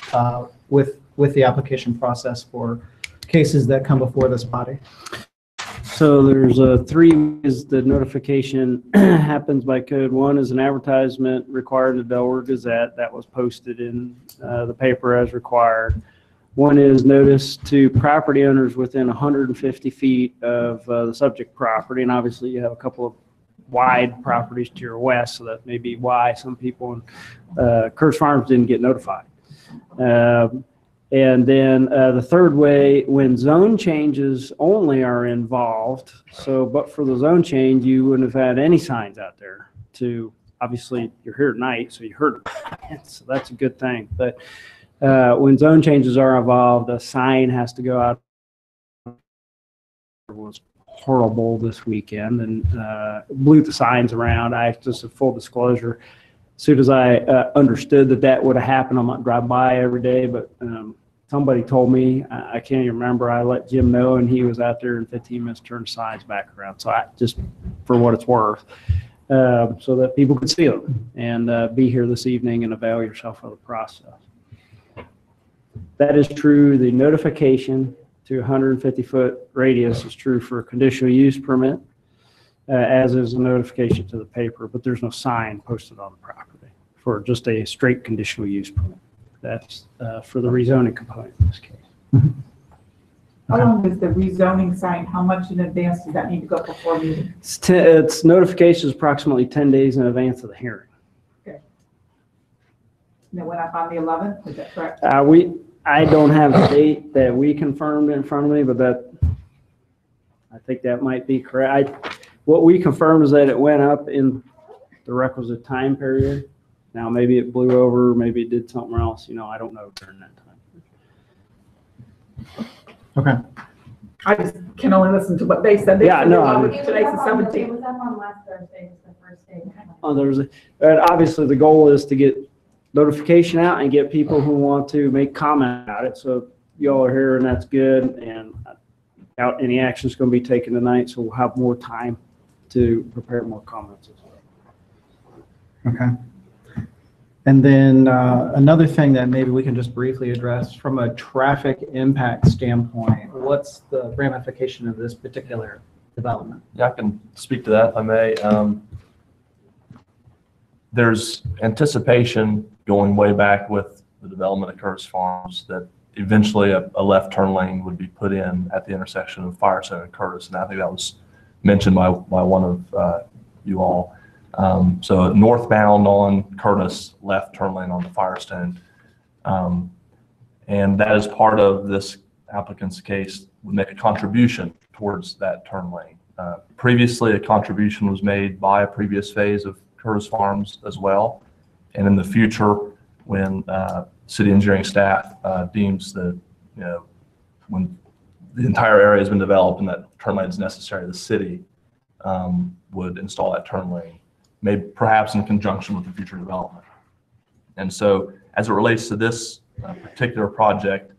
with the application process for cases that come before this body. So there's three ways the notification happens by code. One is an advertisement required in the Delaware Gazette that was posted in the paper as required. One is notice to property owners within 150 feet of the subject property. And obviously you have a couple of wide properties to your west, so that may be why some people in Curtis Farms didn't get notified. And then the third way, when zone changes only are involved, but for the zone change, you wouldn't have had any signs out there to, obviously you're here tonight, so you heard it, so that's a good thing. But when zone changes are involved, a sign has to go out. It was horrible this weekend and blew the signs around. Just a full disclosure, as soon as I understood that would have happened, I'm not driving by every day, but somebody told me, I can't even remember, I let Jim know, and he was out there in 15 minutes, turned signs back around. So I just, for what it's worth, so that people could see them and be here this evening and avail yourself of the process. That is true. The notification to 150-foot radius is true for a conditional use permit, as is a notification to the paper, but there's no sign posted on the property for just a straight conditional use permit. That's for the rezoning component in this case. How long is the rezoning sign? How much in advance does that need to go before meeting? It's notification is approximately 10 days in advance of the hearing. Okay. And it went up on the 11th, is that correct? I don't have the date that we confirmed in front of me, but I think that might be correct. What we confirmed is that it went up in the requisite time period. Now, maybe it blew over, maybe it did something else. I don't know during that time. Okay. I just can only listen to what they said. Yeah, no. Today's the 17th. It was up on last Thursday, was the first day. And obviously, the goal is to get notification out and get people who want to make comment about it. So y'all are here, and that's good. And I doubt any action is going to be taken tonight, so we'll have more time to prepare more comments as well. Okay. And then another thing that maybe we can just briefly address from a traffic impact standpoint, what's the ramification of this particular development? Yeah, I can speak to that if I may. There's anticipation going way back with the development of Curtis Farms that eventually a left turn lane would be put in at the intersection of Firestone and Curtis, and I think that was mentioned by one of you all. So northbound on Curtis, left turn lane on the Firestone. And that is part of this applicant's case, would make a contribution towards that turn lane. Previously, a contribution was made by a previous phase of Curtis Farms as well. And in the future, when city engineering staff deems that, when the entire area has been developed and that turn lane is necessary, the city would install that turn lane, maybe perhaps in conjunction with the future development. And so as it relates to this particular project,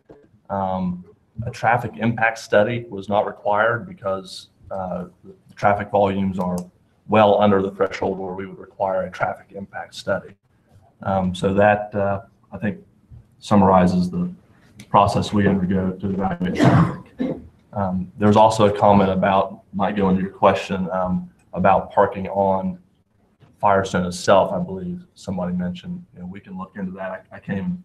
a traffic impact study was not required because the traffic volumes are well under the threshold where we would require a traffic impact study. So that, I think, summarizes the process we undergo to evaluate traffic. There's also a comment about, might go into your question, about parking on Firestone itself. I believe somebody mentioned, we can look into that. I can't even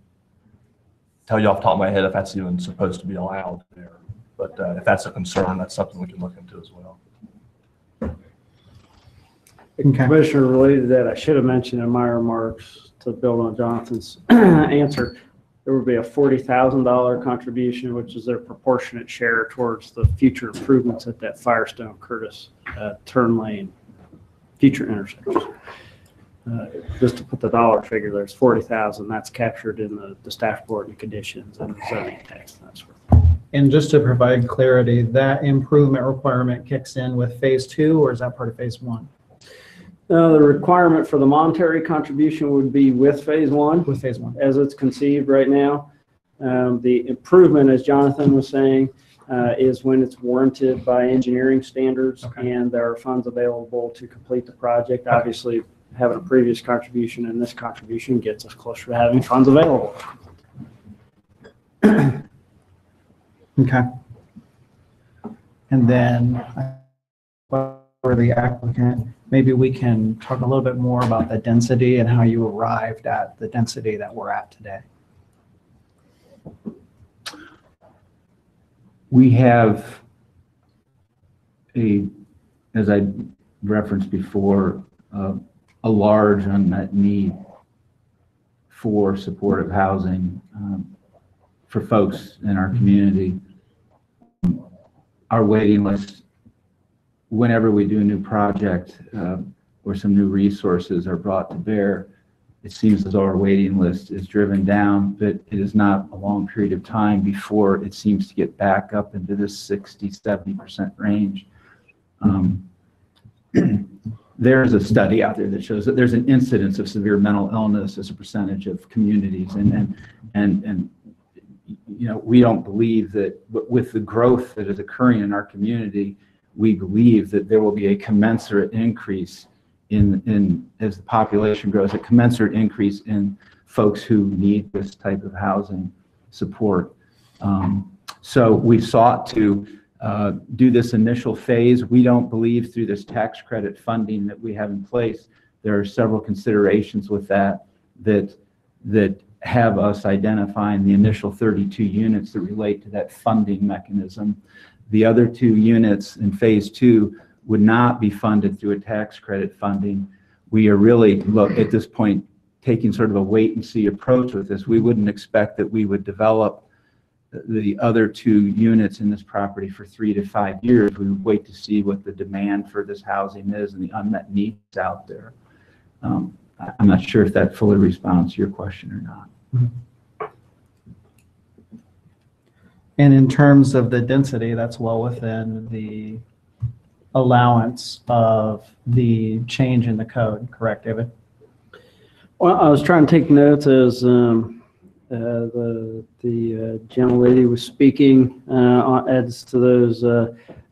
tell you off the top of my head if that's even supposed to be allowed there. But if that's a concern, that's something we can look into as well. Commissioner, related to that, I should have mentioned in my remarks to build on Jonathan's answer, there would be a $40,000 contribution, which is their proportionate share towards the future improvements at that Firestone Curtis turn lane, future intersections. Just to put the dollar figure, there's 40,000. That's captured in the staff report and conditions and the zoning text. And that sort of thing. And just to provide clarity, that improvement requirement kicks in with phase 2, or is that part of phase 1? The requirement for the monetary contribution would be with phase 1. With phase 1. As it's conceived right now. The improvement, as Jonathan was saying, is when it's warranted by engineering standards, and there are funds available to complete the project. Obviously, having a previous contribution and this contribution gets us closer to having funds available. Okay. And then for the applicant, maybe we can talk a little bit more about the density and how you arrived at the density that we're at today. We have as I referenced before, a large unmet need for supportive housing for folks in our community. Our waiting list, whenever we do a new project or some new resources are brought to bear, it seems as though our waiting list is driven down, but it is not a long period of time before it seems to get back up into this 60-70% range. There's a study out there that shows that there's an incidence of severe mental illness as a percentage of communities, and we don't believe that with the growth that is occurring in our community, we believe that there will be a commensurate increase in as the population grows, a commensurate increase in folks who need this type of housing support. So we sought to do this initial phase. We don't believe through this tax credit funding that we have in place, there are several considerations with that have us identifying the initial 32 units that relate to that funding mechanism. The other 2 units in phase 2 would not be funded through a tax credit funding. We are really, at this point, taking sort of a wait and see approach with this. We wouldn't expect that we would develop the other 2 units in this property for 3 to 5 years. We would wait to see what the demand for this housing is and the unmet needs out there. I'm not sure if that fully responds to your question or not. And in terms of the density, that's well within the allowance of the change in the code, correct, David? Well, I was trying to take notes as the gentlelady was speaking as to those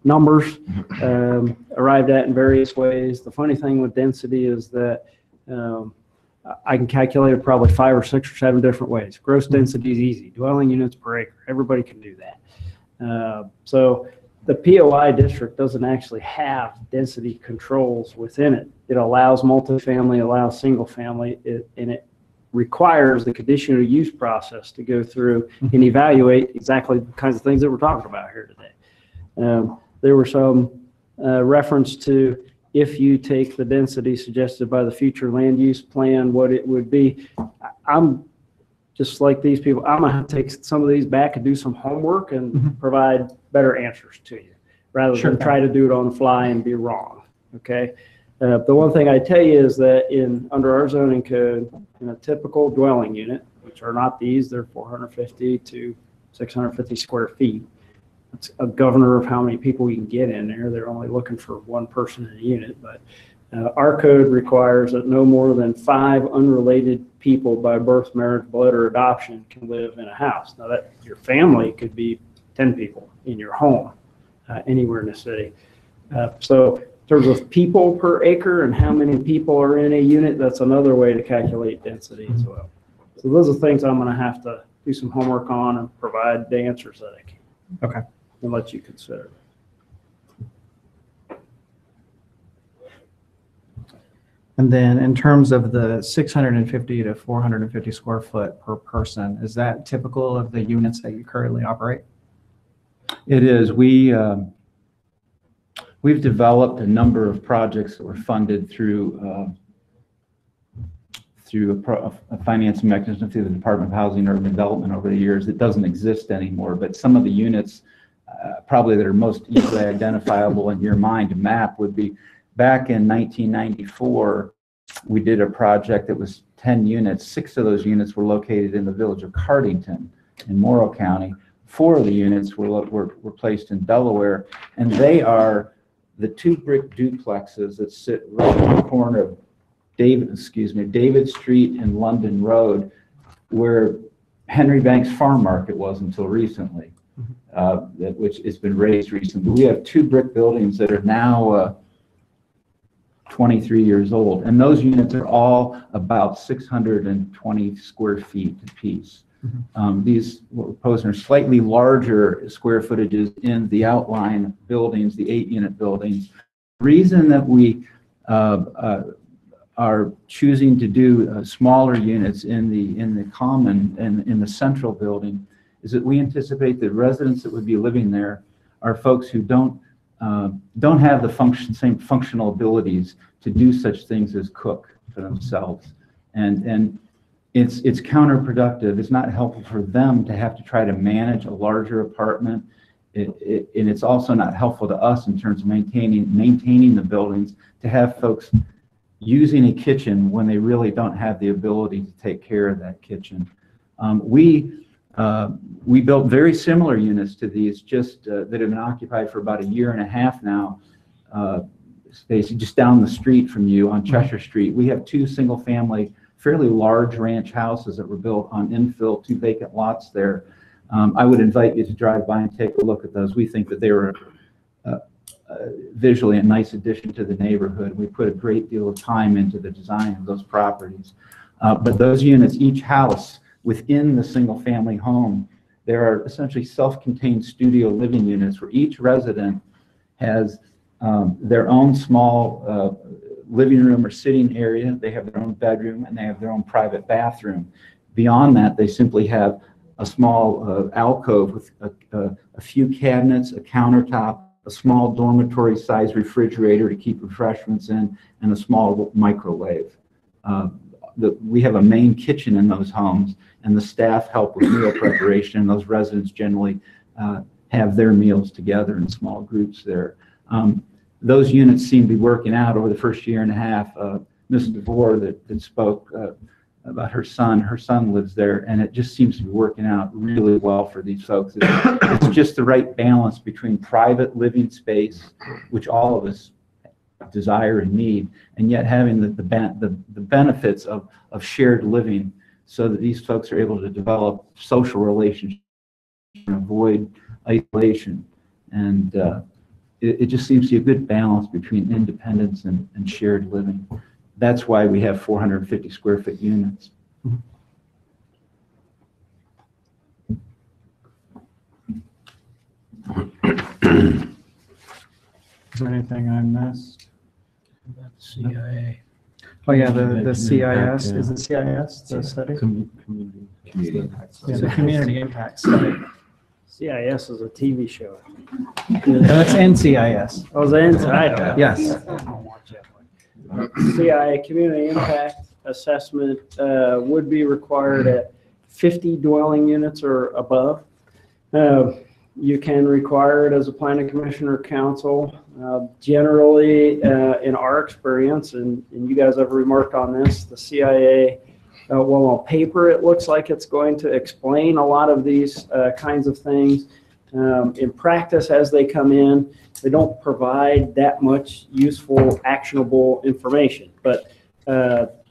numbers arrived at in various ways. The funny thing with density is that I can calculate it probably 5 or 6 or 7 different ways. Gross density is easy. Dwelling units per acre. Everybody can do that. So the POI district doesn't actually have density controls within it. It allows multifamily, allows single family, and it requires the conditional use process to go through and evaluate exactly the kinds of things that we're talking about here today. There were some reference to if you take the density suggested by the future land use plan, what it would be. I'm just like these people, I'm gonna have to take some of these back and do some homework and provide better answers to you, rather Sure. than try to do it on the fly and be wrong, okay? The one thing I tell you is that under our zoning code, in a typical dwelling unit, which are not these, they're 450 to 650 square feet. It's a governor of how many people you can get in there. They're only looking for one person in a unit, but our code requires that no more than 5 unrelated people by birth, marriage, blood, or adoption can live in a house. Now that your family could be 10 people in your home, anywhere in the city. So in terms of people per acre and how many people are in a unit, that's another way to calculate density as well. So those are things I'm gonna have to do some homework on and provide the answers that I can. Okay. And let you consider. And then in terms of the 650 to 450 square foot per person, is that typical of the units that you currently operate? It is. We've developed a number of projects that were funded through a financing mechanism through the Department of Housing and Urban Development over the years. It doesn't exist anymore, but some of the units probably that are most easily identifiable in your mind map would be back in 1994, we did a project that was 10 units. 6 of those units were located in the village of Cardington in Morrow County. 4 of the units were placed in Delaware, and they are the 2 brick duplexes that sit right on the corner of David Street and London Road, where Henry Banks Farm Market was until recently, which has been raised recently. We have 2 brick buildings that are now 23 years old, and those units are all about 620 square feet apiece. These what we're proposing are slightly larger square footages in the outline buildings, the 8-unit buildings. The reason that we are choosing to do smaller units in the common and in the central building is that we anticipate that residents that would be living there are folks who don't have the same functional abilities to do such things as cook for themselves, and it's counterproductive. It's not helpful for them to have to try to manage a larger apartment. And it's also not helpful to us in terms of maintaining the buildings to have folks using a kitchen when they really don't have the ability to take care of that kitchen. We built very similar units to these, just that have been occupied for about 1.5 years now. Stacy, just down the street from you on Cheshire Street, we have 2 single-family, fairly large ranch houses that were built on infill, 2 vacant lots there. I would invite you to drive by and take a look at those. We think that they were visually a nice addition to the neighborhood. We put a great deal of time into the design of those properties. But those units, each house within the single-family home, there are essentially self-contained studio living units where each resident has their own small living room or sitting area. They have their own bedroom and they have their own private bathroom. Beyond that, they simply have a small alcove with a few cabinets, a countertop, a small dormitory-sized refrigerator to keep refreshments in, and a small microwave. We have a main kitchen in those homes, and the staff help with meal preparation, and those residents generally have their meals together in small groups there. Those units seem to be working out over the first 1.5 years. Ms. DeVore that spoke about her son lives there, and it just seems to be working out really well for these folks. It's just the right balance between private living space, which all of us desire and need, and yet having the benefits of shared living, so that these folks are able to develop social relationships and avoid isolation. And it just seems to be a good balance between independence and shared living. That's why we have 450 square foot units. Is there anything I missed? CIA. Oh yeah, the CIS, is the CIS the study? Community impact. Yeah, the community impact study. CIS is a TV show. That's NCIS. Oh, the NCIS. Yes. CIA Community Impact Assessment would be required at 50 dwelling units or above. You can require it as a planning commission or council. Generally, in our experience, and you guys have remarked on this, the CIA, well, on paper, it looks like it's going to explain a lot of these kinds of things. In practice, as they come in, they don't provide that much useful, actionable information. But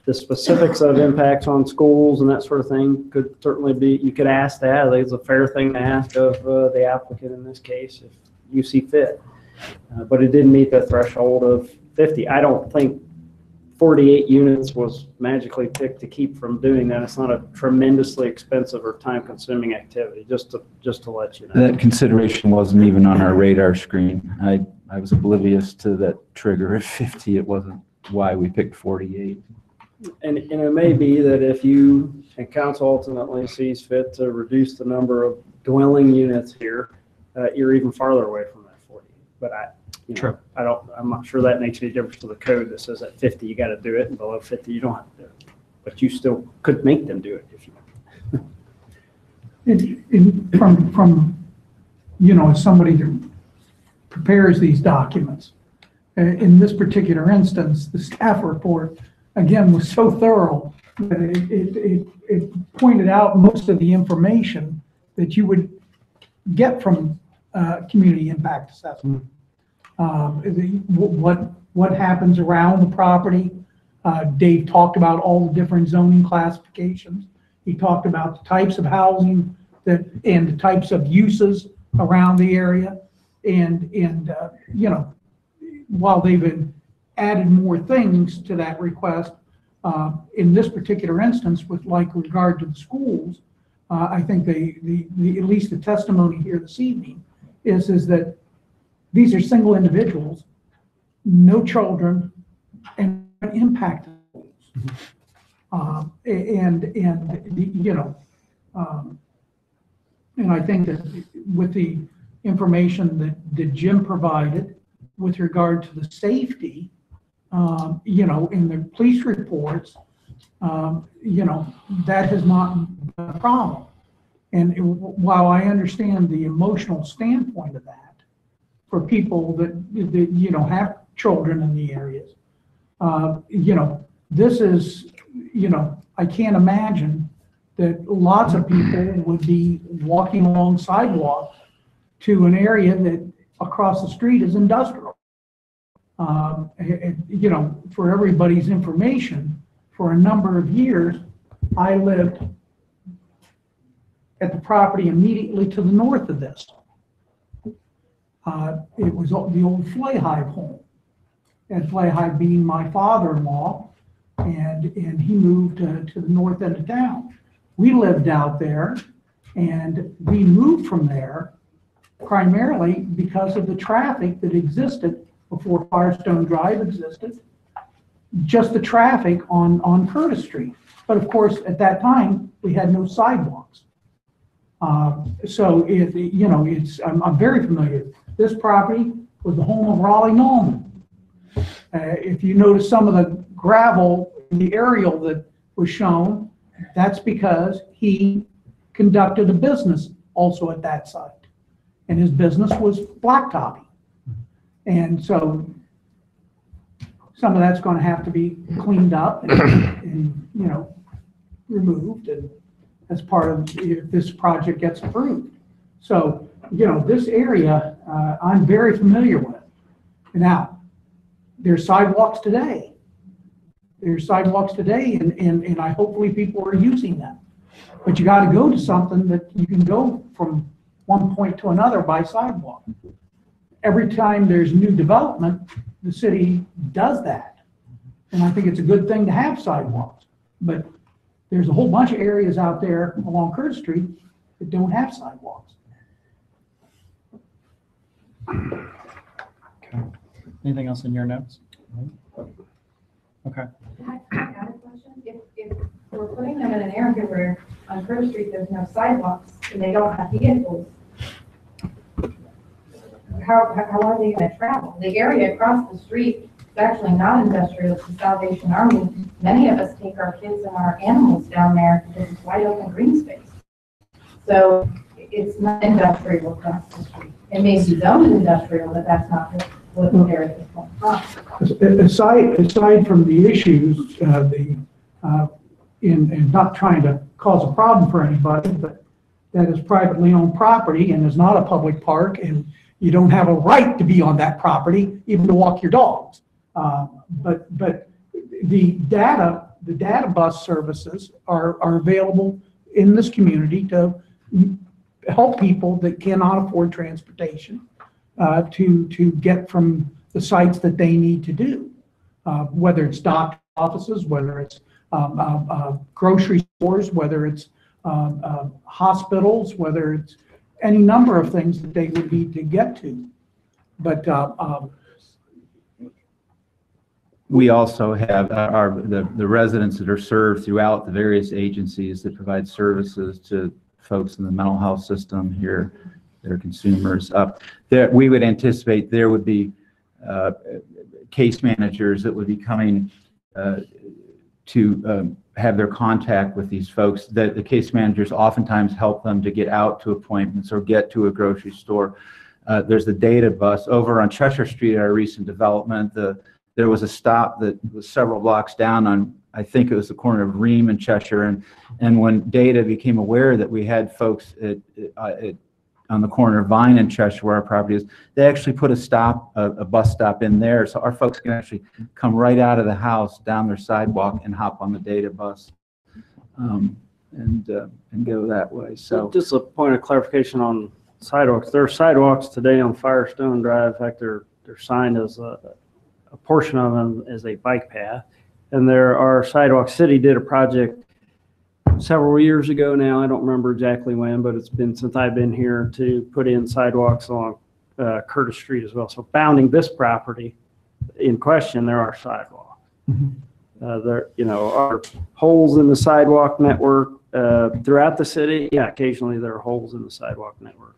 the specifics of impacts on schools and that sort of thing could certainly be, you could ask that. I think it's a fair thing to ask of the applicant in this case, if you see fit. But it didn't meet the threshold of 50. I don't think 48 units was magically picked to keep from doing that. It's not a tremendously expensive or time-consuming activity, just to let you know. That consideration wasn't even on our radar screen. I was oblivious to that trigger of 50. It wasn't why we picked 48. And it may be that if you and council ultimately sees fit to reduce the number of dwelling units here, you're even farther away from that 40. But I'm not sure that makes any difference to the code that says at 50 you got to do it, and below 50 you don't have to do it. But you still could make them do it if you want. From as somebody that prepares these documents, in this particular instance, the staff report again was so thorough that it pointed out most of the information that you would get from community impact assessment. What happens around the property. Dave talked about all the different zoning classifications. He talked about the types of housing and the types of uses around the area. And while they've added more things to that request, in this particular instance, with regard to the schools, I think at least the testimony here this evening is that these are single individuals, no children, and impact. And I think that with the information that Jim provided with regard to the safety, in the police reports, that has not been a problem. And while I understand the emotional standpoint of that, for people that have children in the areas, this is, I can't imagine that lots of people would be walking along sidewalks to an area that across the street is industrial. For everybody's information, for a number of years, I lived at the property immediately to the north of this. It was the old Flahive home. And Flahive being my father-in-law, and he moved to the north end of town. We lived out there, and we moved from there primarily because of the traffic that existed before Firestone Drive existed, just the traffic on Curtis Street. But of course, at that time, we had no sidewalks. So I'm very familiar. This property was the home of Raleigh Norman. If you notice some of the gravel in the aerial that was shown, that's because he conducted a business also at that site. And his business was blacktopping. And so some of that's going to have to be cleaned up and removed, and as part of if this project gets approved. So, this area I'm very familiar with. Now, there's sidewalks today. And I hopefully people are using them. But you got to go to something that you can go from one point to another by sidewalk. Every time there's new development, the city does that. And I think it's a good thing to have sidewalks. But there's a whole bunch of areas out there along Curtis Street that don't have sidewalks. Okay. Anything else in your notes? Okay. I have a question. If we're putting them in an area where on Curtis Street there's no sidewalks and they don't have vehicles, how are they going to travel? The area across the street It's actually not industrial, it's the Salvation Army. Many of us take our kids and our animals down there because it's wide open green space. So it's not industrial across the street. It may be zoned industrial, but that's not what the area is going from. Aside from the issues, in not trying to cause a problem for anybody, but that is privately owned property and is not a public park, and you don't have a right to be on that property, even to walk your dogs. But the data bus services are available in this community to help people that cannot afford transportation to get from the sites that they need to do, whether it's doctor offices, whether it's grocery stores, whether it's hospitals, whether it's any number of things that they would need to get to. But we also have the residents that are served throughout the various agencies that provide services to folks in the mental health system here that are consumers. We would anticipate there would be case managers that would be coming to have their contact with these folks. The case managers oftentimes help them to get out to appointments or get to a grocery store. There's the data bus over on Cheshire Street, our recent development. There was a stop that was several blocks down on, I think it was the corner of Ream and Cheshire, and when data became aware that we had folks on the corner of Vine and Cheshire, where our property is, they actually put a bus stop in there, so our folks can actually come right out of the house, down their sidewalk, and hop on the data bus, and go that way. So just a point of clarification on sidewalks. There are sidewalks today on Firestone Drive. In fact, they're signed as a portion of them as a bike path. And there are sidewalks. City did a project several years ago now. I don't remember exactly when, but it's been since I've been here, to put in sidewalks along Curtis Street as well. So bounding this property in question, there are sidewalks. There, are holes in the sidewalk network throughout the city. Yeah, occasionally there are holes in the sidewalk network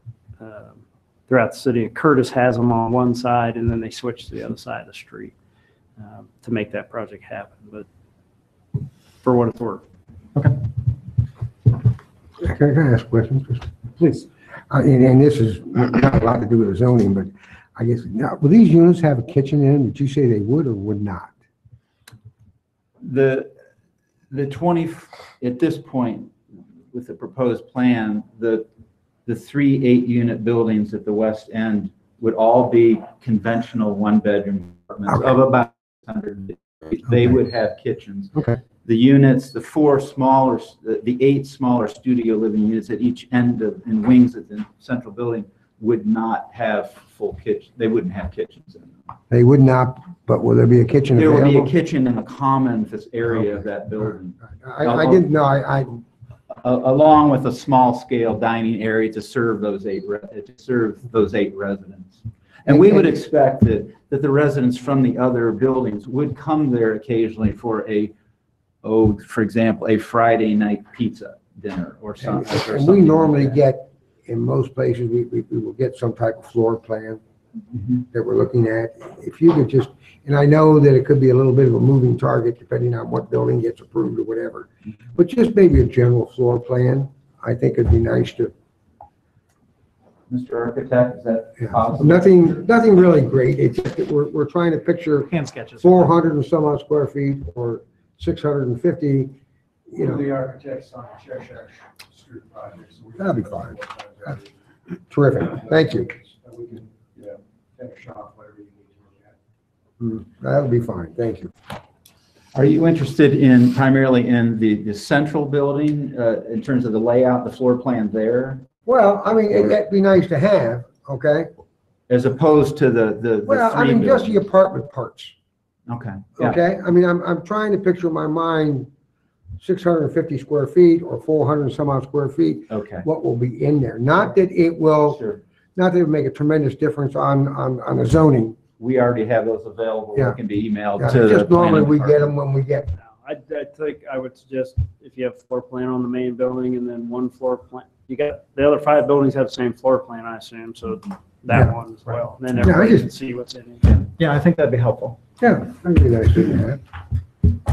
throughout the city. And Curtis has them on one side, and then they switch to the other side of the street to make that project happen. But for what it's worth. Okay. Can I ask questions? Please. And this is not a lot to do with the zoning, but I guess, now, will these units have a kitchen in them? Did you say they would or would not? The 20, at this point, with the proposed plan, the 3 8-unit buildings at the west end would all be conventional one-bedroom apartments of about 100. They would have kitchens. Okay. The units, the 8 smaller studio living units at each end and wings of the central building would not have full kitchen. They wouldn't have kitchens in them. They would not, but will there be a kitchen There available? will be a kitchen in the common area of that building. I didn't know. Along with a small-scale dining area to serve those 8 residents. And we would expect that the residents from the other buildings would come there occasionally for for example, a Friday night pizza dinner or something. And we normally get, in most places, we will get some type of floor plan that we're looking at. If you could just, and I know that it could be a little bit of a moving target depending on what building gets approved or whatever, but just maybe a general floor plan, I think it'd be nice to. Mr. Architect, is that possible? Nothing really great. It's just that we're trying to picture hand sketches. 400 and some odd square feet or 650, The architects on Cheshire Street project. That'll be fine. That's terrific. Thank you. We can, finish off whatever you need to look at. That'll be fine. Thank you. Are you interested primarily in the central building in terms of the layout, the floor plan there? Well, I mean, it'd be nice to have, okay? As opposed to the Well, I mean, just the apartment parts. Okay. Yeah. Okay, I mean, I'm trying to picture in my mind 650 square feet or 400 and some odd square feet. Okay. What will be in there? Not that it will, not that it will make a tremendous difference on the zoning. We already have those available. Yeah. They can be emailed Yeah, to just the normally planning we get department. them when we get. I think I would suggest if you have floor plan on the main building and then one floor plan, you got, the other 5 buildings have the same floor plan, I assume, so that Yeah. one as well. Then Yeah, I everybody just- can see what's in it. Yeah, I think that'd be helpful. Yeah, that'd be nice to do that. I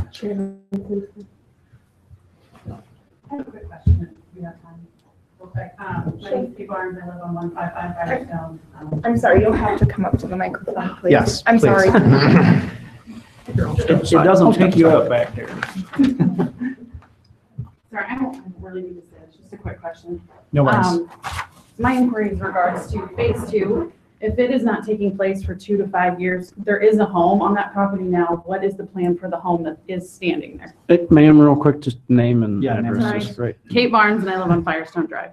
have a quick question, if we have time. Real quick. My name's Kate Barnes, I live on 155 Firestone. I'm sorry, you'll have to come up to the microphone, please. Yes, I'm please. sorry. It doesn't pick you up back there. Sorry, I don't really need to say, it's just a quick question. No worries. My inquiry is regards to phase 2. If it is not taking place for 2 to 5 years, there is a home on that property now. What is the plan for the home that is standing there? Hey, ma'am, real quick, just name and Yeah, address. Sorry. Just right. Kate Barnes, and I live on Firestone Drive.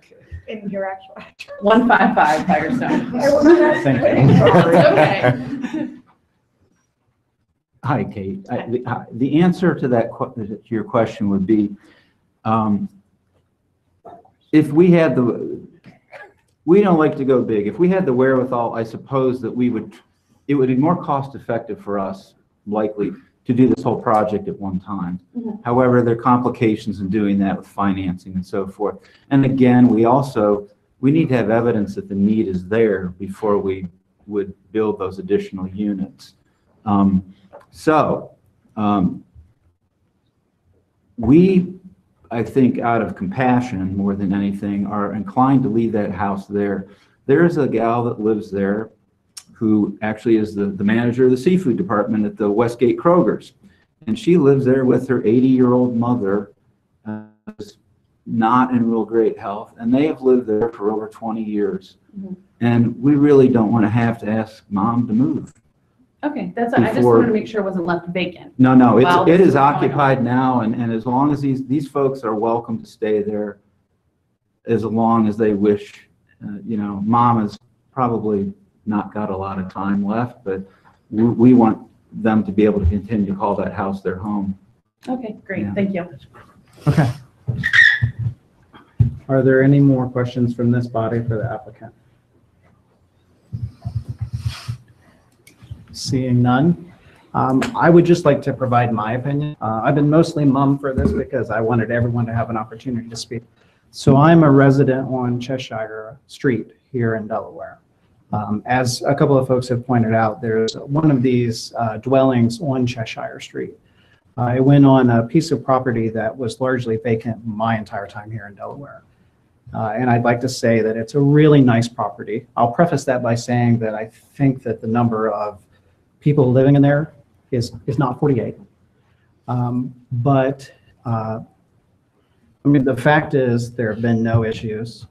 In your actual address. 155 Firestone. I will not ask Thank you. That's okay. Hi, Kate. The answer to that, to your question would be, if we had we don't like to go big. If we had the wherewithal, I suppose that it would be more cost effective for us, likely, to do this whole project at one time. Mhm. However, there are complications in doing that with financing and so forth. And again, we need to have evidence that the need is there before we would build those additional units. We, I think, out of compassion more than anything, are inclined to leave that house there. There's a gal that lives there who actually is the manager of the seafood department at the Westgate Kroger's. And she lives there with her 80-year-old mother, who's not in real great health, and they have lived there for over 20 years. Mhm. And we really don't want to have to ask Mom to move. Okay, that's it. I just Before- wanted to make sure it wasn't left vacant. No, While it this is is going on. occupied now, and as long as these folks are welcome to stay there, as long as they wish. Mom has probably not got a lot of time left, but we want them to be able to continue to call that house their home. Okay, great. Yeah. Thank you. Okay. Are there any more questions from this body for the applicant? Seeing none, I would just like to provide my opinion. I've been mostly mum for this because I wanted everyone to have an opportunity to speak. So I'm a resident on Cheshire Street here in Delaware. As a couple of folks have pointed out, there's one of these dwellings on Cheshire Street. I went on a piece of property that was largely vacant my entire time here in Delaware. And I'd like to say that it's a really nice property. I'll preface that by saying that I think that the number of people living in there is not 48. The fact is there have been no issues,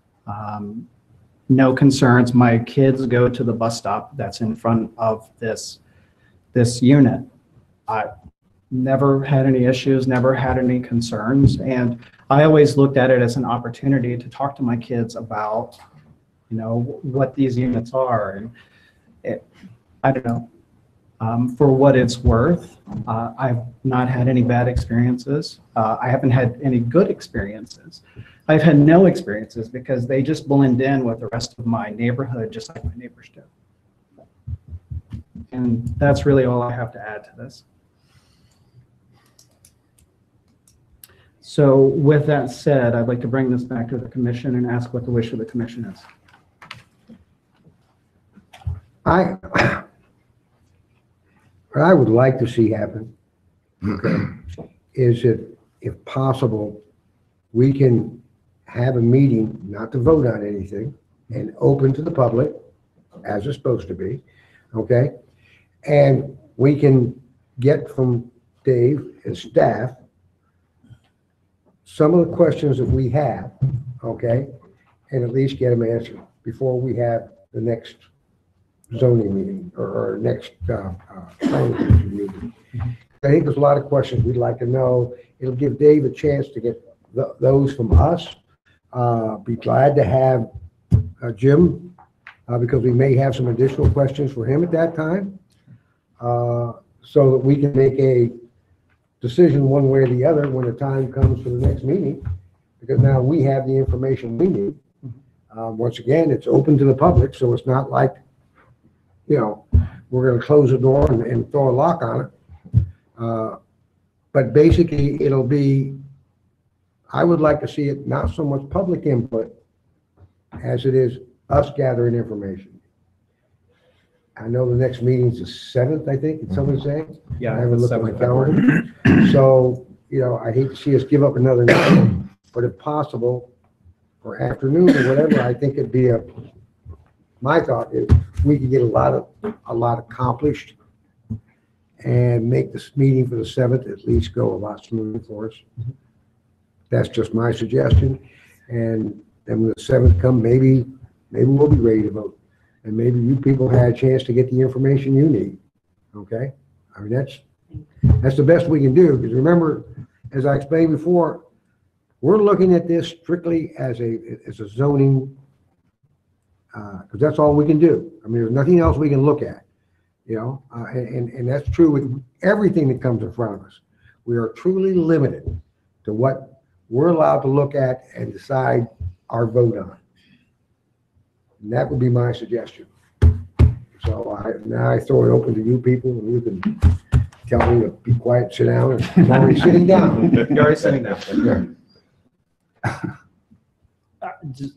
no concerns. My kids go to the bus stop that's in front of this unit. I never had any issues, never had any concerns. And I always looked at it as an opportunity to talk to my kids about, what these units are. And I don't know. For what it's worth, I've not had any bad experiences. I haven't had any good experiences. I've had no experiences because they just blend in with the rest of my neighborhood, just like my neighbors do. And that's really all I have to add to this. So with that said, I'd like to bring this back to the commission and ask what the wish of the commission is. What I would like to see happen, okay, is if possible, we can have a meeting, not to vote on anything, and open to the public, as it's supposed to be, okay? And we can get from Dave and staff some of the questions that we have, okay? And at least get them answered before we have the next zoning meeting or next planning commission meeting. I think there's a lot of questions we'd like to know. It'll give Dave a chance to get those from us. Be glad to have Jim because we may have some additional questions for him at that time so that we can make a decision one way or the other when the time comes for the next meeting, because now we have the information we need. Once again, it's open to the public, so it's not like, we're going to close the door and throw a lock on it. But basically, it'll be, I would like to see it not so much public input, as it is us gathering information. I know the next meeting's the 7th, I think, did somebody say? Yeah, I haven't looked at my 7th of calendar. So, you know, I hate to see us give up another night, but if possible, or afternoon or whatever, I think it'd be my thought is we could get a lot accomplished and make this meeting for the 7th at least go a lot smoother for us. That's just my suggestion. And then when the 7th come, maybe we'll be ready to vote. And maybe you people had a chance to get the information you need. Okay? I mean, that's the best we can do, because remember, as I explained before, we're looking at this strictly as a zoning, because that's all we can do. I mean, there's nothing else we can look at, you know, and that's true with everything that comes in front of us. We are truly limited to what we're allowed to look at and decide our vote on. And that would be my suggestion. So now I throw it open to you people, and you can tell me to be quiet, sit down, and I'm already sitting down. You're already sitting down.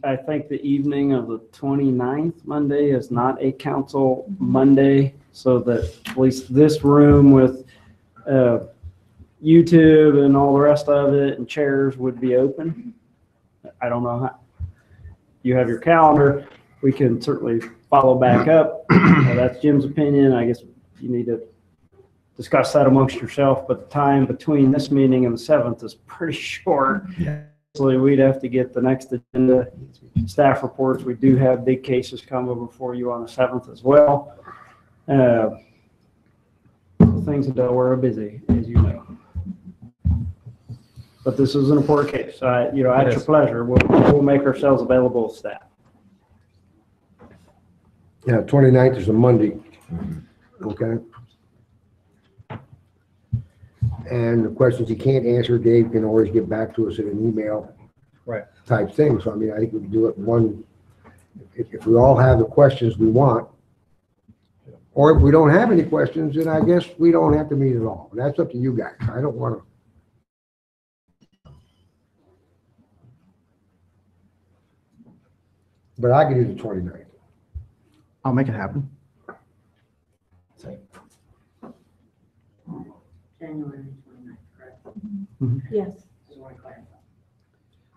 I think the evening of the 29th, Monday, is not a council Monday, so that at least this room with YouTube and all the rest of it and chairs would be open. I don't know how. You have your calendar. We can certainly follow back up. That's Jim's opinion. I guess you need to discuss that amongst yourself, but the time between this meeting and the 7th is pretty short. Yeah. So we'd have to get the next agenda, staff reports. We do have big cases coming before you on the 7th as well. Things in Delaware are busy, as you know. But this is an important case. At your pleasure, we'll make ourselves available to staff. Yeah, 29th is a Monday. Okay. And the questions you can't answer, Dave can always get back to us in an email. Right. Type thing. So, I mean, I think we can do it one, if we all have the questions we want, or if we don't have any questions, then I guess we don't have to meet at all. That's up to you guys. I don't want to. But I can do the 29th. I'll make it happen. January 29th, correct? Yes.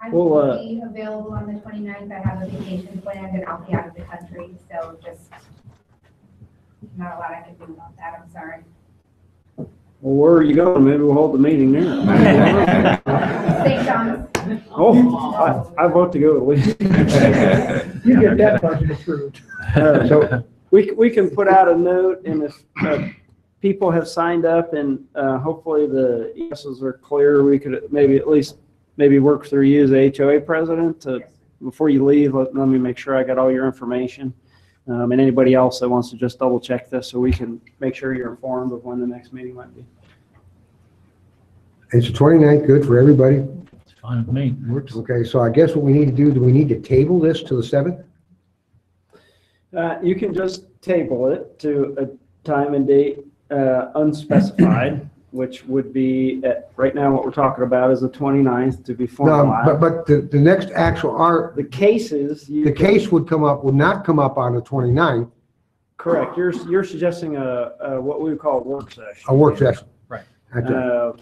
I Well, will be available on the 29th. I have a vacation planned and I'll be out of the country, so just not a lot I can do about that. I'm sorry. Well, where are you going? Maybe we'll hold the meeting there. St. Thomas. Oh, I vote to go at least. You get that budget approved. So we can put out a note, and if people have signed up and hopefully the yeses are clear, we could at least work through you as the HOA president to, before you leave, let me make sure I got all your information. And anybody else that wants to just double check this so we can make sure you're informed of when the next meeting might be. It's the 29th, good for everybody? It's fine with me. Works. Okay, so I guess what we need to do we need to table this to the 7th? You can just table it to a time and date unspecified, which would be, right now what we're talking about is the 29th to be formalized. No, but the next actual, the cases. The case would not come up on the 29th. Correct. You're suggesting what we would call a work session. A work session. Right. Okay.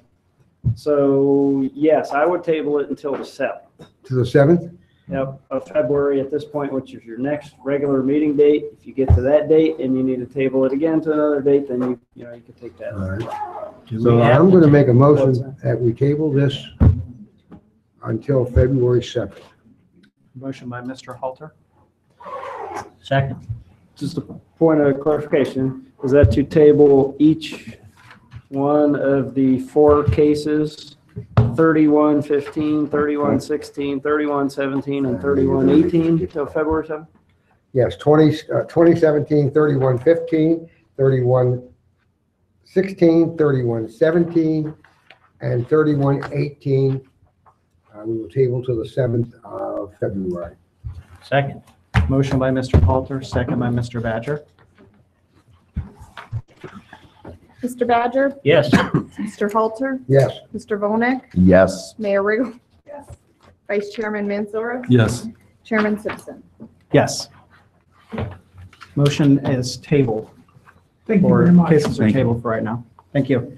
So yes, I would table it until the 7th. To the 7th? Yep, of February at this point, which is your next regular meeting date. If you get to that date and you need to table it again to another date, then you can take that. All right. So I'm going to make a motion that we table this until February 7th. Motion by Mr. Halter. Second. Just a point of clarification, is that to table each one of the 4 cases, 3115, 3116, 3117, and 3118 till February 7th? Yes, 2017, 3115, 3116, 3117, and 3118. We will table to the 7th of February. Second. Motion by Mr. Halter, second by Mr. Badger. Mr. Badger? Yes. Mr. Halter? Yes. Mr. Volnick? Yes. Mayor Riggle? Yes. Vice Chairman Mansoura? Yes. Chairman Simpson. Yes. Motion is tabled. Thank you Or very much. cases are Thank you. tabled for right now. Thank you.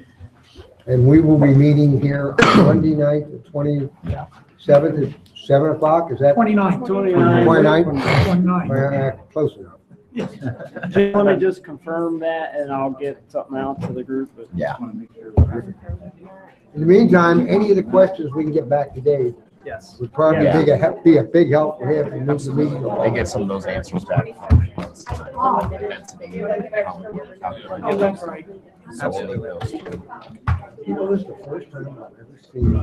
And we will be meeting here on Monday night, the 27th at 7 o'clock, is that? 29. 29. 29? 29. Close enough. Let me just confirm that and I'll get something out to the group. But Yeah. just want to make sure. In the meantime, any of the questions we can get back to Dave Yes. would probably Yeah. be a big help for him to move the meeting I along. get some of those answers back. Oh, that's right. So we'll leave those. You know, this is the first time I've ever seen,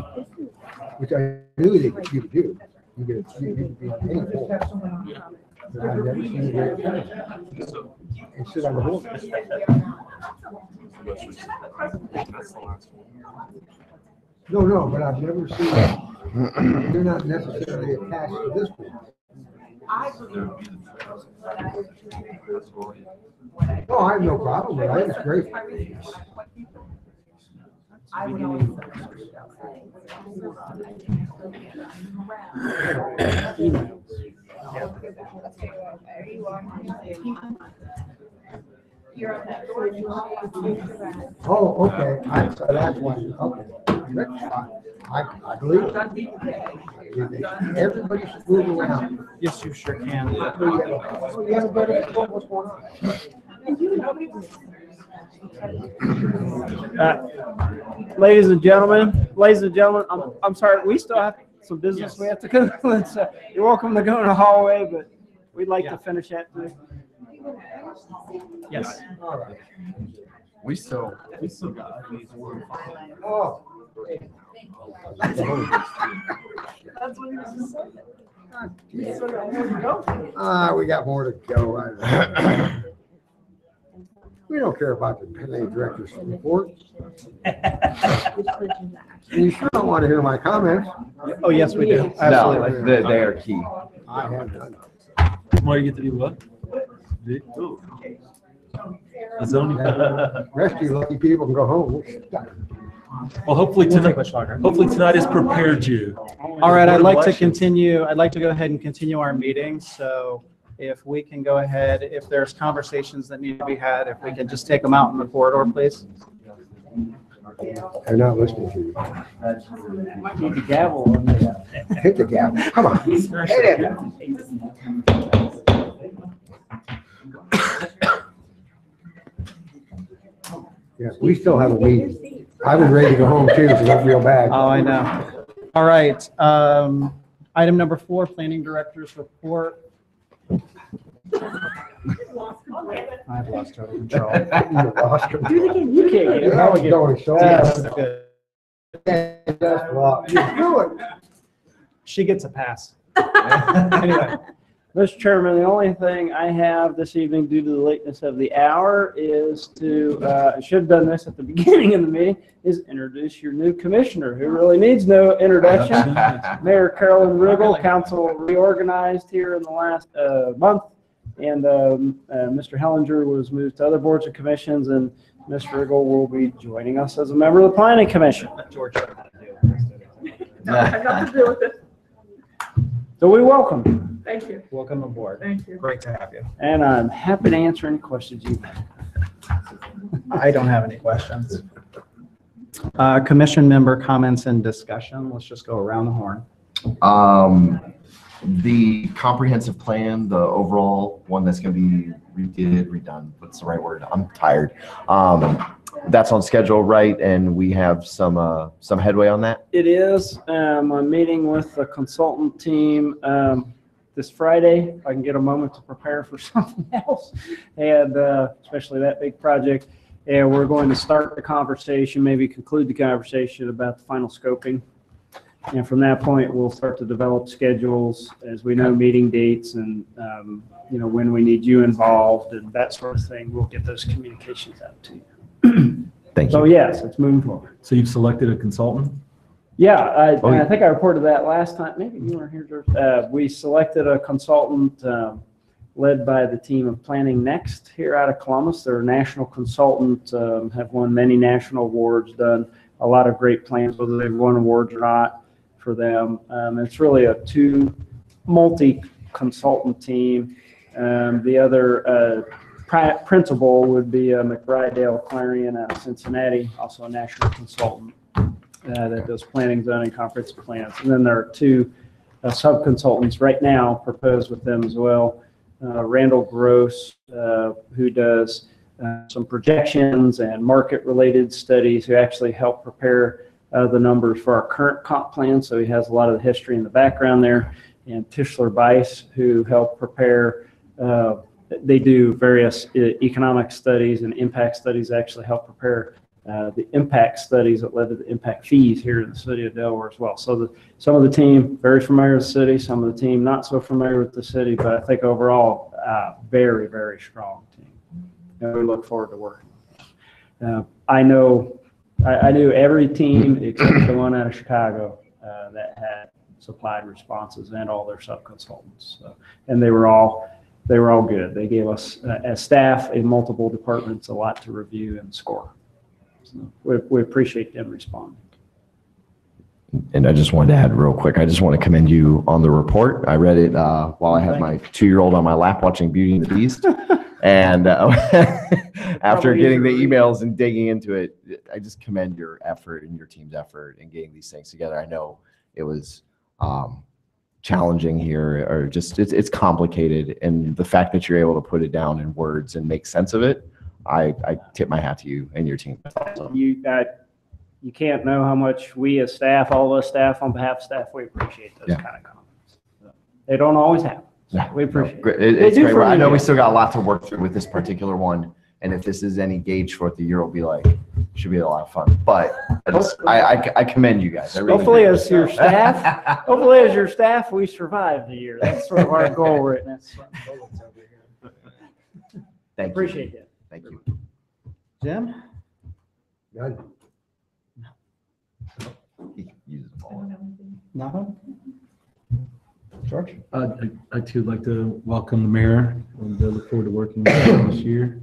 which I knew they could do. You get you could be on any board. But I've never seen it and sit on the board. No, but I've never seen, they're not necessarily attached to this board. No, I have no problem with it. I think it's great. I would always. Oh, okay, so that's one, okay. I believe it. Everybody should move around. Yes, you sure can. You have a better, what's going on? Ladies and gentlemen, I'm sorry, we still have some business we have to go. You're welcome to go in the hallway, but we'd like to finish that too. Yes. All right. We still got. Oh. We got more to go. We don't care about the planning director's report. You sure don't want to hear my comments. Oh, yes, we do. No, Absolutely. they are key. I have done. Tomorrow you get to do what? A zoning. Rest of you lucky people can go home. Well, hopefully tonight has prepared you. All right, I'd like to Elections. continue. I'd like to go ahead and continue our meeting. So if we can go ahead, if there's conversations that need to be had, if we can just take them out in the corridor, please. They're not listening to you. Might need the gavel on there. Hit the gavel. Come on. Hit it. Yeah, we still have a meeting. I was ready to go home too, because I feel bad. Oh, I know. All right. Item number 4, planning director's report. I've lost total control. You can't get it. I was going so Yes, fast. good. You do it. She gets a pass. Anyway. Mr. Chairman, the only thing I have this evening due to the lateness of the hour is to, I should have done this at the beginning of the meeting, is introduce your new commissioner, who really needs no introduction. Mayor Carolyn Riggle, council reorganized here in the last month, and Mr. Hellinger was moved to other boards and commissions, and Ms. Riggle will be joining us as a member of the Planning Commission. Nothing to do with it. So we welcome you. Thank you. Welcome aboard. Thank you. Great to have you. And I'm happy to answer any questions you have. I don't have any questions. Commission member comments and discussion. Let's just go around the horn. The comprehensive plan, the overall one that's going to be redone, what's the right word? I'm tired. That's on schedule, right? And we have some headway on that? It is. I'm meeting with the consultant team this Friday. If I can get a moment to prepare for something else, and especially that big project. And we're going to start the conversation, maybe conclude the conversation about the final scoping. And from that point, we'll start to develop schedules, as we know, meeting dates and, when we need you involved and that sort of thing. We'll get those communications out to you. Thank you. So yes, it's moving forward. So you've selected a consultant? Yeah, I think I reported that last time. Maybe you weren't here, George. We selected a consultant led by the team of Planning Next here out of Columbus. They're a national consultant, have won many national awards, done a lot of great plans, whether they've won awards or not for them. It's really a multi-consultant team. The other principal would be McBride Dale Clarion out of Cincinnati, also a national consultant that does planning, zoning, comprehensive plans. And then there are two sub-consultants right now proposed with them as well. Randall Gross, who does some projections and market-related studies, who actually help prepare the numbers for our current comp plan. So he has a lot of the history in the background there. And Tischler Bice, who help prepare, they do various economic studies and impact studies, actually help prepare the impact studies that led to the impact fees here in the city of Delaware as well. So some of the team very familiar with the city, some of the team not so familiar with the city, but I think overall very, very strong team. And we look forward to working with them. I knew every team except the one out of Chicago that had supplied responses and all their sub-consultants. So, and they were all good. They gave us, as staff in multiple departments, a lot to review and score. So we appreciate them responding. And I just wanted to add real quick, I just want to commend you on the report. I read it while I had my 2-year-old on my lap watching Beauty and the Beast. And after getting the emails and digging into it, I just commend your effort and your team's effort in getting these things together. I know it was challenging here, or just it's complicated, and the fact that you're able to put it down in words and make sense of it, I tip my hat to you and your team. Awesome. You can't know how much we as staff, all of us staff, on behalf of staff, we appreciate those kind of comments. So they don't always happen. So we appreciate it. It's great. I know we still got a lot to work through with this particular one, and if this is any gauge for what the year will be like, it should be a lot of fun. But I commend you guys. Hopefully, as your staff, we survive the year. That's sort of our goal right now. Thank you. Appreciate it. Thank you. Jim? None. Nothing? George? I too would like to welcome the mayor and look forward to working with him this year.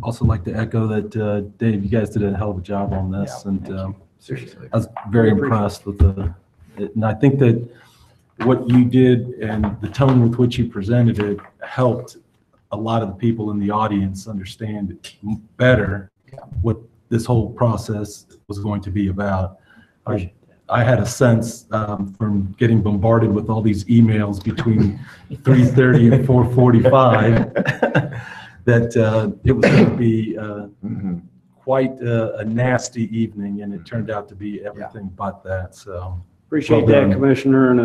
Also like to echo that, Dave, you guys did a hell of a job on this. Yeah, and seriously, I was very impressed with it. And I think that what you did and the tone with which you presented it helped a lot of the people in the audience understand better what this whole process was going to be about. I had a sense from getting bombarded with all these emails between 3:30 and 4:45 that it was going to be quite a nasty evening, and it turned out to be everything but that. So appreciate that, Commissioner, and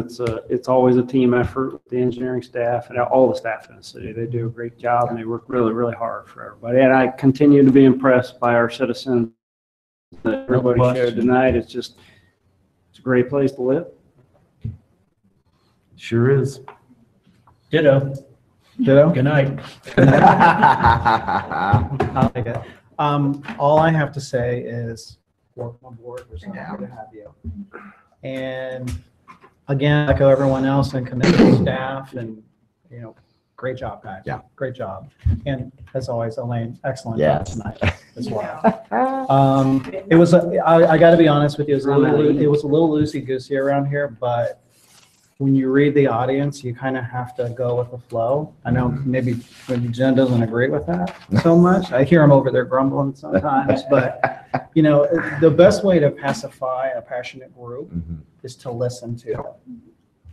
it's always a team effort with the engineering staff and all the staff in the city. They do a great job, and they work really, really hard for everybody. And I continue to be impressed by our citizens that everybody showed tonight. It's a great place to live. Sure is. Ditto. Ditto? Good night. I'll take it. All I have to say is welcome on board. We're so happy to have you. And again, echo everyone else and commend the staff, and great job, guys. Yeah. Great job. And as always, Elaine, excellent Yeah. job tonight as well. It was, I got to be honest with you, it was a little loosey-goosey around here, but when you read the audience, you kind of have to go with the flow. I know maybe Jen doesn't agree with that so much. I hear him over there grumbling sometimes, but the best way to pacify a passionate group is to listen to it.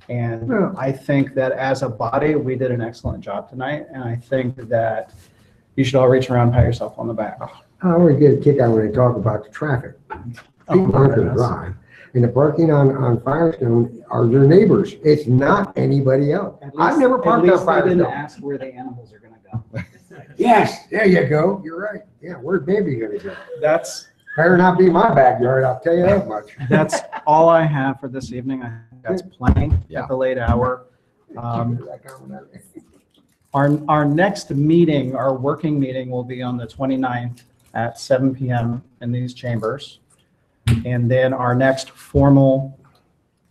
And I think that as a body, we did an excellent job tonight. And I think that you should all reach around and pat yourself on the back. I always get a kick out when they talk about the traffic. People aren't going to drive. And the parking on Firestone are their neighbors. It's not anybody else. I've never parked on Firestone. They didn't ask where the animals are going to go. Yes, there you go. You're right. Yeah, where's Bambi going to go? That's better not be my backyard, I'll tell you that much. That's all I have for this evening. I think that's plenty at the late hour. Our next meeting, our working meeting, will be on the 29th at 7 p.m. in these chambers. And then our next formal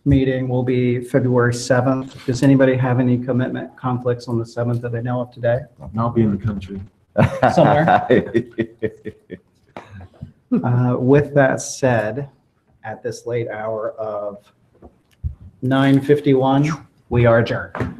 meeting will be February 7th. Does anybody have any commitment conflicts on the 7th that they know of today? I'll be in the country. Somewhere. With that said, at this late hour of 9:51. We are adjourned.